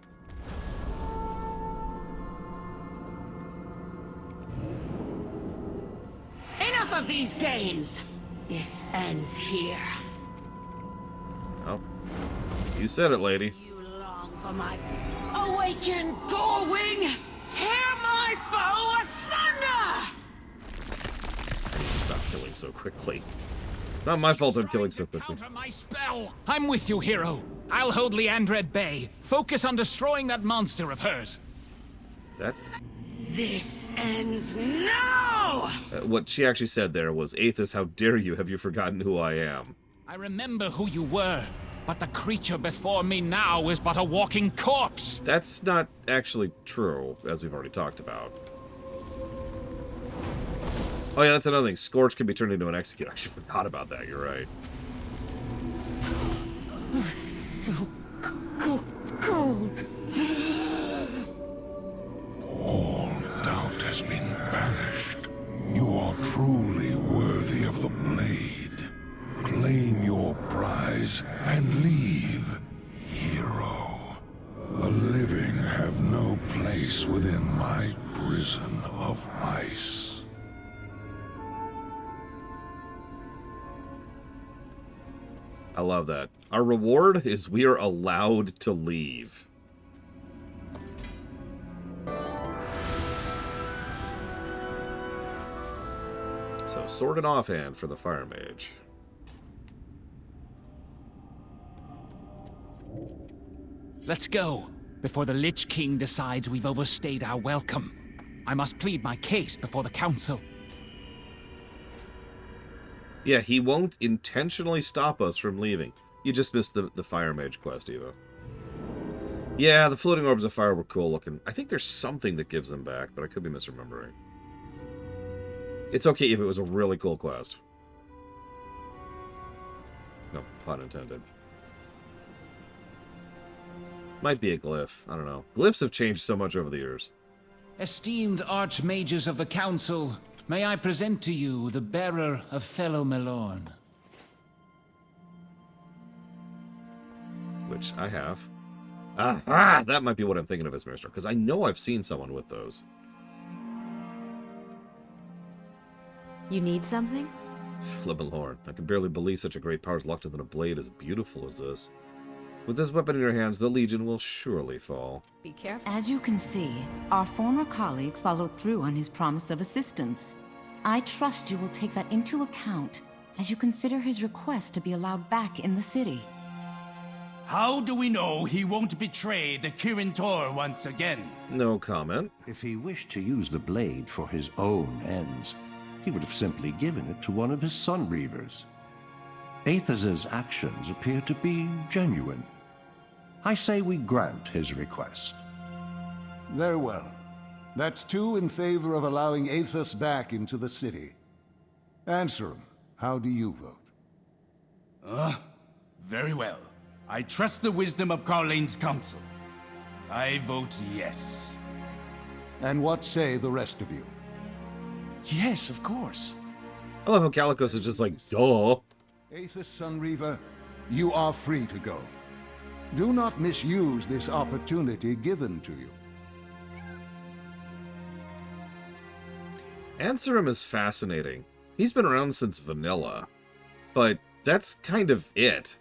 Enough of these games! This ends here. Oh. You said it, lady. You long for my awakened Gullwing! Tear my foe asunder! Stop killing so quickly. Not my fault I'm killing so quickly. Counter my spell! I'm with you, hero. I'll hold Leandra at bay. Focus on destroying that monster of hers. That? This ends now! What she actually said there was, Aethys, how dare you? Have you forgotten who I am? I remember who you were, but the creature before me now is but a walking corpse. That's not actually true, as we've already talked about. Oh yeah, that's another thing. Scorch can be turned into an execute. I actually forgot about that. You're right. So cold. All doubt has been banished. You are truly worthy of the blade. Claim your prize and leave, hero. The living have no place within my prison of ice. I love that. Our reward is we are allowed to leave. So, sword and offhand for the Fire Mage. Let's go, before the Lich King decides we've overstayed our welcome. I must plead my case before the Council. Yeah, he won't intentionally stop us from leaving. You just missed the Fire Mage quest, Eva. Yeah, the floating orbs of fire were cool looking. I think there's something that gives them back, but I could be misremembering. It's okay if it was a really cool quest. No, pun intended. Might be a glyph. I don't know. Glyphs have changed so much over the years. Esteemed Archmages of the Council, may I present to you the bearer of Fellow Melorn. Which I have. That might be what I'm thinking of as Minister, because I know I've seen someone with those. You need something? Melorn, I can barely believe such a great power is locked within a blade as beautiful as this. With this weapon in your hands, the Legion will surely fall. Be careful. As you can see, our former colleague followed through on his promise of assistance. I trust you will take that into account as you consider his request to be allowed back in the city. How do we know he won't betray the Kirin Tor once again? No comment. If he wished to use the blade for his own ends, he would have simply given it to one of his Sunreavers. Aethys's actions appear to be genuine. I say we grant his request. Very well. That's 2 in favor of allowing Aethus back into the city. Answer him. How do you vote? Very well. I trust the wisdom of Carlane's council. I vote yes. And what say the rest of you? Yes, of course. I love how Calicos is just like, duh. Aethys Sunreaver, you are free to go. Do not misuse this opportunity given to you. Ansarum is fascinating. He's been around since vanilla, but that's kind of it.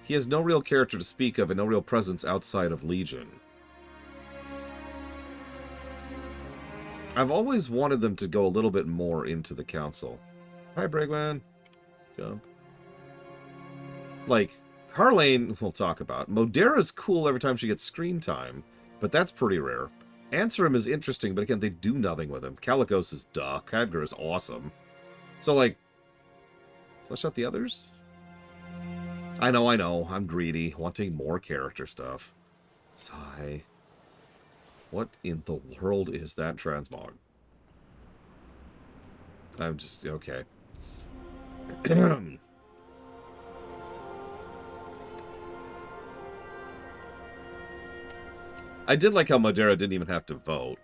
He has no real character to speak of and no real presence outside of Legion. I've always wanted them to go a little bit more into the council. Hi, Bragman. Jump. Like, Carlane, we'll talk about. Modera's cool every time she gets screen time, but that's pretty rare. Ansarum is interesting, but again, they do nothing with him. Calicos is duh. Khadgar is awesome. So, like, flesh out the others? I know. I'm greedy, wanting more character stuff. Sigh. What in the world is that transmog? I'm just... okay. I did like how Modera didn't even have to vote.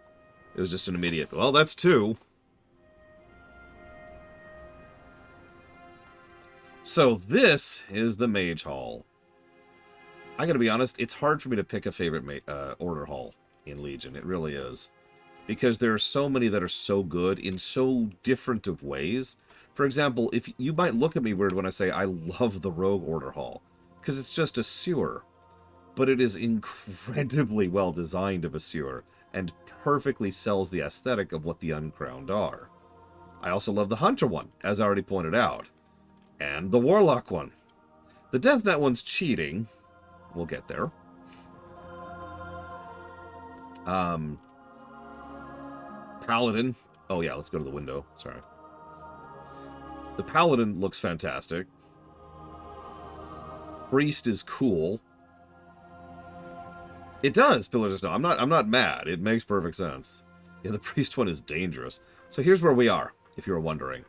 It was just an immediate, well, that's 2. So this is the Mage Hall. I gotta be honest, it's hard for me to pick a favorite Order Hall in Legion. It really is. Because there are so many that are so good in so different of ways. For example, if you might look at me weird when I say I love the Rogue Order Hall. Because it's just a sewer. But it is incredibly well designed of a sewer. And perfectly sells the aesthetic of what the Uncrowned are. I also love the Hunter one, as I already pointed out. And the Warlock one. The Death Knight one's cheating. We'll get there. Paladin. Oh yeah, let's go to the window. Sorry. The Paladin looks fantastic. Priest is cool. It does, Pillars of Snow. I'm not mad. It makes perfect sense. Yeah, the Priest one is dangerous. So here's where we are, if you were wondering.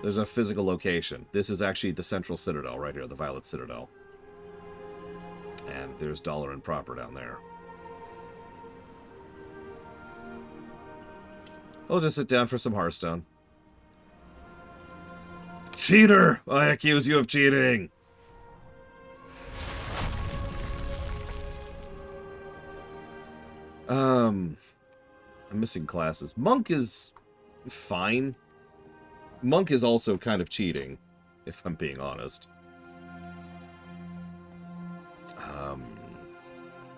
There's a physical location. This is actually the Central Citadel right here, the Violet Citadel. And there's Dollar and Proper down there. I'll just sit down for some Hearthstone. Cheater! I accuse you of cheating! I'm missing classes. Monk is fine. Monk is also kind of cheating, if I'm being honest.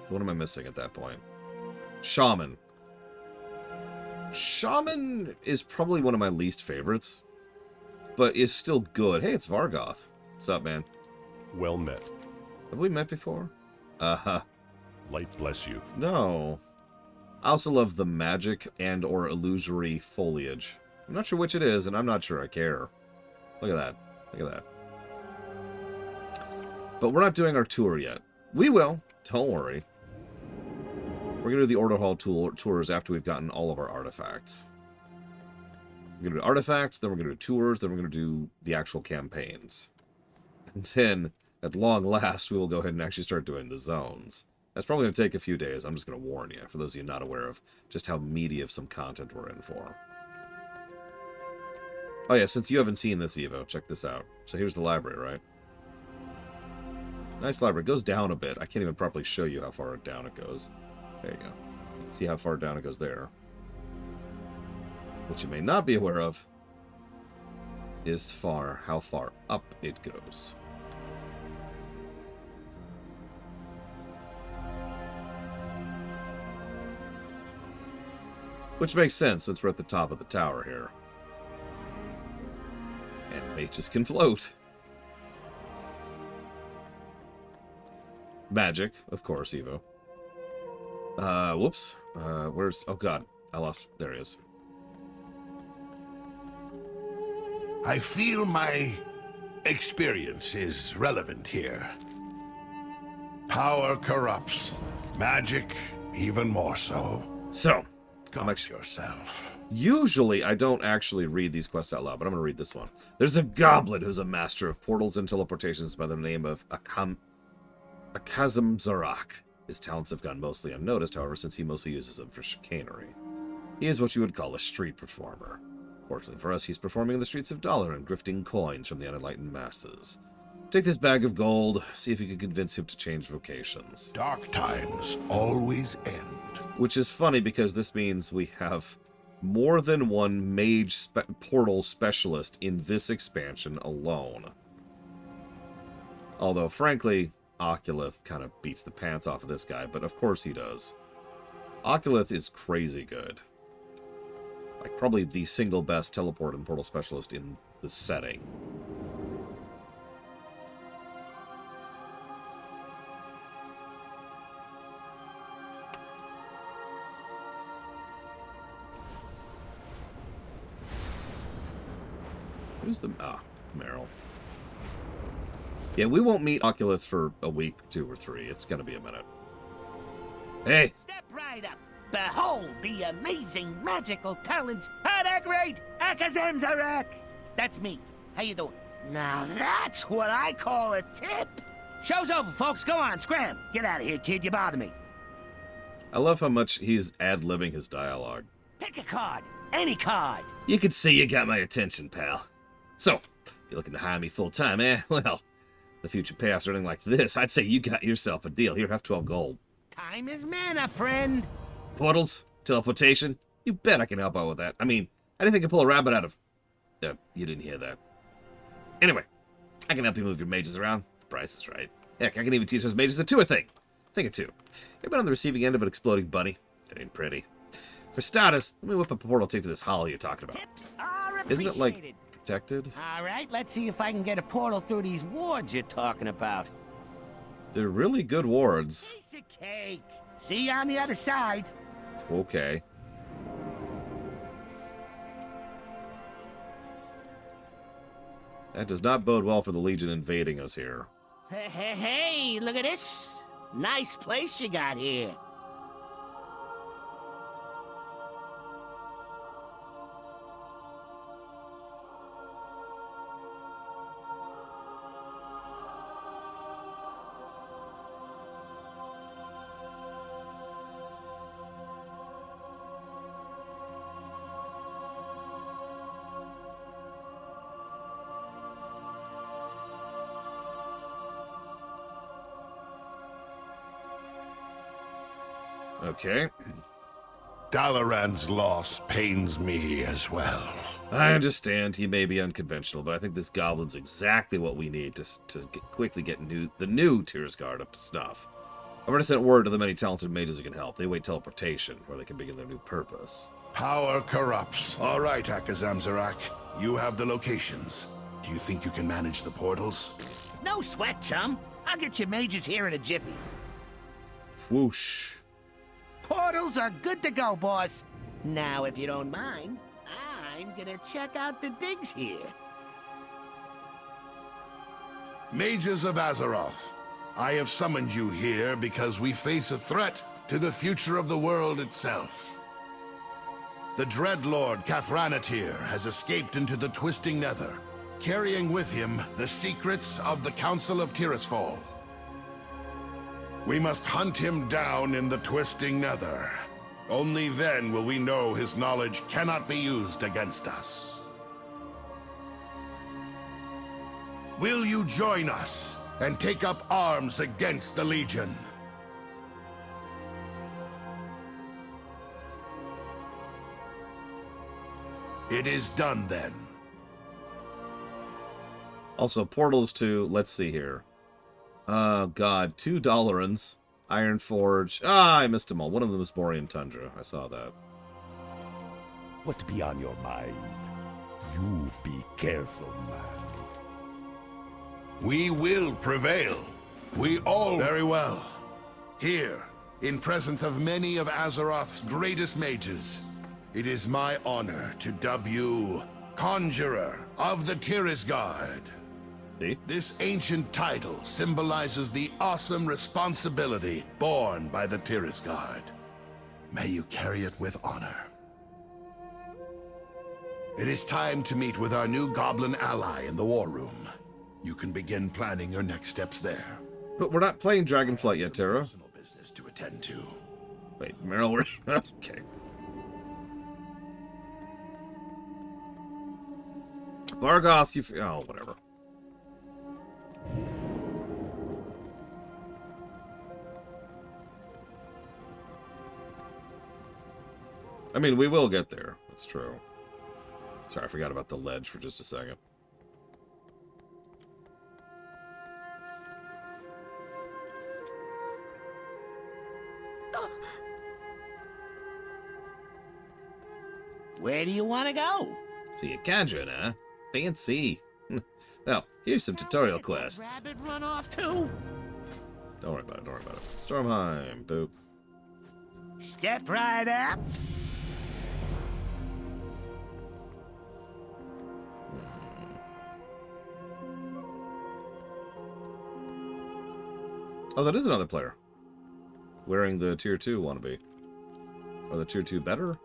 What am I missing at that point? Shaman. Shaman is probably one of my least favorites, but is still good. Hey, it's Vargoth. What's up, man? Well met. Have we met before? Uh-huh. Light bless you. No. I also love the magic and or illusory foliage. I'm not sure which it is, and I'm not sure I care. Look at that. Look at that. But we're not doing our tour yet. We will. Don't worry. We're going to do the Order Hall tours after we've gotten all of our artifacts. We're going to do artifacts, then we're going to do tours, then we're going to do the actual campaigns. And then, at long last, we will go ahead and actually start doing the zones. That's probably going to take a few days. I'm just going to warn you, for those of you not aware of just how meaty of some content we're in for. Oh yeah, since you haven't seen this, Evo, check this out. So here's the library, right? Nice library. It goes down a bit. I can't even properly show you how far down it goes. There you go. You can see how far down it goes there. What you may not be aware of is how far up it goes. Which makes sense since we're at the top of the tower here. And mages can float. Magic, of course, Evo. Whoops. Where's... oh god, I lost... there he is. I feel my experience is relevant here. Power corrupts. Magic, even more so. So, God yourself. Usually, I don't actually read these quests out loud, but I'm going to read this one. There's a goblin who's a master of portals and teleportations by the name of Akazam Zarak. His talents have gone mostly unnoticed, however, since he mostly uses them for chicanery. He is what you would call a street performer. Fortunately for us, he's performing in the streets of Dalaran, grifting coins from the unenlightened masses. Take this bag of gold, see if you can convince him to change vocations. Dark times always end. Which is funny because this means we have more than one mage portal specialist in this expansion alone. Although, frankly, Oculith kind of beats the pants off of this guy, but of course he does. Oculith is crazy good. Like, probably the single best teleport and portal specialist in the setting. Who's the... Meryl. Yeah, we won't meet Oculith for a week, 2 or 3. It's gonna be a minute. Hey! Step right up. Behold the amazing magical talents of the great Akazam Zarak. That's me. How you doing? Now that's what I call a tip. Show's over, folks. Go on, scram. Get out of here, kid. You bother me. I love how much he's ad-libbing his dialogue. Pick a card. Any card. You can see you got my attention, pal. So, you're looking to hire me full-time, eh? Well, the future payoffs are anything like this. I'd say you got yourself a deal. Here, have 12 gold. Time is mana, friend. Portals? Teleportation? You bet I can help out with that. I mean, anything can pull a rabbit out of... you didn't hear that. Anyway, I can help you move your mages around. The price is right. Heck, I can even teach those mages a 2 thing. Think of 2. You've been on the receiving end of an exploding bunny. It ain't pretty. For starters, let me whip up a portal tape to this hollow you're talking about. Tips are appreciated. Isn't it, like, protected? All right, let's see if I can get a portal through these wards you're talking about. They're really good wards. Piece of cake. See you on the other side. Okay. That does not bode well for the Legion invading us here. Hey, look at this. Nice place you got here. Okay. Dalaran's loss pains me as well. I understand he may be unconventional, but I think this goblin's exactly what we need to quickly get the new Tears Guard up to snuff. I've already sent word to the many talented mages who can help. They wait teleportation, where they can begin their new purpose. Power corrupts. All right, Akazam Zarak. You have the locations. Do you think you can manage the portals? No sweat, chum. I'll get your mages here in a jiffy. Whoosh. Portals are good to go, boss. Now, if you don't mind, I'm gonna check out the digs here. Mages of Azeroth, I have summoned you here because we face a threat to the future of the world itself. The Dreadlord Cathranatir has escaped into the Twisting Nether, carrying with him the secrets of the Council of Tirisfal. We must hunt him down in the Twisting Nether. Only then will we know his knowledge cannot be used against us. Will you join us and take up arms against the Legion? It is done then. Also, portals to, let's see here. Oh, God. 2 Dalarans. Ironforge. I missed them all. One of them was Borean Tundra. I saw that. What be on your mind? You be careful, man. We will prevail. We all... Very well. Here, in presence of many of Azeroth's greatest mages, it is my honor to dub you Conjurer of the Tirisgard. See? This ancient title symbolizes the awesome responsibility borne by the Tirisgard. May you carry it with honor. It is time to meet with our new goblin ally in the war room. You can begin planning your next steps there. But we're not playing Dragonflight yet, Terra. Personal business to attend to. Wait, Meryl, we're... okay. Vargoth, you... oh, whatever. I mean, we will get there. That's true. Sorry, I forgot about the ledge for just a second. Where do you want to go? See a Kadron, huh? Fancy. Now, here's some tutorial quests. Rabbit run off too? Don't worry about it, don't worry about it. Stormheim, boop. Step right up. Oh, that is another player. Wearing the Tier 2 wannabe. Or the Tier 2 better?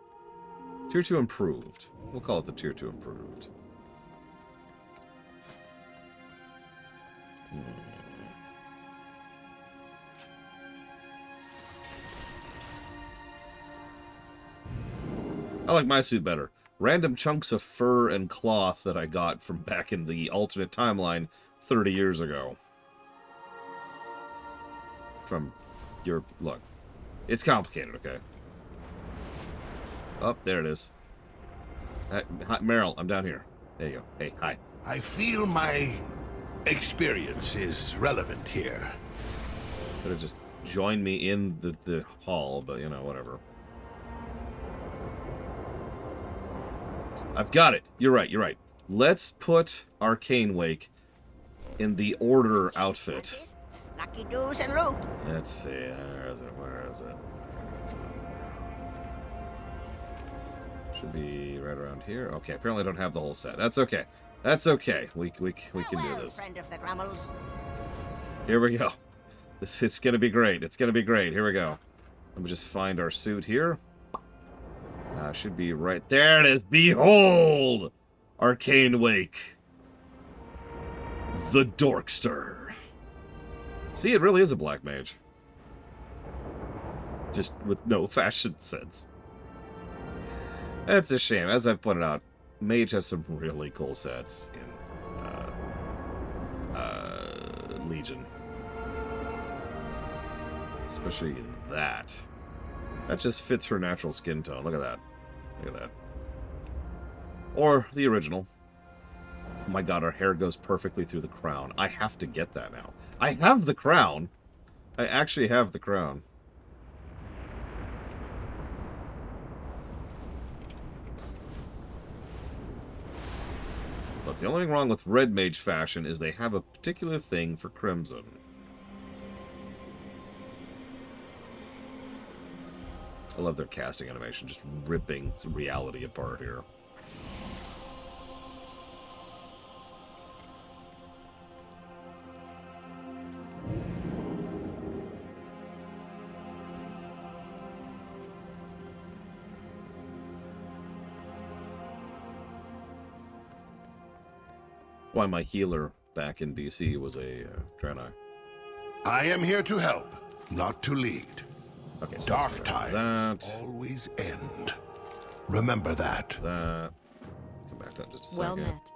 Tier 2 improved. We'll call it the Tier 2 improved. I like my suit better. Random chunks of fur and cloth that I got from back in the alternate timeline 30 years ago. From your... look. It's complicated, okay? Oh, there it is. Hi, Meryl, I'm down here. There you go. Hey, hi. I feel my experience is relevant here. Could have just joined me in the hall, but, you know, whatever. I've got it. You're right, you're right. Let's put Arcane Wake in the Order outfit. Lucky doos and root. Let's see. Where is it? Where is it? Should be right around here. Okay, apparently I don't have the whole set. That's okay. That's okay. We can do this. Friend of the Grummels. Here we go. It's gonna be great. It's gonna be great. Here we go. Let me just find our suit here. Should be right there. It is. Behold, Arcane Wake, the Dorkster. See, it really is a black mage, just with no fashion sense. That's a shame. As I've pointed out, Mage has some really cool sets in Legion. Especially that. That just fits her natural skin tone. Look at that. Look at that. Or the original. Oh my god, her hair goes perfectly through the crown. I have to get that now. I have the crown. I actually have the crown. Look, the only thing wrong with Red Mage fashion is they have a particular thing for Crimson. I love their casting animation, just ripping reality apart here. Why my healer back in BC was a Draenei. I am here to help, not to lead. Okay, so dark times always end. Remember that. Come back down just a Well second. met.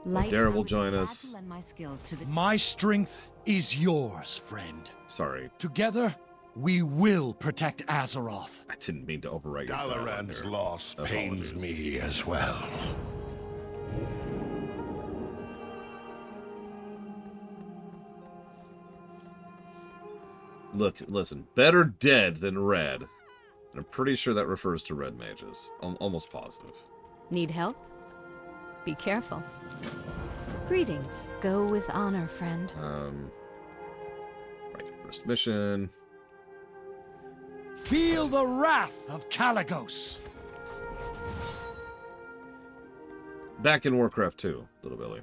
Light, Dara I will would be join glad us. to lend my skills to the... My strength is yours, friend. Sorry. Together, we will protect Azeroth. I didn't mean to overwrite your Dalaran's loss pains Apologies. me as well. Look, listen. Better dead than red. And I'm pretty sure that refers to red mages. Almost positive. Need help? Be careful. Greetings. Go with honor, friend. Right. First mission. Feel the wrath of Kaligos. Back in Warcraft 2, little Billy.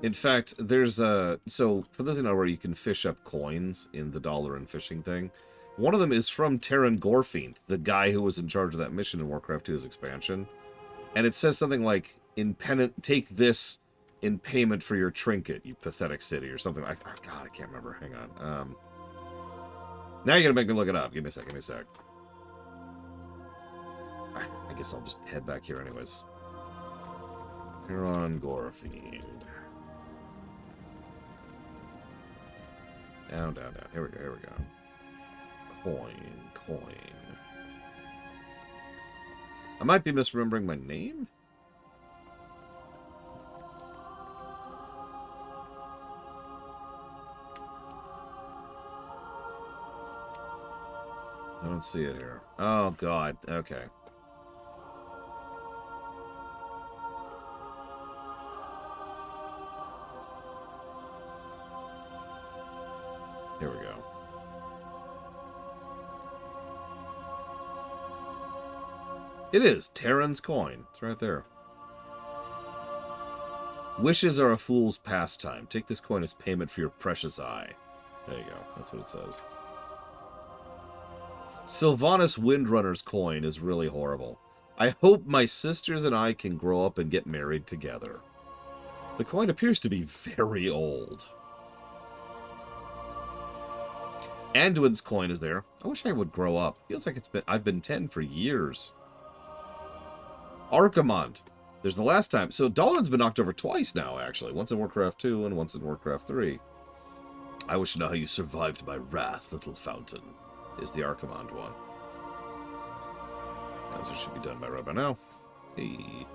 In fact, there's a... So, for those who know where you can fish up coins in the dollar and fishing thing, One of them is from Terran Gorfiend, the guy who was in charge of that mission in Warcraft 2's expansion. And it says something like, take this in payment for your trinket, you pathetic city, or something like that. Oh, God, I can't remember. Hang on. Now you're going to make me look it up. Give me a sec, I guess I'll just head back here anyways. Terran Gorfiend. Down. Here we go. Coin. I might be misremembering my name? I don't see it here. Oh, God. Okay. Here we go. It is Terran's coin. It's right there. Wishes are a fool's pastime. Take this coin as payment for your precious eye. There you go. That's what it says. Sylvanas Windrunner's coin is really horrible. I hope my sisters and I can grow up and get married together. The coin appears to be very old. Anduin's coin is there. I wish I would grow up. Feels like I've been 10 for years. Archimond. There's the last time. So Dahlon's been knocked over twice now, actually. Once in Warcraft 2 and once in Warcraft 3. I wish to know how you survived my wrath, little fountain, is the Archimond one. That should be done right by now. Hey.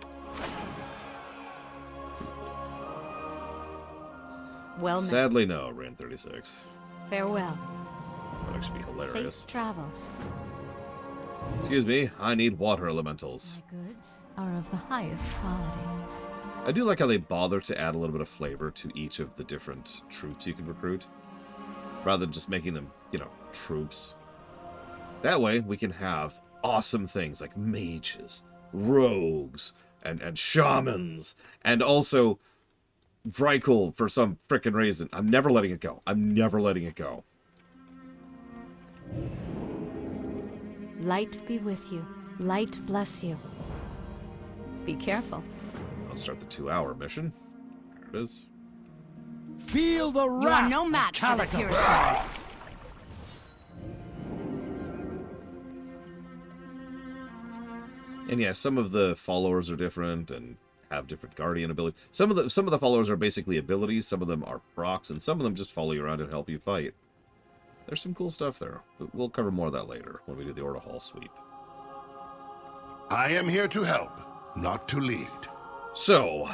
Well, sadly, no, Reign 36. Farewell. That would actually be hilarious. Safe travels. Excuse me, I need water elementals. My goods are of the highest quality. I do like how they bother to add a little bit of flavor to each of the different troops you can recruit, rather than just making them, troops. That way, we can have awesome things like mages, rogues, and shamans, and also Vrykul for some frickin' reason. I'm never letting it go. Light be with you. Light bless you. Be careful. Let's start the 2-hour mission. There it is. Feel the wrath. You are no match for the Tyranid. And yeah, some of the followers are different and have different guardian abilities. Some of the followers are basically abilities, some of them are procs, and some of them just follow you around and help you fight. There's some cool stuff there, but we'll cover more of that later when we do the Order Hall sweep. I am here to help, not to lead. So,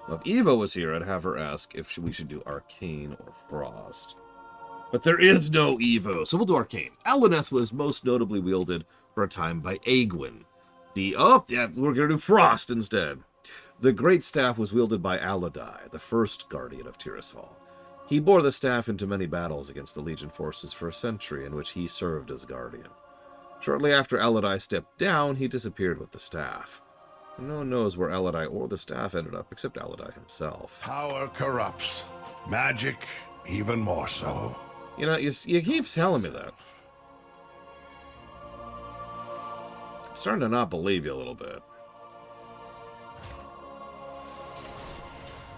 if Eva was here, I'd have her ask if we should do Arcane or Frost. But there is no Evo, so we'll do Arcane. Alaneth was most notably wielded for a time by Aegwin. We're going to do Frost instead. The Great Staff was wielded by Aladai, the first Guardian of Tirisfal. He bore the staff into many battles against the Legion forces for a century in which he served as Guardian. Shortly after Aladai stepped down, he disappeared with the staff. No one knows where Aladai or the staff ended up, except Aladai himself. Power corrupts. Magic, even more so. You keep telling me that. I'm starting to not believe you a little bit.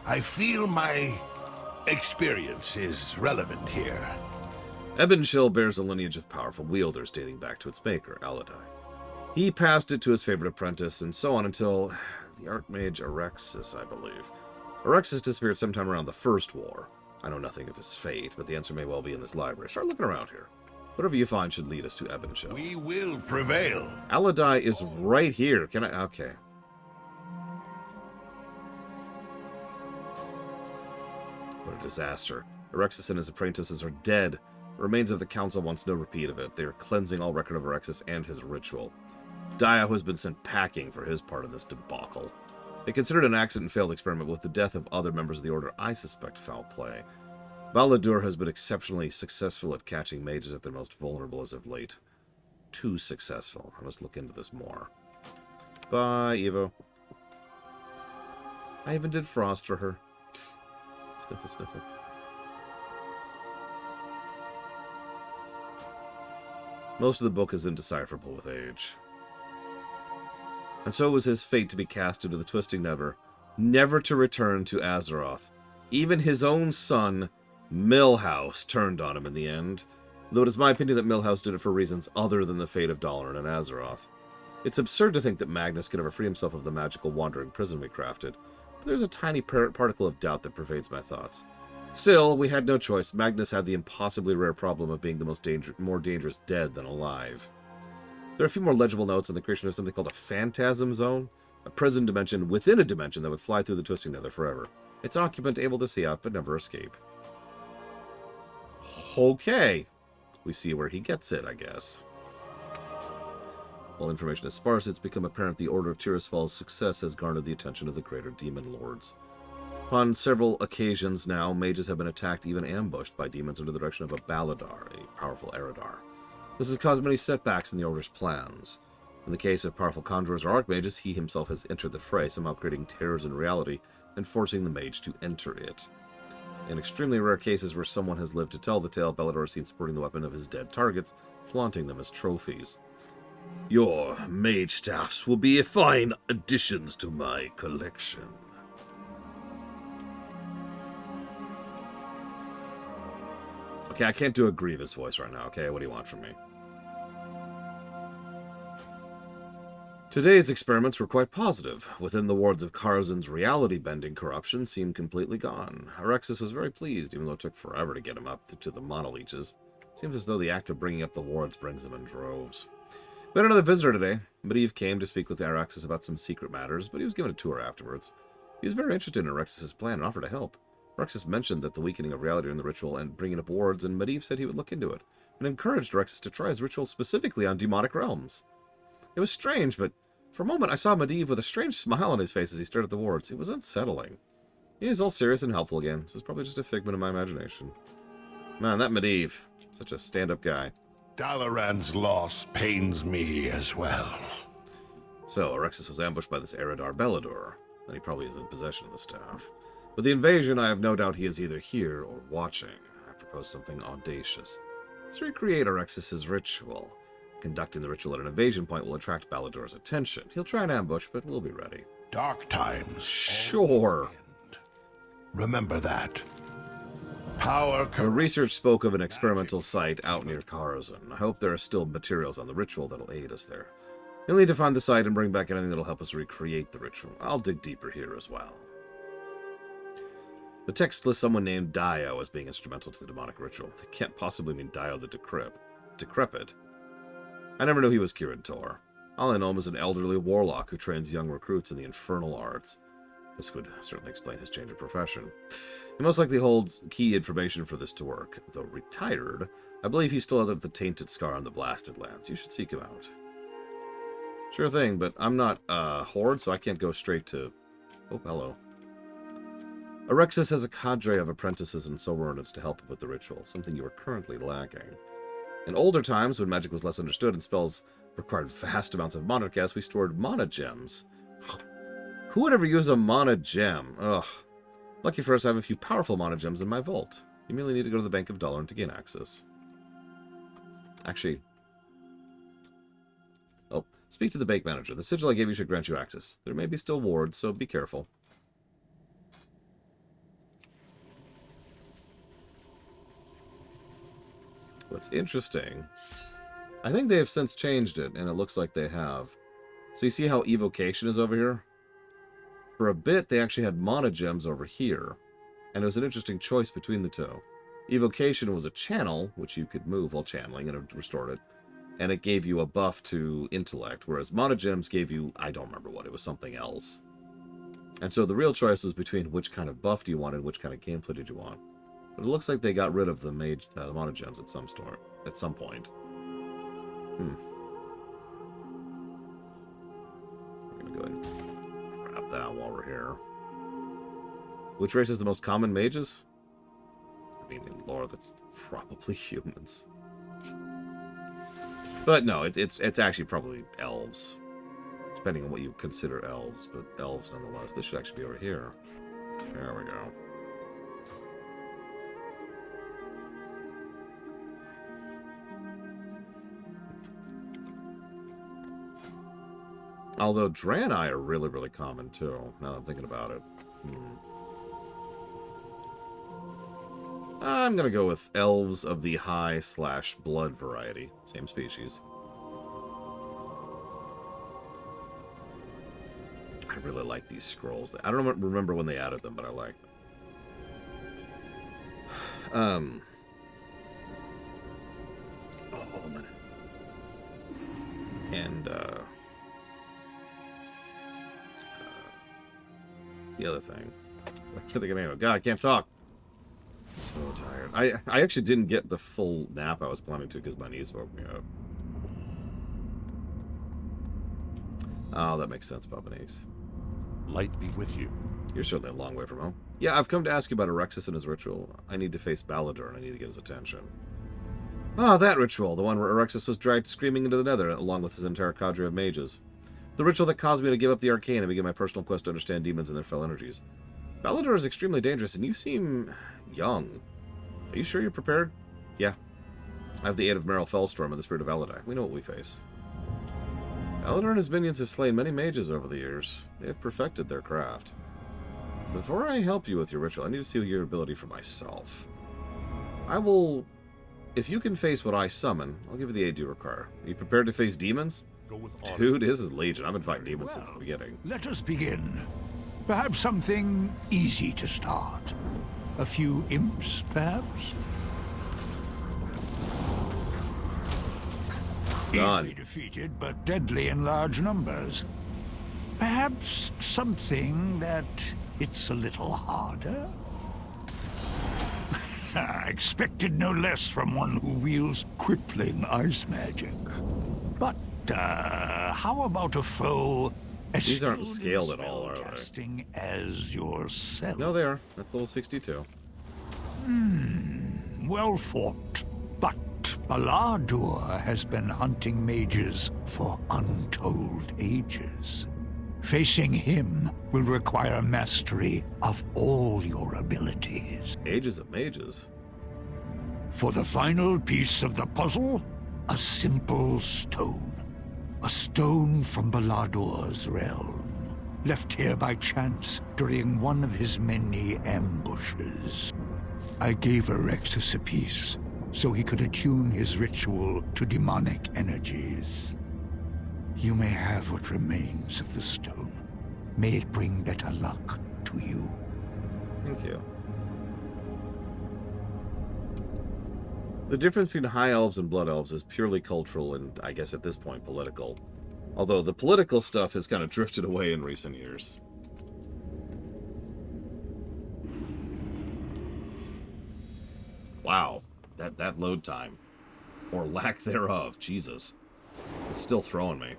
I feel my experience is relevant here. Ebonshill bears a lineage of powerful wielders dating back to its maker, Aladai. He passed it to his favorite apprentice, and so on until the Archmage Erexis, I believe. Erexis disappeared sometime around the First War. I know nothing of his fate, but the answer may well be in this library. Start looking around here. Whatever you find should lead us to Ebonshill. We will prevail. Aladai is right here. Can I? Okay. What a disaster. Erexis and his apprentices are dead. The remains of the council wants no repeat of it. They are cleansing all record of Erexis and his ritual. Dio has been sent packing for his part in this debacle. They considered an accident and failed experiment, but with the death of other members of the Order, I suspect foul play. Valadur has been exceptionally successful at catching mages at their most vulnerable as of late. Too successful. I must look into this more. Bye, Evo. I even did Frost for her. Sniffle, sniffle. Most of the book is indecipherable with age. And so it was his fate to be cast into the Twisting Never, never to return to Azeroth. Even his own son, Millhouse, turned on him in the end, though it is my opinion that Millhouse did it for reasons other than the fate of Dalaran and Azeroth. It's absurd to think that Magnus could ever free himself of the magical wandering prison we crafted, but there's a tiny particle of doubt that pervades my thoughts. Still, we had no choice. Magnus had the impossibly rare problem of being the more dangerous dead than alive. There are a few more legible notes on the creation of something called a phantasm zone, a prison dimension within a dimension that would fly through the Twisting Nether forever. Its occupant able to see out but never escape. Okay. We see where he gets it, I guess. While information is sparse, it's become apparent the Order of Tirisfal's success has garnered the attention of the greater demon lords. On several occasions now, mages have been attacked, even ambushed, by demons under the direction of a Baladar, a powerful Eridar. This has caused many setbacks in the Order's plans. In the case of powerful conjurers or archmages, he himself has entered the fray, somehow creating terrors in reality and forcing the mage to enter it. In extremely rare cases where someone has lived to tell the tale, Baladar is seen sporting the weapon of his dead targets, flaunting them as trophies. Your mage staffs will be fine additions to my collection. Okay, I can't do a Grievous voice right now, okay? What do you want from me? Today's experiments were quite positive. Within the wards of Karzan's reality-bending corruption seemed completely gone. Arexis was very pleased, even though it took forever to get him up to the monoleeches. Seems as though the act of bringing up the wards brings them in droves. We had another visitor today. Medivh came to speak with Arexis about some secret matters, but he was given a tour afterwards. He was very interested in Arexis' plan and offered to help. Arexis mentioned that the weakening of reality in the ritual and bringing up wards, and Medivh said he would look into it, and encouraged Arexis to try his ritual specifically on demonic realms. It was strange, but for a moment I saw Medivh with a strange smile on his face as he stared at the wards. It was unsettling. He was all serious and helpful again. This is probably just a figment of my imagination. Man, that Medivh. Such a stand-up guy. Dalaran's loss pains me as well. So, Arexis was ambushed by this Eridar Balador, and he probably is in possession of the staff. With the invasion, I have no doubt he is either here or watching. I propose something audacious. Let's recreate Arexis' ritual. Conducting the ritual at an invasion point will attract Balador's attention. He'll try an ambush, but we'll be ready. Dark times. Sure. Remember that. Power. The research spoke of an experimental site out near Karzan. I hope there are still materials on the ritual that'll aid us there. You'll need to find the site and bring back anything that'll help us recreate the ritual. I'll dig deeper here as well. The text lists someone named Dio as being instrumental to the demonic ritual. They can't possibly mean Dio the Decrepit. I never knew he was Kirin Tor. All I know him as an elderly warlock who trains young recruits in the infernal arts. This would certainly explain his change of profession. He most likely holds key information for this to work. Though retired, I believe he's still out at the Tainted Scar on the Blasted Lands. You should seek him out. Sure thing, but I'm not Horde, so I can't go straight to... Oh, hello. Arexis has a cadre of apprentices and soul-runners to help with the ritual, something you are currently lacking. In older times, when magic was less understood and spells required vast amounts of mana cast, we stored mana gems. Who would ever use a mana gem? Ugh. Lucky for us, I have a few powerful mana gems in my vault. You merely need to go to the Bank of Dalaran to gain access. Actually... Oh, speak to the bank manager. The sigil I gave you should grant you access. There may be still wards, so be careful. What's interesting, I think they have since changed it, and it looks like they have. So you see how evocation is over here? For a bit, they actually had mana gems over here, and it was an interesting choice between the two. Evocation was a channel, which you could move while channeling, and it restored it, and it gave you a buff to intellect, whereas mana gems gave you, I don't remember what, it was something else. And so the real choice was between which kind of buff do you want and which kind of gameplay did you want. But it looks like they got rid of the mage, the mana gems at some point. We're gonna go ahead and grab that while we're here. Which race is the most common mages? I mean, in lore, that's probably humans. But no, it's actually probably elves, depending on what you consider elves. But elves, nonetheless. This should actually be over here. There we go. Although Draenei are really, really common, too, now that I'm thinking about it. I'm going to go with elves of the high/blood variety. Same species. I really like these scrolls. I don't remember when they added them, but I like them. Oh, hold on a minute. And, the other thing. I can't think of the name of it. God, I can't talk. I'm so tired. I actually didn't get the full nap I was planning to because my knees woke me up. Oh, that makes sense, Papa Niece. Light be with you. You're certainly a long way from home. Yeah, I've come to ask you about Erexus and his ritual. I need to face Ballador, and I need to get his attention. Ah, that ritual. The one where Erexus was dragged screaming into the Nether, along with his entire cadre of mages. The ritual that caused me to give up the arcane and begin my personal quest to understand demons and their fell energies. Ballador is extremely dangerous, and you seem young. Are you sure you're prepared? Yeah. I have the aid of Meryl Fellstorm and the Spirit of Eladai. We know what we face. Ballador and his minions have slain many mages over the years. They have perfected their craft. Before I help you with your ritual, I need to see your ability for myself. I will... If you can face what I summon, I'll give you the aid you require. Are you prepared to face demons? Dude, this is Legion. I've been fighting demons since the beginning. Let us begin. Perhaps something easy to start. A few imps, perhaps? Done. Easily defeated, but deadly in large numbers. Perhaps something that it's a little harder? I expected no less from one who wields crippling ice magic. But, how about a foe as These aren't scaled at all, are they? As yourself? No, they are. That's level 62. Well fought. But Ballador has been hunting mages for untold ages. Facing him will require mastery of all your abilities. Ages of mages. For the final piece of the puzzle, a simple stone. A stone from Ballador's realm, left here by chance during one of his many ambushes. I gave Erexus a piece, so he could attune his ritual to demonic energies. You may have what remains of the stone. May it bring better luck to you. Thank you. The difference between High Elves and Blood Elves is purely cultural and, I guess at this point, political. Although the political stuff has kind of drifted away in recent years. Wow. That load time. Or lack thereof. Jesus. It's still throwing me.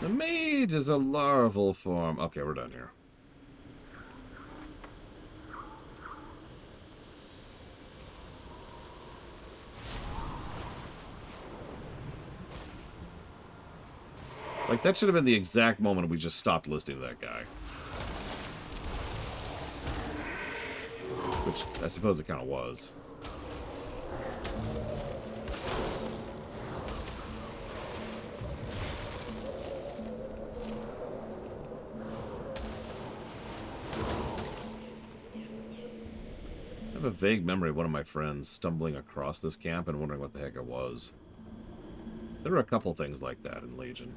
The Mage is a larval form. Okay, we're done here. Like, that should have been the exact moment we just stopped listening to that guy. Which, I suppose it kind of was. I have a vague memory of one of my friends stumbling across this camp and wondering what the heck it was. There are a couple things like that in Legion.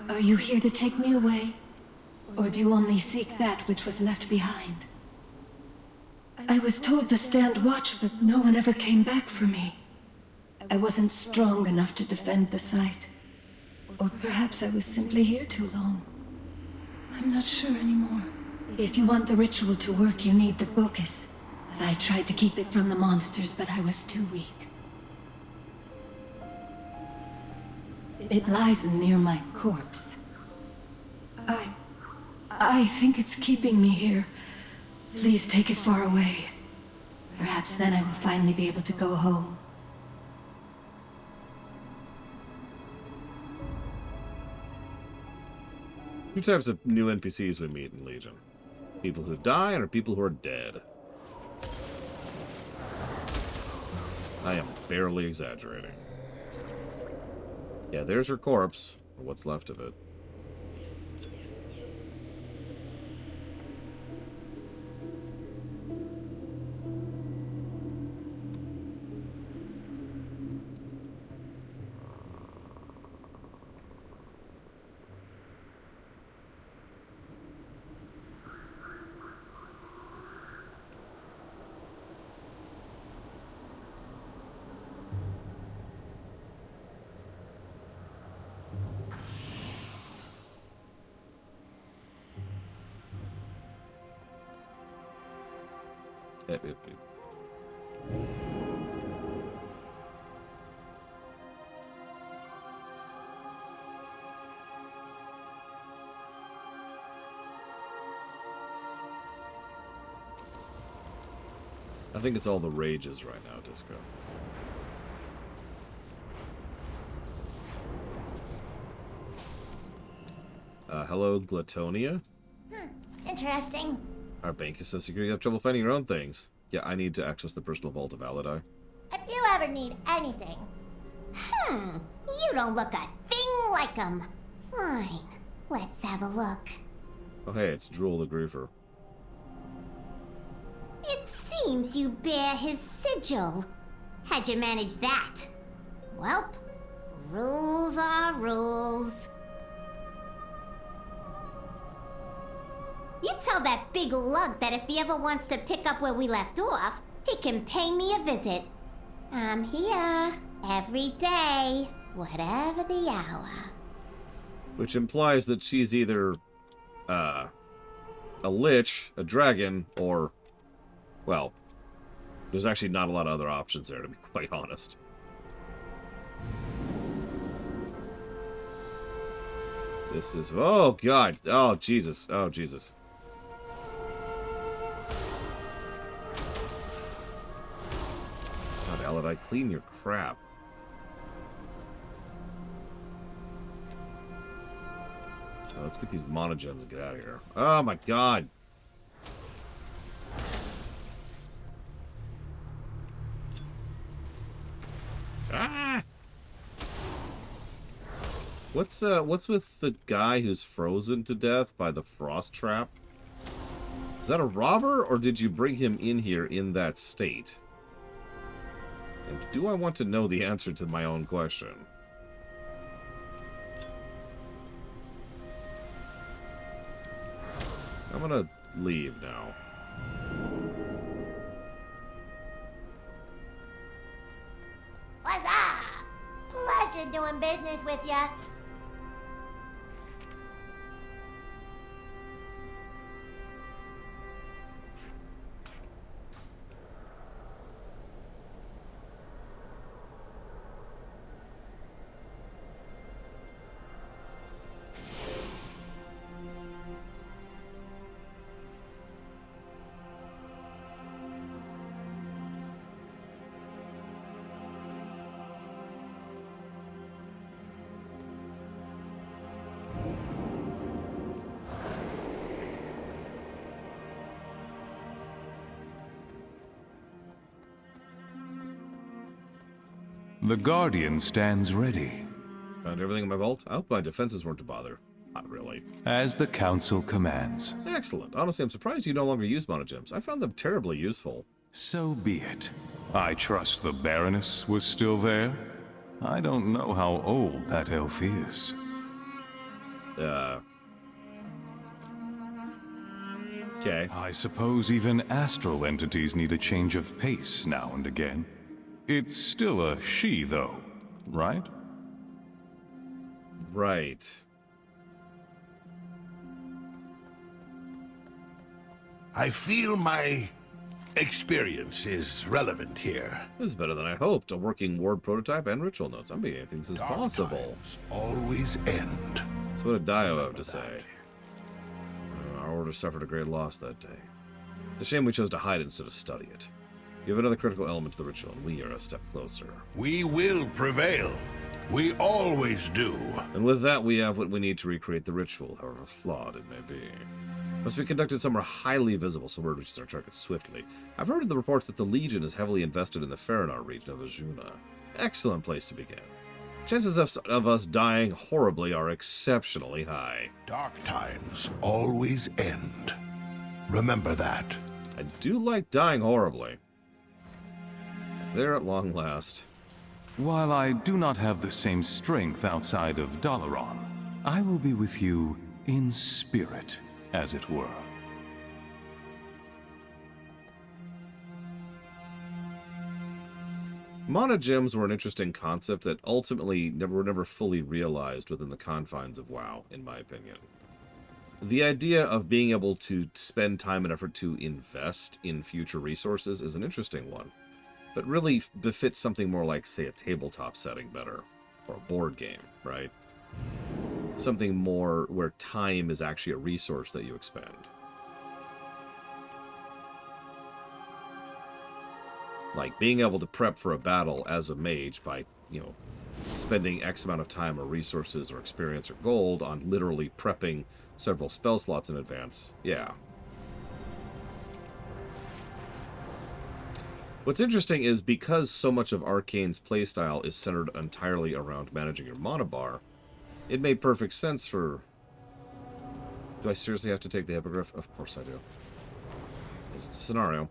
Are you here to take me away? Or do you only seek that which was left behind? I was told to stand watch, but no one ever came back for me. I wasn't strong enough to defend the site. Or perhaps I was simply here too long. I'm not sure anymore. If you want the ritual to work, you need the focus. I tried to keep it from the monsters, but I was too weak. It lies near my corpse. I think it's keeping me here. Please take it far away. Perhaps then I will finally be able to go home. Two types of new NPCs we meet in Legion. People who die and people who are dead. I am barely exaggerating. Yeah, there's her corpse, or what's left of it. I think it's all the rages right now, Disco. Hello, Glatonia? Interesting. Our bank is so secure you have trouble finding your own things. Yeah, I need to access the personal vault of Aladai. If you ever need anything... you don't look a thing like him. Fine. Let's have a look. Oh hey, it's Drool the Griefer. It seems you bear his sigil. How'd you manage that? Welp, rules are rules. You tell that big lug that if he ever wants to pick up where we left off, he can pay me a visit. I'm here every day, whatever the hour. Which implies that she's either a lich, a dragon, or, well, there's actually not a lot of other options there, to be quite honest. This is, oh god, oh Jesus, oh Jesus. God, Aladai, clean your crap. So let's get these monogems and get out of here. Oh my god. Ah! What's with the guy who's frozen to death by the frost trap? Is that a robber, or did you bring him in here in that state? And do I want to know the answer to my own question? I'm gonna leave now. What's up? Pleasure doing business with ya. The Guardian stands ready. Found everything in my vault? I hope my defenses weren't to bother. Not really. As the Council commands. Excellent. Honestly, I'm surprised you no longer use monogems. I found them terribly useful. So be it. I trust the Baroness was still there. I don't know how old that elf is. Okay. I suppose even astral entities need a change of pace now and again. It's still a she, though, right? Right. I feel my experience is relevant here. This is better than I hoped. A working ward prototype and ritual notes. I'm beginning to think this is possible. Always end. So what did Dio have to say? Our order suffered a great loss that day. It's a shame we chose to hide instead of study it. You have another critical element to the ritual, and we are a step closer. We will prevail. We always do. And with that, we have what we need to recreate the ritual, however flawed it may be. Must be conducted somewhere highly visible so we're to reach our target swiftly. I've heard of the reports that the Legion is heavily invested in the Faranar region of Azuna. Excellent place to begin. Chances of us dying horribly are exceptionally high. Dark times always end. Remember that. I do like dying horribly. There at long last. While I do not have the same strength outside of Dalaran, I will be with you in spirit, as it were. Mana gems were an interesting concept that ultimately were never fully realized within the confines of WoW, in my opinion. The idea of being able to spend time and effort to invest in future resources is an interesting one, but really befits something more like, say, a tabletop setting better, or a board game, right? Something more where time is actually a resource that you expend. Like being able to prep for a battle as a mage by, spending X amount of time or resources or experience or gold on literally prepping several spell slots in advance. Yeah. What's interesting is because so much of Arcane's playstyle is centered entirely around managing your mana bar, it made perfect sense for... Do I seriously have to take the hippogriff? Of course I do. It's a scenario.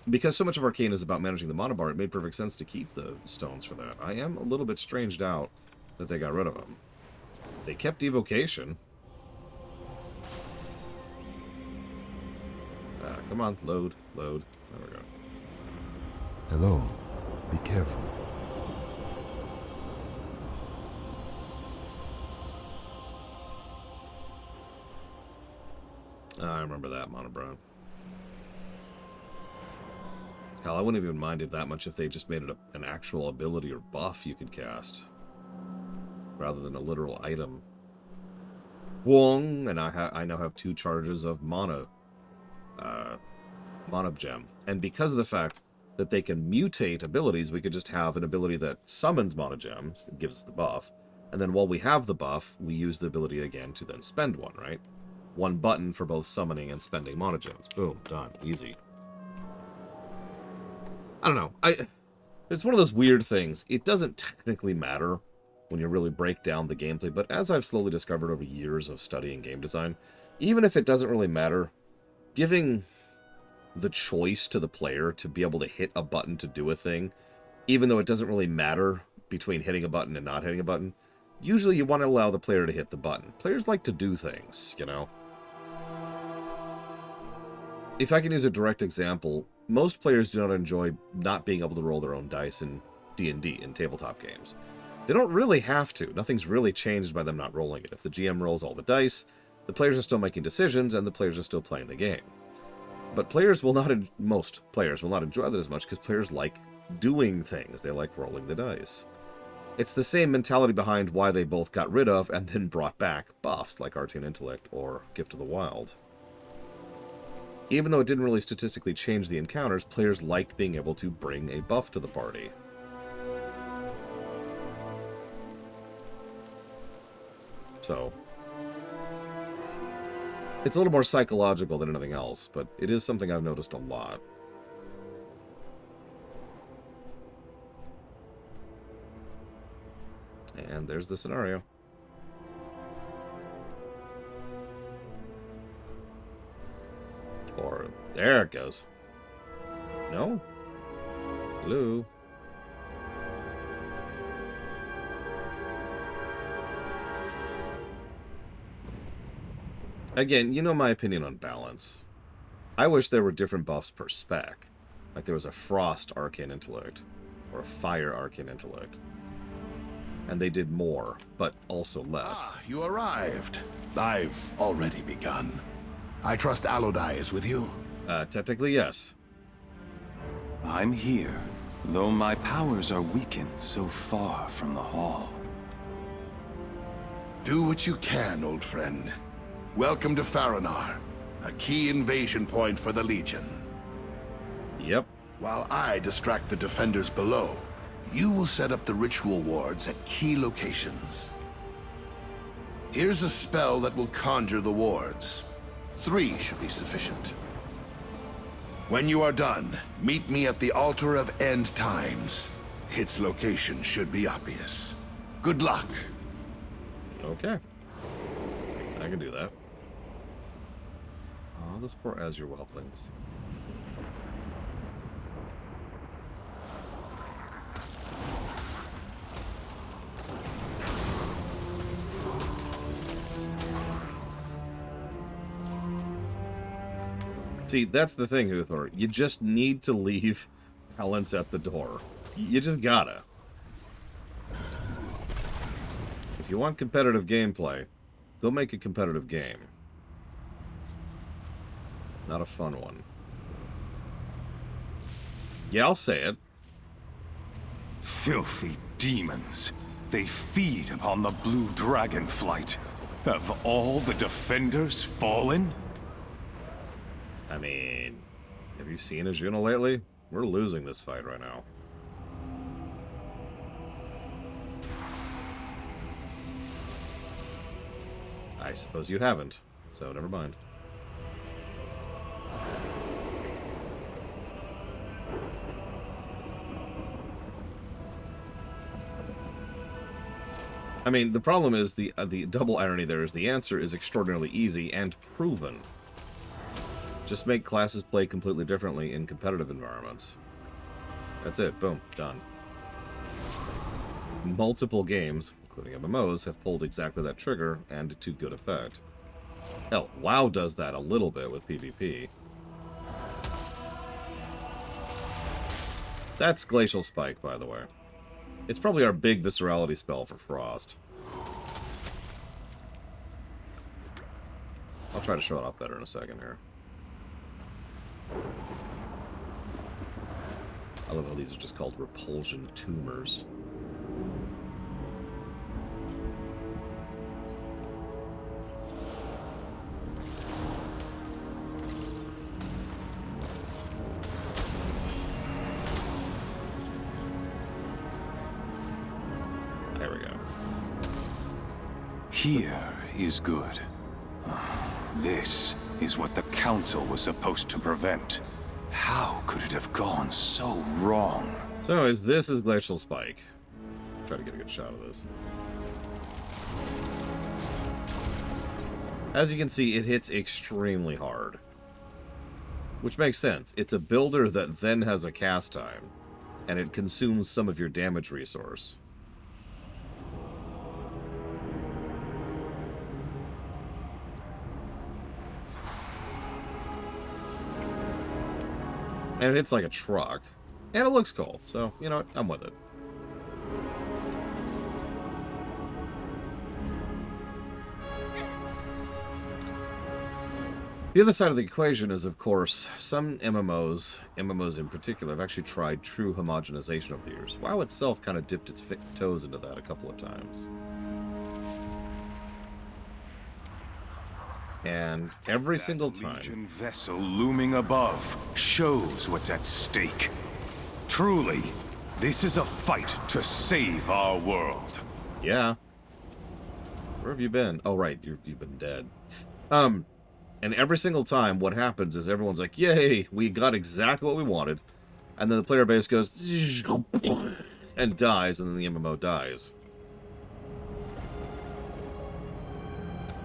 Because so much of Arcane is about managing the mana bar, it made perfect sense to keep the stones for that. I am a little bit stranged out that they got rid of them. They kept Evocation. Come on, load. There we go. Hello. Be careful. I remember that, Mana Brown. Hell, I wouldn't even mind it that much if they just made it an actual ability or buff you could cast, rather than a literal item. Wong, and I now have 2 charges of mana gem, and because of the fact that they can mutate abilities, we could just have an ability that summons mana gems, that gives us the buff, and then while we have the buff, we use the ability again to then spend one, right? One button for both summoning and spending mana gems. Boom, done, easy. I don't know. It's one of those weird things. It doesn't technically matter when you really break down the gameplay, but as I've slowly discovered over years of studying game design, even if it doesn't really matter, giving the choice to the player to be able to hit a button to do a thing, even though it doesn't really matter between hitting a button and not hitting a button, usually you want to allow the player to hit the button. Players like to do things, If I can use a direct example, most players do not enjoy not being able to roll their own dice in D&D, in tabletop games. They don't really have to. Nothing's really changed by them not rolling it. If the GM rolls all the dice, the players are still making decisions, and the players are still playing the game. But most players will not enjoy that as much, because players like doing things. They like rolling the dice. It's the same mentality behind why they both got rid of and then brought back buffs, like Arcane Intellect or Gift of the Wild. Even though it didn't really statistically change the encounters, players liked being able to bring a buff to the party. So, it's a little more psychological than anything else, but it is something I've noticed a lot. And there's the scenario. Or, there it goes. No? Hello? Again, you know my opinion on balance. I wish there were different buffs per spec. Like there was a Frost Arcane Intellect, or a Fire Arcane Intellect. And they did more, but also less. Ah, you arrived. I've already begun. I trust Alodai is with you? Technically, yes. I'm here, though my powers are weakened so far from the hall. Do what you can, old friend. Welcome to Faranar, a key invasion point for the Legion. Yep. While I distract the defenders below, You will set up the ritual wards at key locations. Here's a spell that will conjure the wards. 3 should be sufficient. When you are done, meet me at the Altar of End Times. Its location should be obvious. Good luck. Okay. I can do that. Oh, those poor Azure Whelplings. See, that's the thing, Uthor. You just need to leave Talents at the door. You just gotta. If you want competitive gameplay, go make a competitive game. Not a fun one. Yeah, I'll say it. Filthy demons. They feed upon the blue dragon flight. Have all the defenders fallen? I mean, have you seen Ajuna lately? We're losing this fight right now. I suppose you haven't, so never mind. I mean, the problem is the double irony there is the answer is extraordinarily easy and proven. Just make classes play completely differently in competitive environments. That's it. Boom. Done. Multiple games, including MMOs, have pulled exactly that trigger, and to good effect. Hell, WoW does that a little bit with PvP. That's Glacial Spike, by the way. It's probably our big viscerality spell for Frost. I'll try to show it off better in a second here. I love how these are just called repulsion tumors. There we go. Here is good. This is what the Council was supposed to prevent. How could it have gone so wrong? So anyways, this is Glacial Spike. Try to get a good shot of this. As you can see, it hits extremely hard. Which makes sense. It's a builder that then has a cast time, and it consumes some of your damage resource. And it's like a truck. And it looks cool. So, you know what? I'm with it. The other side of the equation is, of course, some MMOs in particular, have actually tried true homogenization over the years. WoW itself kind of dipped its toes into that a couple of times. And every single time... Legion vessel looming above shows what's at stake. Truly, this is a fight to save our world. Yeah. Where have you been? Oh, right. You've been dead. And every single time, what happens is everyone's like, yay, we got exactly what we wanted. And then the player base goes... and dies, and then the MMO dies.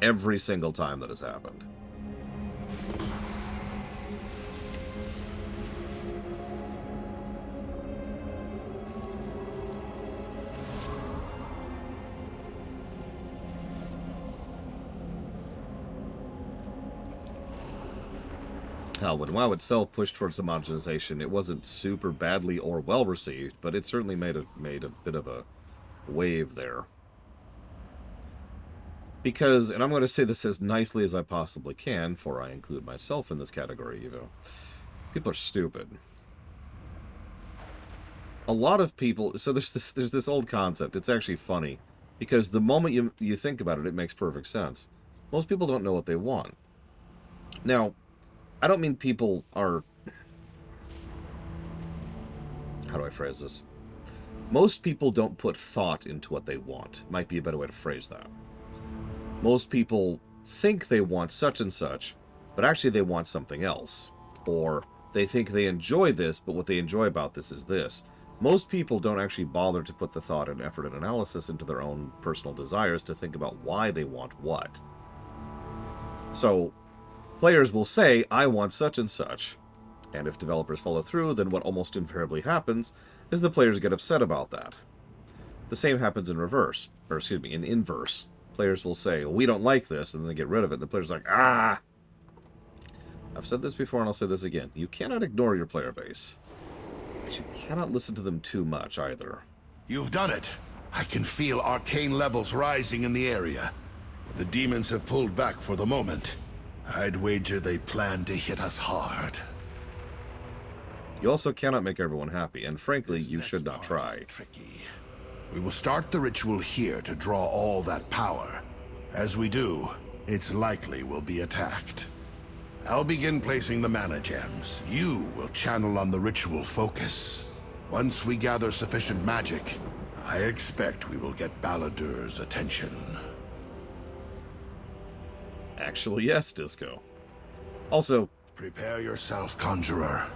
Every single time that has happened. Hell, when WoW itself pushed towards homogenization, it wasn't super badly or well received, but it certainly made a bit of a wave there. Because, and I'm going to say this as nicely as I possibly can, for I include myself in this category, Evo. People are stupid. A lot of people... So there's this old concept. It's actually funny. Because the moment you think about it, it makes perfect sense. Most people don't know what they want. Now, I don't mean people are... How do I phrase this? Most people don't put thought into what they want. Might be a better way to phrase that. Most people think they want such and such, but actually they want something else. Or they think they enjoy this, but what they enjoy about this is this. Most people don't actually bother to put the thought and effort and analysis into their own personal desires to think about why they want what. So, players will say, I want such and such. And if developers follow through, then what almost invariably happens is the players get upset about that. The same happens in reverse, or excuse me, in inverse. Players will say, we don't like this, and then they get rid of it, and the player's like, ah! I've said this before, and I'll say this again. You cannot ignore your player base. But you cannot listen to them too much, either. You've done it. I can feel arcane levels rising in the area. The demons have pulled back for the moment. I'd wager they plan to hit us hard. You also cannot make everyone happy, and frankly, you should not try. Tricky. We will start the ritual here to draw all that power. As we do, it's likely we'll be attacked. I'll begin placing the mana gems. You will channel on the ritual focus. Once we gather sufficient magic, I expect we will get Balladur's attention. Actually, yes, Disco. Also, prepare yourself, Conjurer.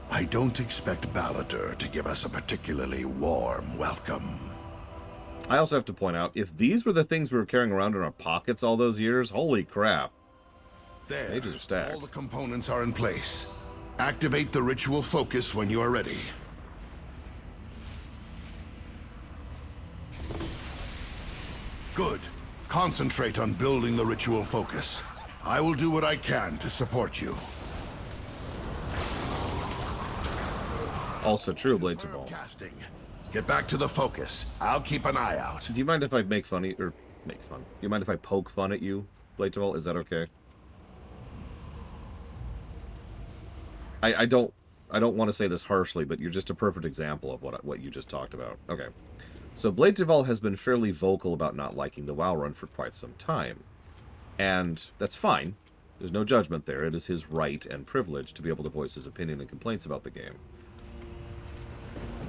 I don't expect Balladur to give us a particularly warm welcome. I also have to point out, if these were the things we were carrying around in our pockets all those years, holy crap. There, Mages are stacked. All the components are in place. Activate the ritual focus when you are ready. Good. Concentrate on building the ritual focus. I will do what I can to support you. Also true, Blade to Ball. Get back to the focus. I'll keep an eye out. Do you mind if I make fun, do you mind if I poke fun at you, Blade to Ball? Is that okay? I don't want to say this harshly, but you're just a perfect example of what you just talked about. Okay. So Blade Duval has been fairly vocal about not liking the WoW run for quite some time. And that's fine. There's no judgment there. It is his right and privilege to be able to voice his opinion and complaints about the game.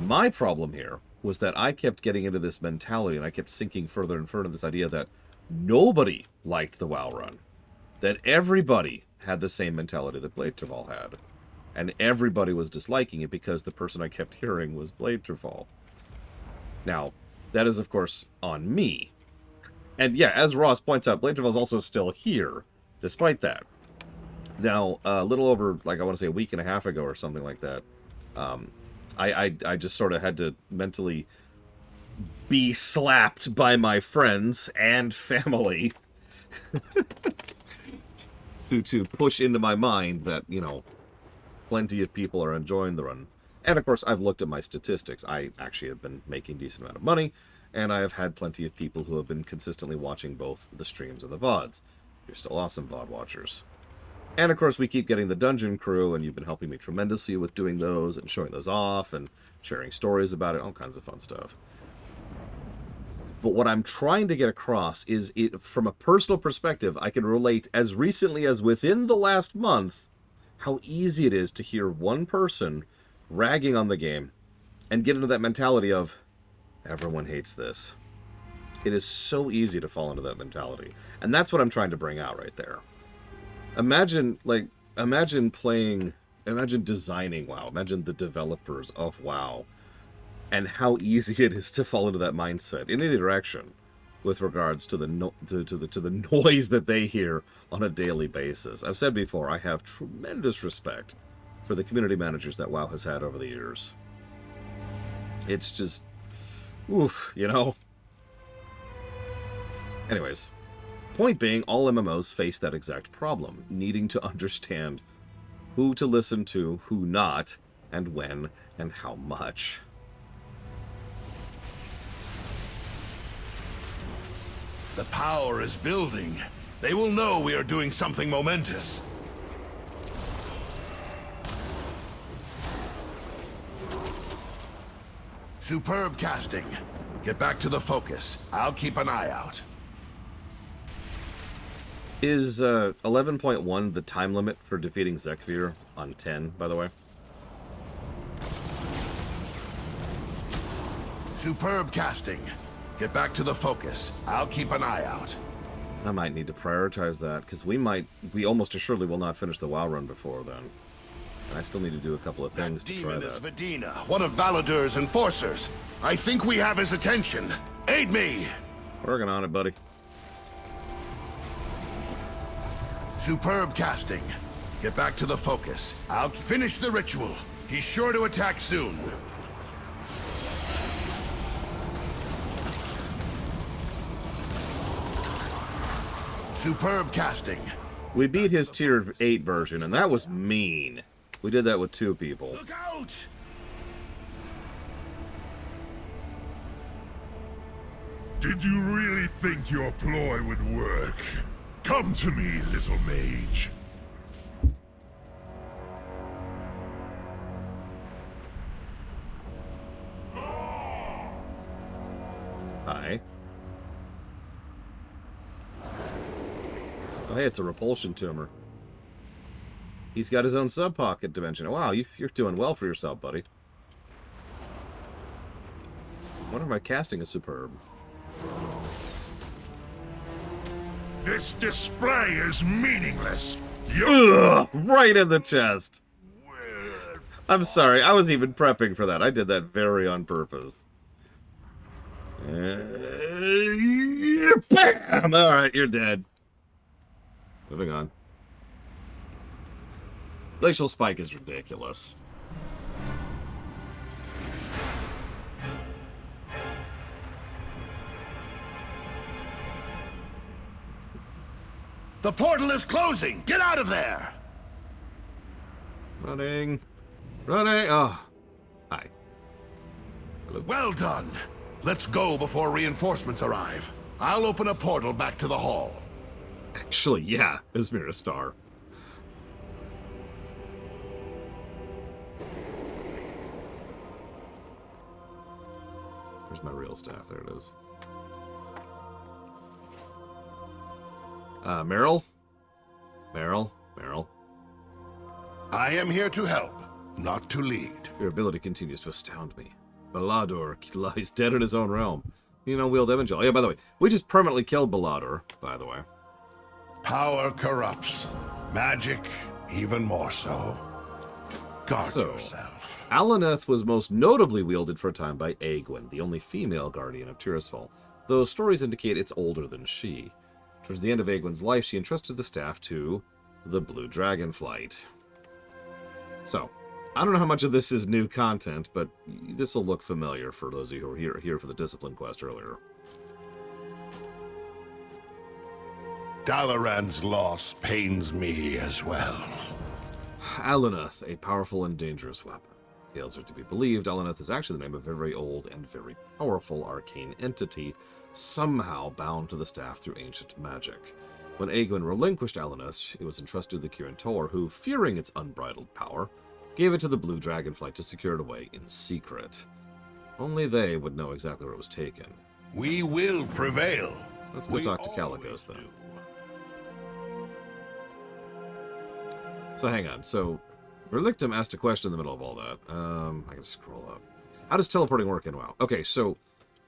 My problem here was that I kept getting into this mentality and I kept sinking further and further into this idea that nobody liked the WoW run. That everybody had the same mentality that Blade Duval had. And everybody was disliking it because the person I kept hearing was Blade Duval. Now, that is, of course, on me. And yeah, as Ross points out, Blade Duval is also still here, despite that. Now, a little over, like, I want to say a week and a half ago or something like that, I just sort of had to mentally be slapped by my friends and family to push into my mind that, you know, plenty of people are enjoying the run. And of course, I've looked at my statistics. I actually have been making a decent amount of money, and I have had plenty of people who have been consistently watching both the streams and the VODs. You're still awesome, VOD watchers. And of course, we keep getting the Dungeon Crew, and you've been helping me tremendously with doing those, and showing those off, and sharing stories about it, all kinds of fun stuff. But what I'm trying to get across is, from a personal perspective, I can relate as recently as within the last month how easy it is to hear one person ragging on the game and get into that mentality of, everyone hates this. It is so easy to fall into that mentality. And that's what I'm trying to bring out right there. Imagine designing WoW. Imagine the developers of WoW and how easy it is to fall into that mindset in any direction with regards to the noise that they hear on a daily basis. I've said before, I have tremendous respect for the community managers that WoW has had over the years. It's just, oof, you know? Anyways, point being, all MMOs face that exact problem, needing to understand who to listen to, who not, and when, and how much. The power is building. They will know we are doing something momentous. Superb casting. Get back to the focus. I'll keep an eye out. Is 11.1 the time limit for defeating Zekvir on 10, by the way? Superb casting. Get back to the focus. I'll keep an eye out. I might need to prioritize that, because we almost assuredly will not finish the WoW run before then. And I still need to do a couple of things to try Demon is that. Vidina, one of Baladur's enforcers. I think we have his attention. Aid me! Working on it, buddy. Superb casting. Get back to the focus. I'll finish the ritual. He's sure to attack soon. Superb casting. We beat his tier 8 version, and that was mean. We did that with 2 people. Look out! Did you really think your ploy would work? Come to me, little mage. Hi. Oh, hey, it's a repulsion tumor. He's got his own sub-pocket dimension. Wow, you're doing well for yourself, buddy. I wonder if my casting is superb. This display is meaningless. Ugh, right in the chest. I'm sorry, I was even prepping for that. I did that very on purpose. Bam! Alright, you're dead. Moving on. Glacial Spike is ridiculous. The portal is closing! Get out of there! Running. Running! Oh. Hi. Hello. Well done! Let's go before reinforcements arrive. I'll open a portal back to the hall. Actually, yeah, Ismir Star. Where's my real staff? There it is. Meryl? Meryl? Meryl? I am here to help, not to lead. Your ability continues to astound me. Baladur lies dead in his own realm. You know, wield Evangel. Yeah, by the way, we just permanently killed Baladur, by the way. Power corrupts. Magic, even more so. Guard yourself. Alaneth was most notably wielded for a time by Aegwyn, the only female guardian of Tirisfal, though stories indicate it's older than she. Towards the end of Aegwyn's life, she entrusted the staff to the Blue Dragonflight. So, I don't know how much of this is new content, but this will look familiar for those of you who were here for the Discipline quest earlier. Dalaran's loss pains me as well. Alaneth, a powerful and dangerous weapon. Tales are to be believed, Alaneth is actually the name of a very old and very powerful arcane entity, somehow bound to the staff through ancient magic. When Aegwyn relinquished Alaneth, it was entrusted to the Kirin Tor, who, fearing its unbridled power, gave it to the Blue Dragonflight to secure it away in secret. Only they would know exactly where it was taken. We will prevail. Let's go talk to Calicos then. So hang on. So Relictum asked a question in the middle of all that. I gotta scroll up. How does teleporting work in WoW? Okay, so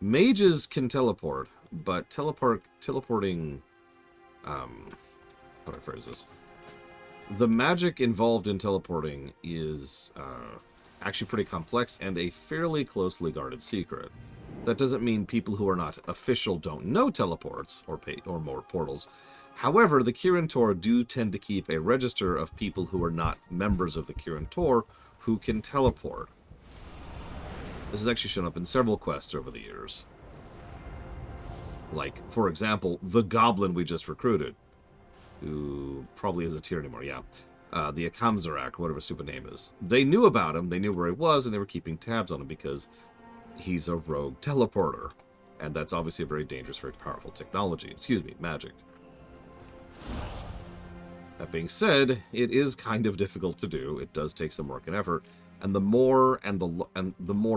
mages can teleport, but teleporting. How do I phrase this? The magic involved in teleporting is actually pretty complex and a fairly closely guarded secret. That doesn't mean people who are not official don't know teleports or more portals. However, the Kirin Tor do tend to keep a register of people who are not members of the Kirin Tor who can teleport. This has actually shown up in several quests over the years. Like, for example, the goblin we just recruited, who probably isn't here anymore, yeah. The Akamzarak, whatever his stupid name is. They knew about him, they knew where he was, and they were keeping tabs on him because he's a rogue teleporter. And that's obviously a very dangerous, very powerful technology. Excuse me, magic. That being said, it is kind of difficult to do. It does take some work and effort. And the more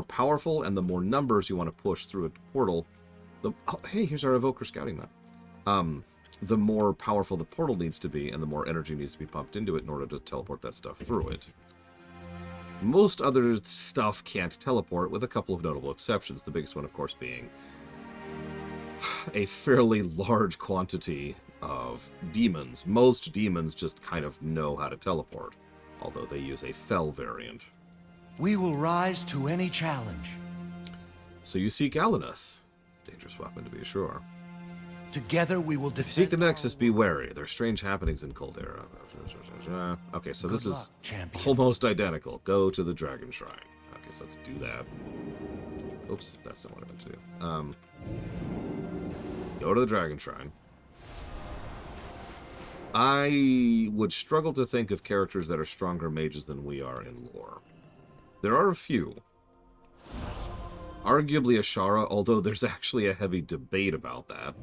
powerful and the more numbers you want to push through a portal, hey, here's our Evoker scouting map. The more powerful the portal needs to be, and the more energy needs to be pumped into it in order to teleport that stuff through it. Most other stuff can't teleport, with a couple of notable exceptions, the biggest one, of course, being a fairly large quantity of demons. Most demons just kind of know how to teleport, although they use a fell variant. We will rise to any challenge. So you seek Alaneth. Dangerous weapon, to be sure. Together we will defend. Seek the Nexus, be wary. There are strange happenings in Caldera. Okay, so this is almost identical. Go to the Dragon Shrine. Okay, so let's do that. Oops, that's not what I meant to do. Go to the Dragon Shrine. I would struggle to think of characters that are stronger mages than we are in lore. There are a few. Arguably Ashara, although there's actually a heavy debate about that.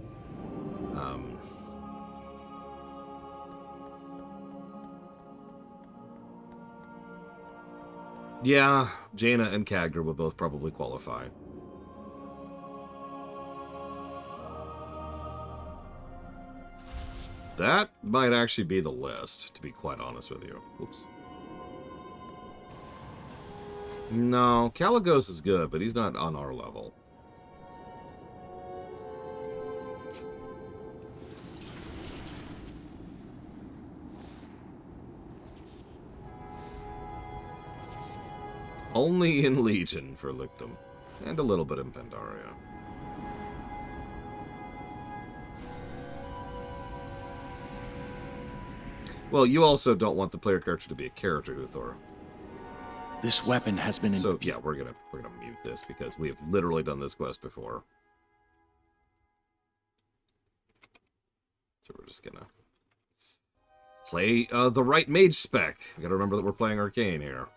Yeah, Jaina and Khadgar would both probably qualify. That might actually be the list, to be quite honest with you. Oops. No, Caligos is good, but he's not on our level. Only in Legion for Lictum, and a little bit in Pandaria. Well, you also don't want the player character to be a character, Uthor. This weapon has been. So yeah, we're gonna mute this because we have literally done this quest before. So we're just gonna play the right mage spec. You gotta remember that we're playing Arcane here.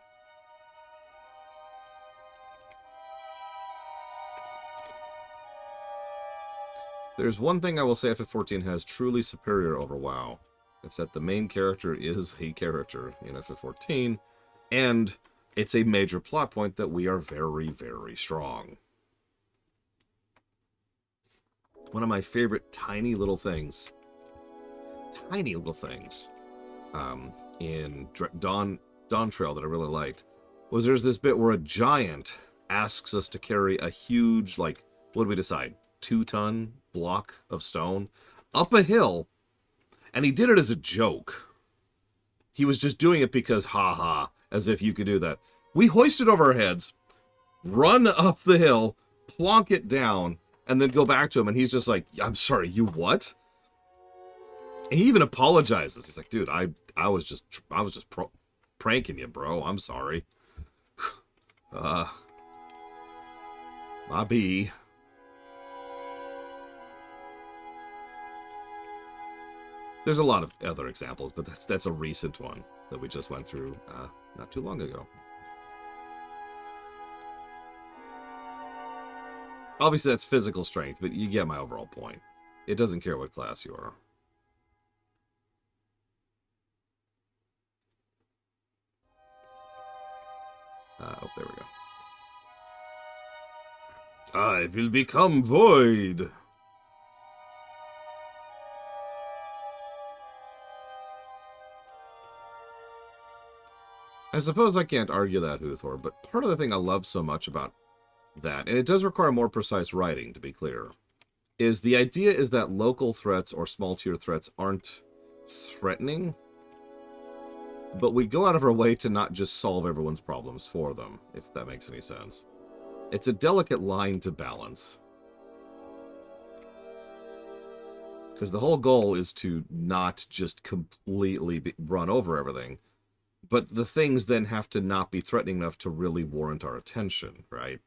There's one thing I will say FF14 has truly superior over WoW. It's that the main character is a character in FF14, and it's a major plot point that we are very, very strong. One of my favorite tiny little things in Dawn Trail that I really liked was there's this bit where a giant asks us to carry a huge, like, what did we decide? 2-ton block of stone up a hill, and he did it as a joke. He was just doing it because, haha, as if you could do that. We hoist it over our heads, run up the hill, plonk it down, and then go back to him, and he's just like, I'm sorry, you what? And he even apologizes. He's like, dude, I was just pranking you, bro. I'm sorry. My B. There's a lot of other examples, but that's a recent one that we just went through not too long ago. Obviously, that's physical strength, but you get my overall point. It doesn't care what class you are. Oh, there we go. I will become void. I suppose I can't argue that, Uthor, but part of the thing I love so much about that, and it does require more precise writing, to be clear, is the idea is that local threats or small-tier threats aren't threatening, but we go out of our way to not just solve everyone's problems for them, if that makes any sense. It's a delicate line to balance. Because the whole goal is to not just completely run over everything, but the things then have to not be threatening enough to really warrant our attention, right?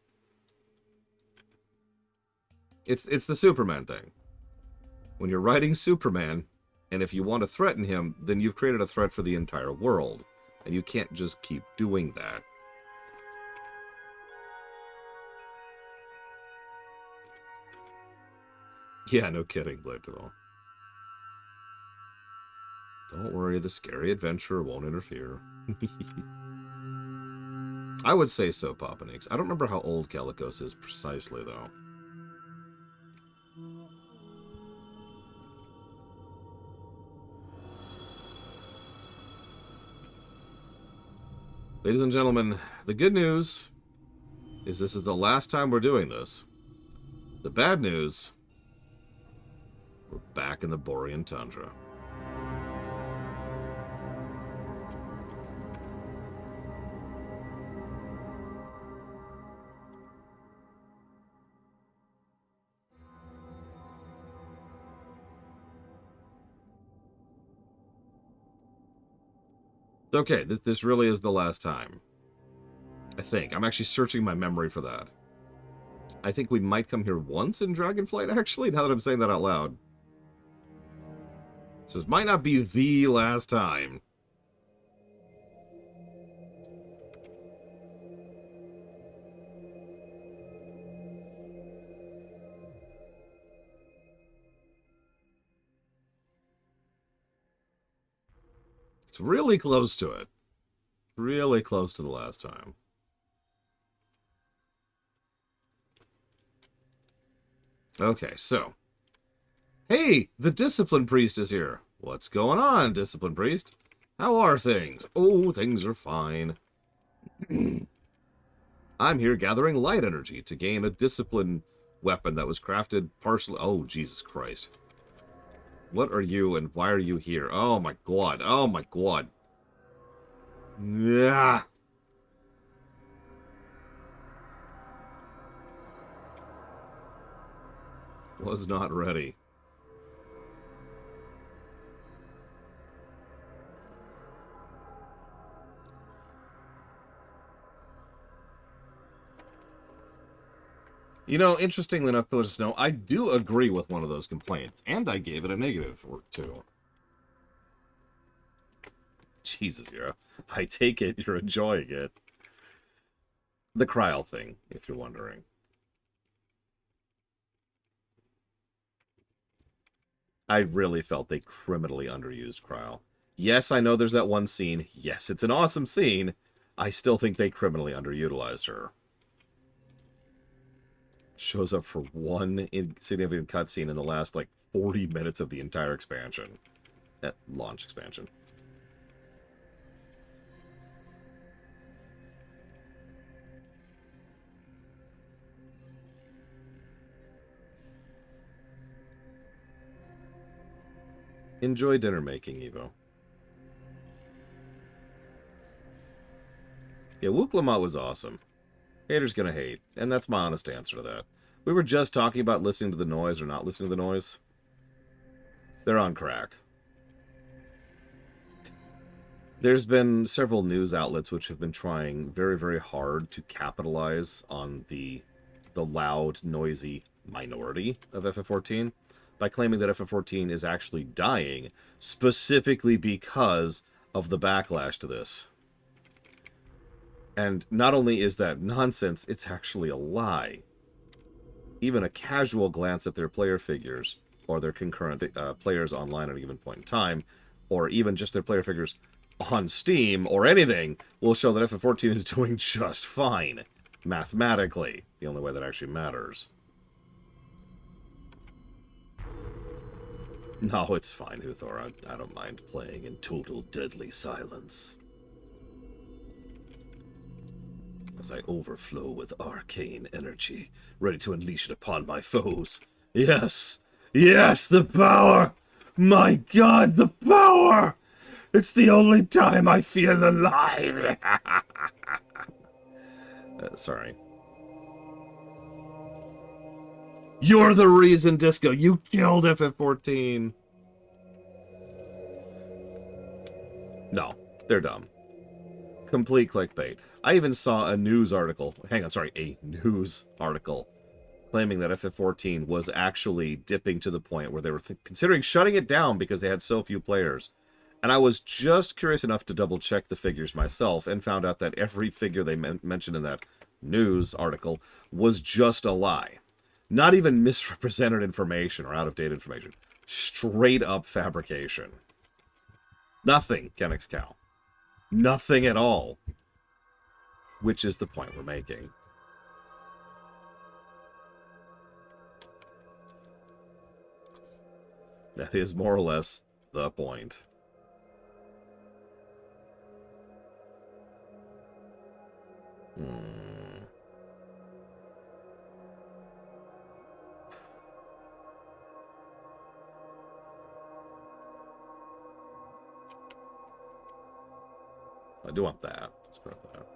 It's the Superman thing. When you're writing Superman, and if you want to threaten him, then you've created a threat for the entire world. And you can't just keep doing that. Yeah, no kidding, Blade at all. Don't worry, the scary adventurer won't interfere. I would say so, Papanix. I don't remember how old Calicos is precisely, though. Ladies and gentlemen, the good news is this is the last time we're doing this. The bad news, we're back in the Borean Tundra. Okay, this really is the last time. I think. I'm actually searching my memory for that. I think we might come here once in Dragonflight, actually, now that I'm saying that out loud. So this might not be the last time. It's really close to it. Really close to the last time. Okay, so. Hey, the Discipline Priest is here. What's going on, Discipline Priest? How are things? Oh, things are fine. I'm here gathering light energy to gain a discipline weapon that was crafted partially... Oh, Jesus Christ. What are you and why are you here? Oh my god. Oh my god. Yeah. Was not ready. You know, interestingly enough, Pillars of Snow, I do agree with one of those complaints, and I gave it a negative or two. Jesus, Yura. I take it you're enjoying it. The Kryl thing, if you're wondering. I really felt they criminally underused Kryl. Yes, I know there's that one scene. Yes, it's an awesome scene. I still think they criminally underutilized her. Shows up for one insignificant cutscene in the last, like, 40 minutes of the entire expansion. That launch expansion. Enjoy dinner making, Evo. Yeah, Wooklamot was awesome. Haters gonna hate, and that's my honest answer to that. We were just talking about listening to the noise or not listening to the noise. They're on crack. There's been several news outlets which have been trying very, very hard to capitalize on the loud, noisy minority of FF14 by claiming that FF14 is actually dying specifically because of the backlash to this. And not only is that nonsense, it's actually a lie. Even a casual glance at their player figures, or their concurrent players online at a given point in time, or even just their player figures on Steam, or anything, will show that FF14 is doing just fine. Mathematically. The only way that actually matters. No, it's fine, Uthor. I don't mind playing in total deadly silence. As I overflow with arcane energy, ready to unleash it upon my foes. Yes! Yes, the power! My god, the power! It's the only time I feel alive! Sorry. You're the reason, Disco! You killed FF14! No, they're dumb. Complete clickbait. I even saw a news article, a news article, claiming that FF14 was actually dipping to the point where they were considering shutting it down because they had so few players. And I was just curious enough to double check the figures myself and found out that every figure they mentioned in that news article was just a lie. Not even misrepresented information or out-of-date information. Straight up fabrication. Nothing, Kenix Cow. Nothing at all. Which is the point we're making. That is more or less the point. I do want that. Let's grab that.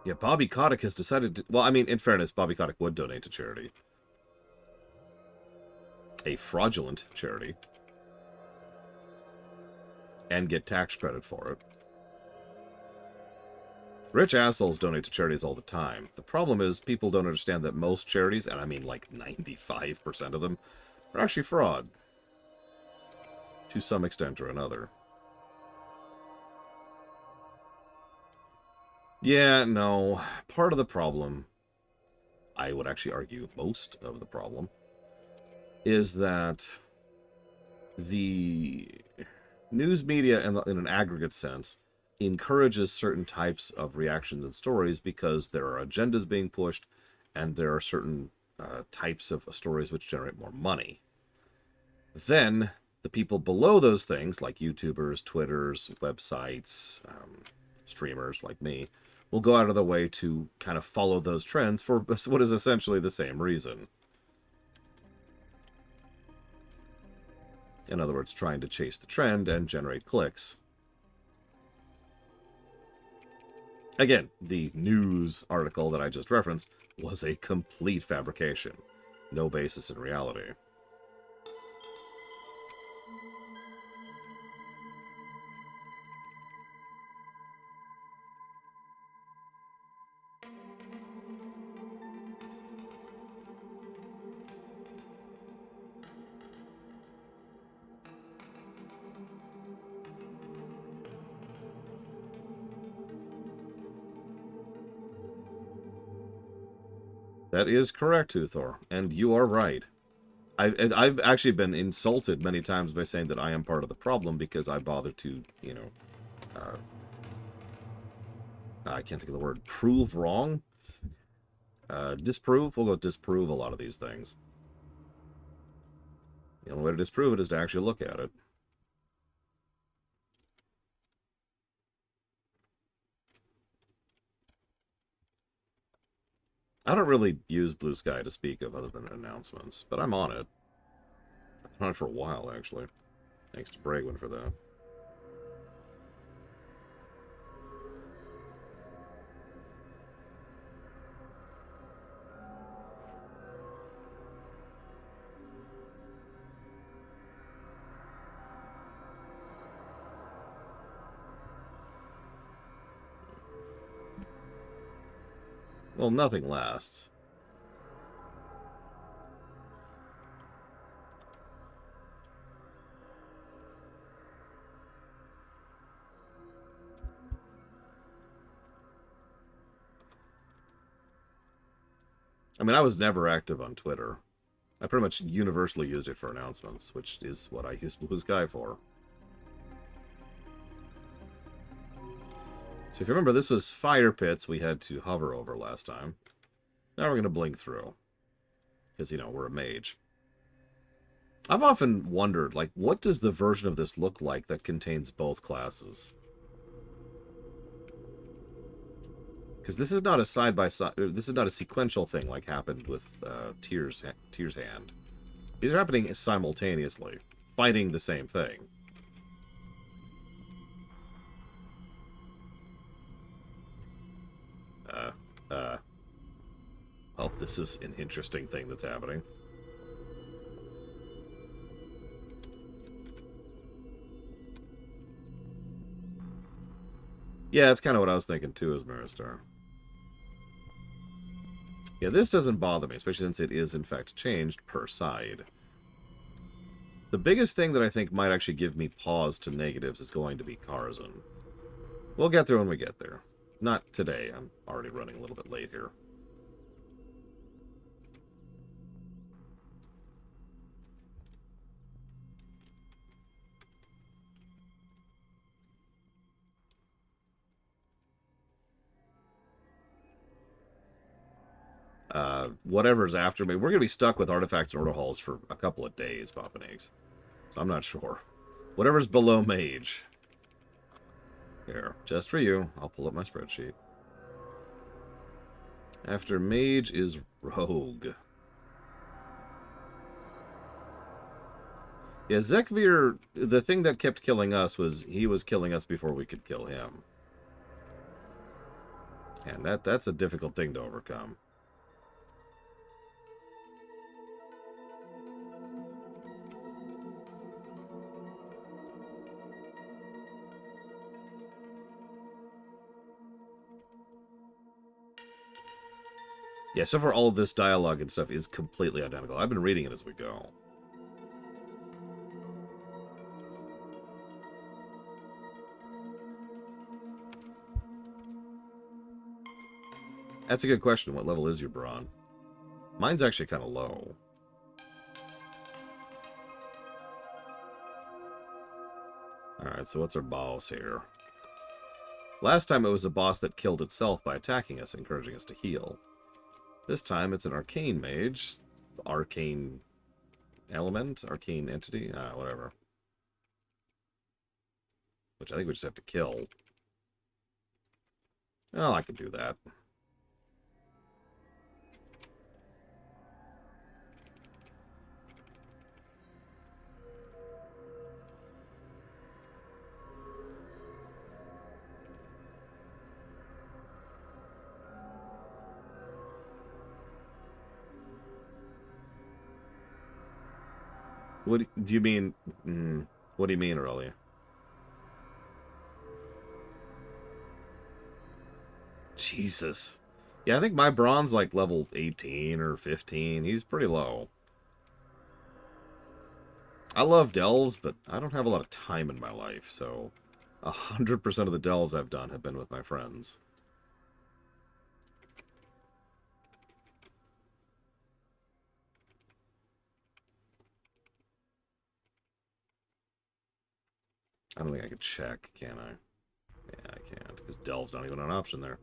Yeah, Bobby Kotick has decided to... Well, I mean, in fairness, Bobby Kotick would donate to charity. A fraudulent charity. And get tax credit for it. Rich assholes donate to charities all the time. The problem is people don't understand that most charities, and I mean like 95% of them, are actually fraud. To some extent or another. Yeah, no. Part of the problem, I would actually argue most of the problem, is that the news media, in an aggregate sense, encourages certain types of reactions and stories because there are agendas being pushed and there are certain types of stories which generate more money. Then, the people below those things, like YouTubers, Twitters, websites, streamers like me, will go out of their way to kind of follow those trends for what is essentially the same reason. In other words, trying to chase the trend and generate clicks. Again, the news article that I just referenced was a complete fabrication. No basis in reality. That is correct, Uthor, and you are right. I've actually been insulted many times by saying that I am part of the problem because I bother to, you know, I can't think of the word, prove wrong? Disprove? We'll go disprove a lot of these things. The only way to disprove it is to actually look at it. I don't really use Blue Sky to speak of other than announcements, but I'm on it. I've been on it for a while, actually. Thanks to Bragwin for that. Well, nothing lasts. I mean, I was never active on Twitter. I pretty much universally used it for announcements, which is what I use Blue Sky for. So if you remember, this was fire pits we had to hover over last time. Now we're going to blink through. Because, you know, we're a mage. I've often wondered, like, what does the version of this look like that contains both classes? Because this is not a side-by-side... This is not a sequential thing like happened with Tyr's Hand. These are happening simultaneously, fighting the same thing. Well, this is an interesting thing that's happening. Yeah, that's kind of what I was thinking too, as Maristar. Yeah, this doesn't bother me, especially since it is, in fact, changed per side. The biggest thing that I think might actually give me pause to negatives is going to be Karzan. We'll get there when we get there. Not today. I'm already running a little bit late here. Whatever's after me. We're going to be stuck with artifacts and order halls for a couple of days, Papa Eggs. So I'm not sure. Whatever's below Mage. Here, just for you, I'll pull up my spreadsheet. After Mage is Rogue. Yeah, Zekvir, the thing that kept killing us was he was killing us before we could kill him. And that's a difficult thing to overcome. Yeah, so far all of this dialogue and stuff is completely identical. I've been reading it as we go. That's a good question. What level is your brawn? Mine's actually kind of low. Alright, so what's our boss here? Last time it was a boss that killed itself by attacking us, encouraging us to heal. This time it's an arcane mage. Arcane element? Arcane entity? Whatever. Which I think we just have to kill. Oh, I could do that. What do you mean? What do you mean, Aurelia? Jesus. Yeah, I think my brawn's like level 18 or 15. He's pretty low. I love delves, but I don't have a lot of time in my life, so 100% of the delves I've done have been with my friends. I don't think I could check, can I? Yeah, I can't, because delve's not even an option there.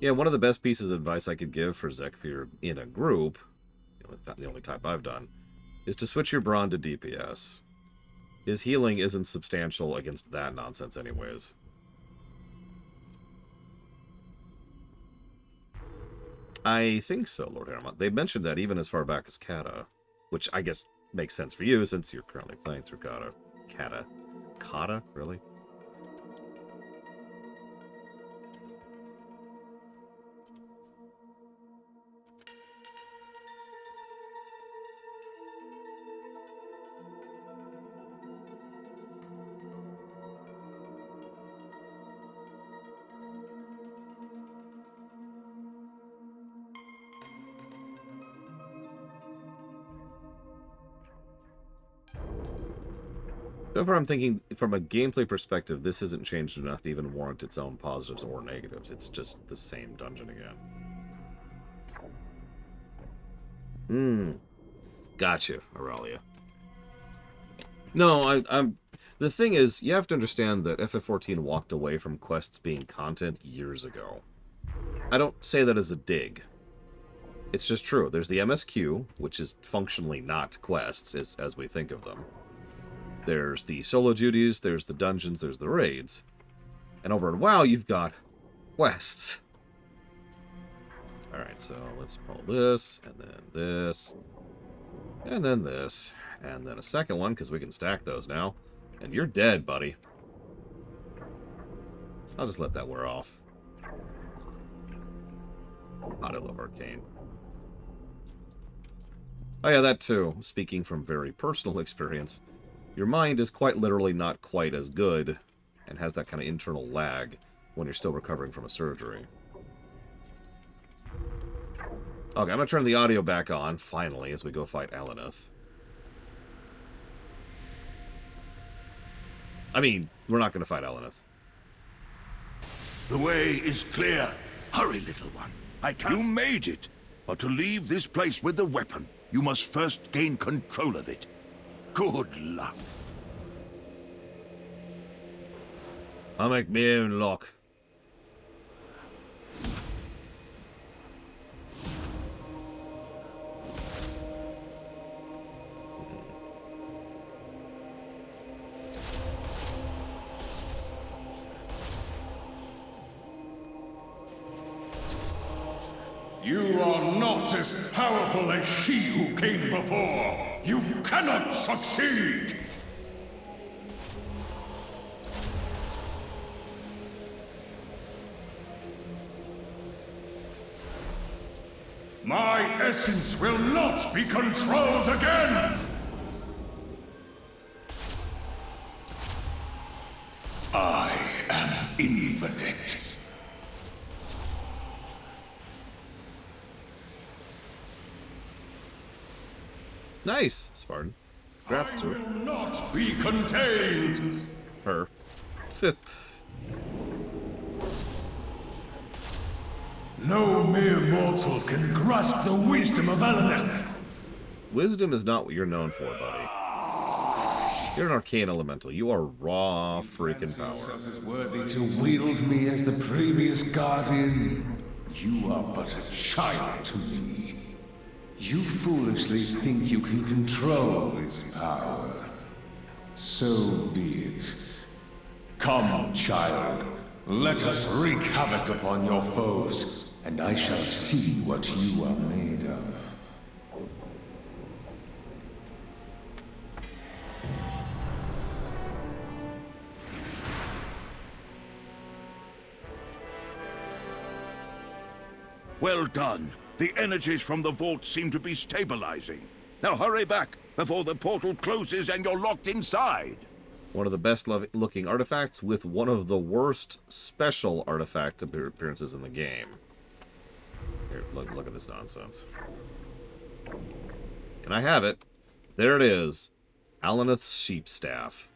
Yeah, one of the best pieces of advice I could give for Zekvir in a group, the only type I've done, is to switch your brawn to DPS. His healing isn't substantial against that nonsense anyways. I think so, Lord Haremont. They mentioned that even as far back as Kata, which I guess makes sense for you since you're currently playing through Kata. Kata? Really? So far I'm thinking, from a gameplay perspective, this isn't changed enough to even warrant its own positives or negatives. It's just the same dungeon again. Gotcha, Aurelia. No, I'm... The thing is, you have to understand that FF14 walked away from quests being content years ago. I don't say that as a dig. It's just true. There's the MSQ, which is functionally not quests, as we think of them. There's the solo duties, there's the dungeons, there's the raids. And over in WoW, you've got quests. Alright, so let's pull this, and then this, and then this, and then a second one, because we can stack those now. And you're dead, buddy. I'll just let that wear off. God, I love Arcane. Oh yeah, that too. Speaking from very personal experience, your mind is quite literally not quite as good and has that kind of internal lag when you're still recovering from a surgery. Okay, I'm going to turn the audio back on, finally, as we go fight Alaneth. I mean, we're not going to fight Alaneth. The way is clear. Hurry, little one. I can't. You made it. But to leave this place with the weapon, you must first gain control of it. Good luck. I'll make me own lock. You are not as powerful as she who came before. You cannot succeed! My essence will not be controlled again! I am infinite. Nice, Spartan. Congrats to her. I will not be contained! Her. It's No mere mortal can grasp the wisdom of Eleneth. Wisdom is not what you're known for, buddy. You're an arcane elemental. You are raw freaking power. As worthy to wield me as the previous guardian. You are but a child to me. You foolishly think you can control this power. So be it. Come, child. Let us wreak havoc upon your foes, and I shall see what you are made of. Well done. The energies from the vault seem to be stabilizing. Now hurry back before the portal closes and you're locked inside. One of the best looking artifacts with one of the worst special artifact appearances in the game. Here, look at this nonsense. And I have it. There it is. Alaneth's sheep staff.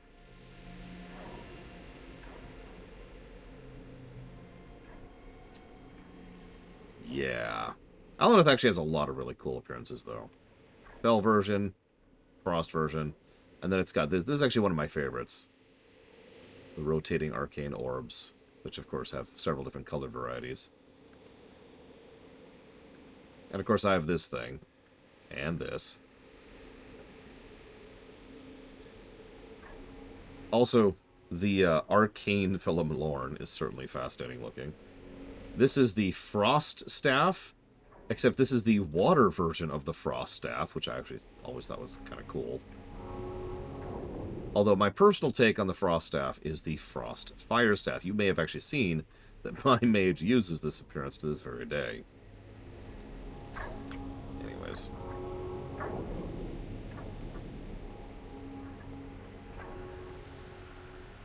Yeah. Alaneth actually has a lot of really cool appearances, though. Bell version, Frost version, and then it's got this. This is actually one of my favorites. The rotating arcane orbs, which of course have several different color varieties. And of course I have this thing. And this. Also, the arcane Philomlorn is certainly fascinating looking. This is the Frost Staff, except this is the water version of the Frost Staff, which I actually always thought was kind of cool. Although my personal take on the Frost Staff is the Frost Fire Staff. You may have actually seen that my mage uses this appearance to this very day. Anyways.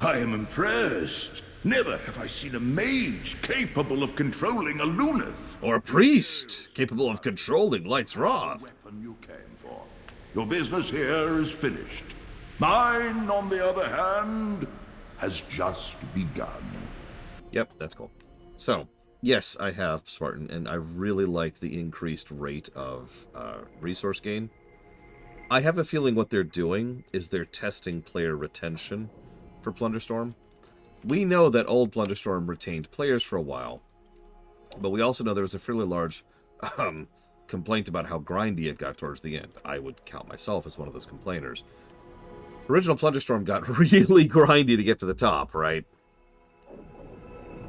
I am impressed. Never have I seen a mage capable of controlling a Luneth. Or a priest capable of controlling Light's Wrath. Weapon you came for. Your business here is finished. Mine, on the other hand, has just begun. Yep, that's cool. So, yes, I have Spartan, and I really like the increased rate of resource gain. I have a feeling what they're doing is they're testing player retention for Plunderstorm. We know that old Plunderstorm retained players for a while, but we also know there was a fairly large complaint about how grindy it got towards the end. I would count myself as one of those complainers. Original Plunderstorm got really grindy to get to the top, right?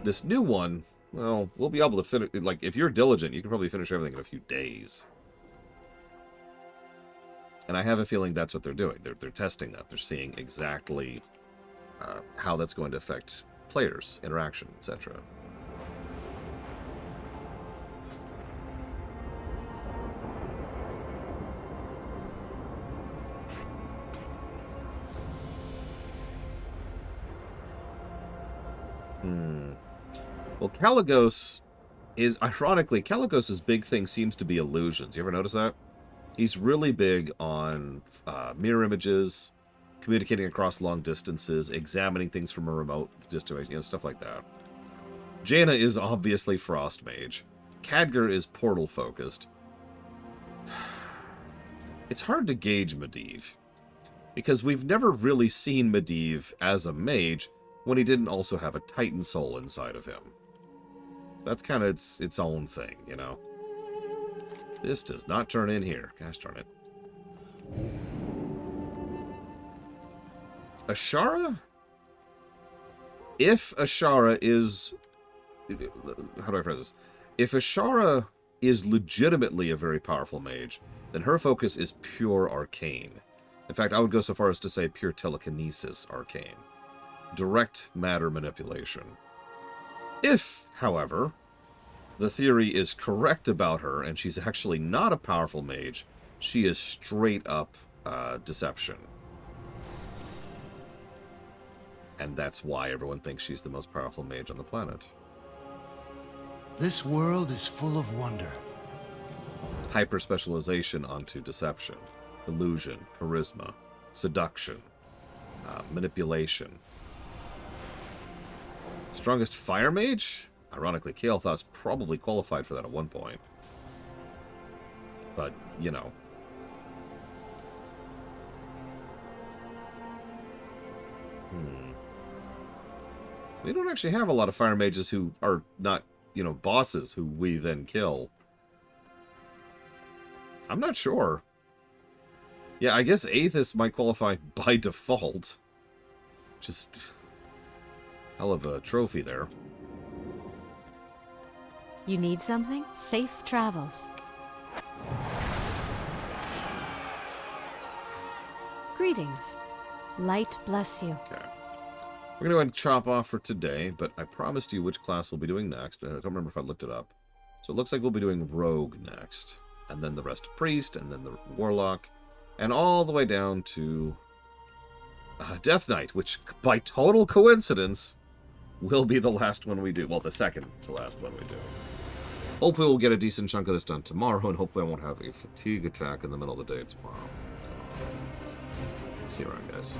This new one, well, we'll be able to finish. Like, if you're diligent, you can probably finish everything in a few days. And I have a feeling that's what they're doing. They're testing that. They're seeing exactly how that's going to affect players, interaction, etc. Well, Kalecgos is, ironically, Kalecgos' big thing seems to be illusions. You ever notice that? He's really big on mirror images, communicating across long distances, examining things from a remote distance, stuff like that. Jaina is obviously Frost Mage. Khadgar is portal focused. It's hard to gauge Medivh, because we've never really seen Medivh as a mage when he didn't also have a Titan soul inside of him. That's kind of its own thing, you know? This does not turn in here. Gosh darn it. Ashara? If Ashara is... How do I phrase this? If Ashara is legitimately a very powerful mage, then her focus is pure arcane. In fact, I would go so far as to say pure telekinesis arcane. Direct matter manipulation. If, however, the theory is correct about her and she's actually not a powerful mage, she is straight up deception. And that's why everyone thinks she's the most powerful mage on the planet. This world is full of wonder. Hyper-specialization onto deception, illusion, charisma, seduction, manipulation. Strongest fire mage? Ironically, Kael'thas probably qualified for that at one point. But, you know. We don't actually have a lot of fire mages who are not, you know, bosses who we then kill. I'm not sure. Yeah, I guess Aethys might qualify by default. Just hell of a trophy there. You need something? Safe travels. Greetings. Light bless you. Okay. We're going to go ahead and chop off for today, but I promised you which class we'll be doing next, and I don't remember if I looked it up. So it looks like we'll be doing Rogue next, and then the rest Priest, and then the Warlock, and all the way down to Death Knight, which by total coincidence will be the last one we do. Well, the second to last one we do. Hopefully we'll get a decent chunk of this done tomorrow, and hopefully I won't have a fatigue attack in the middle of the day tomorrow. So, see you around, guys.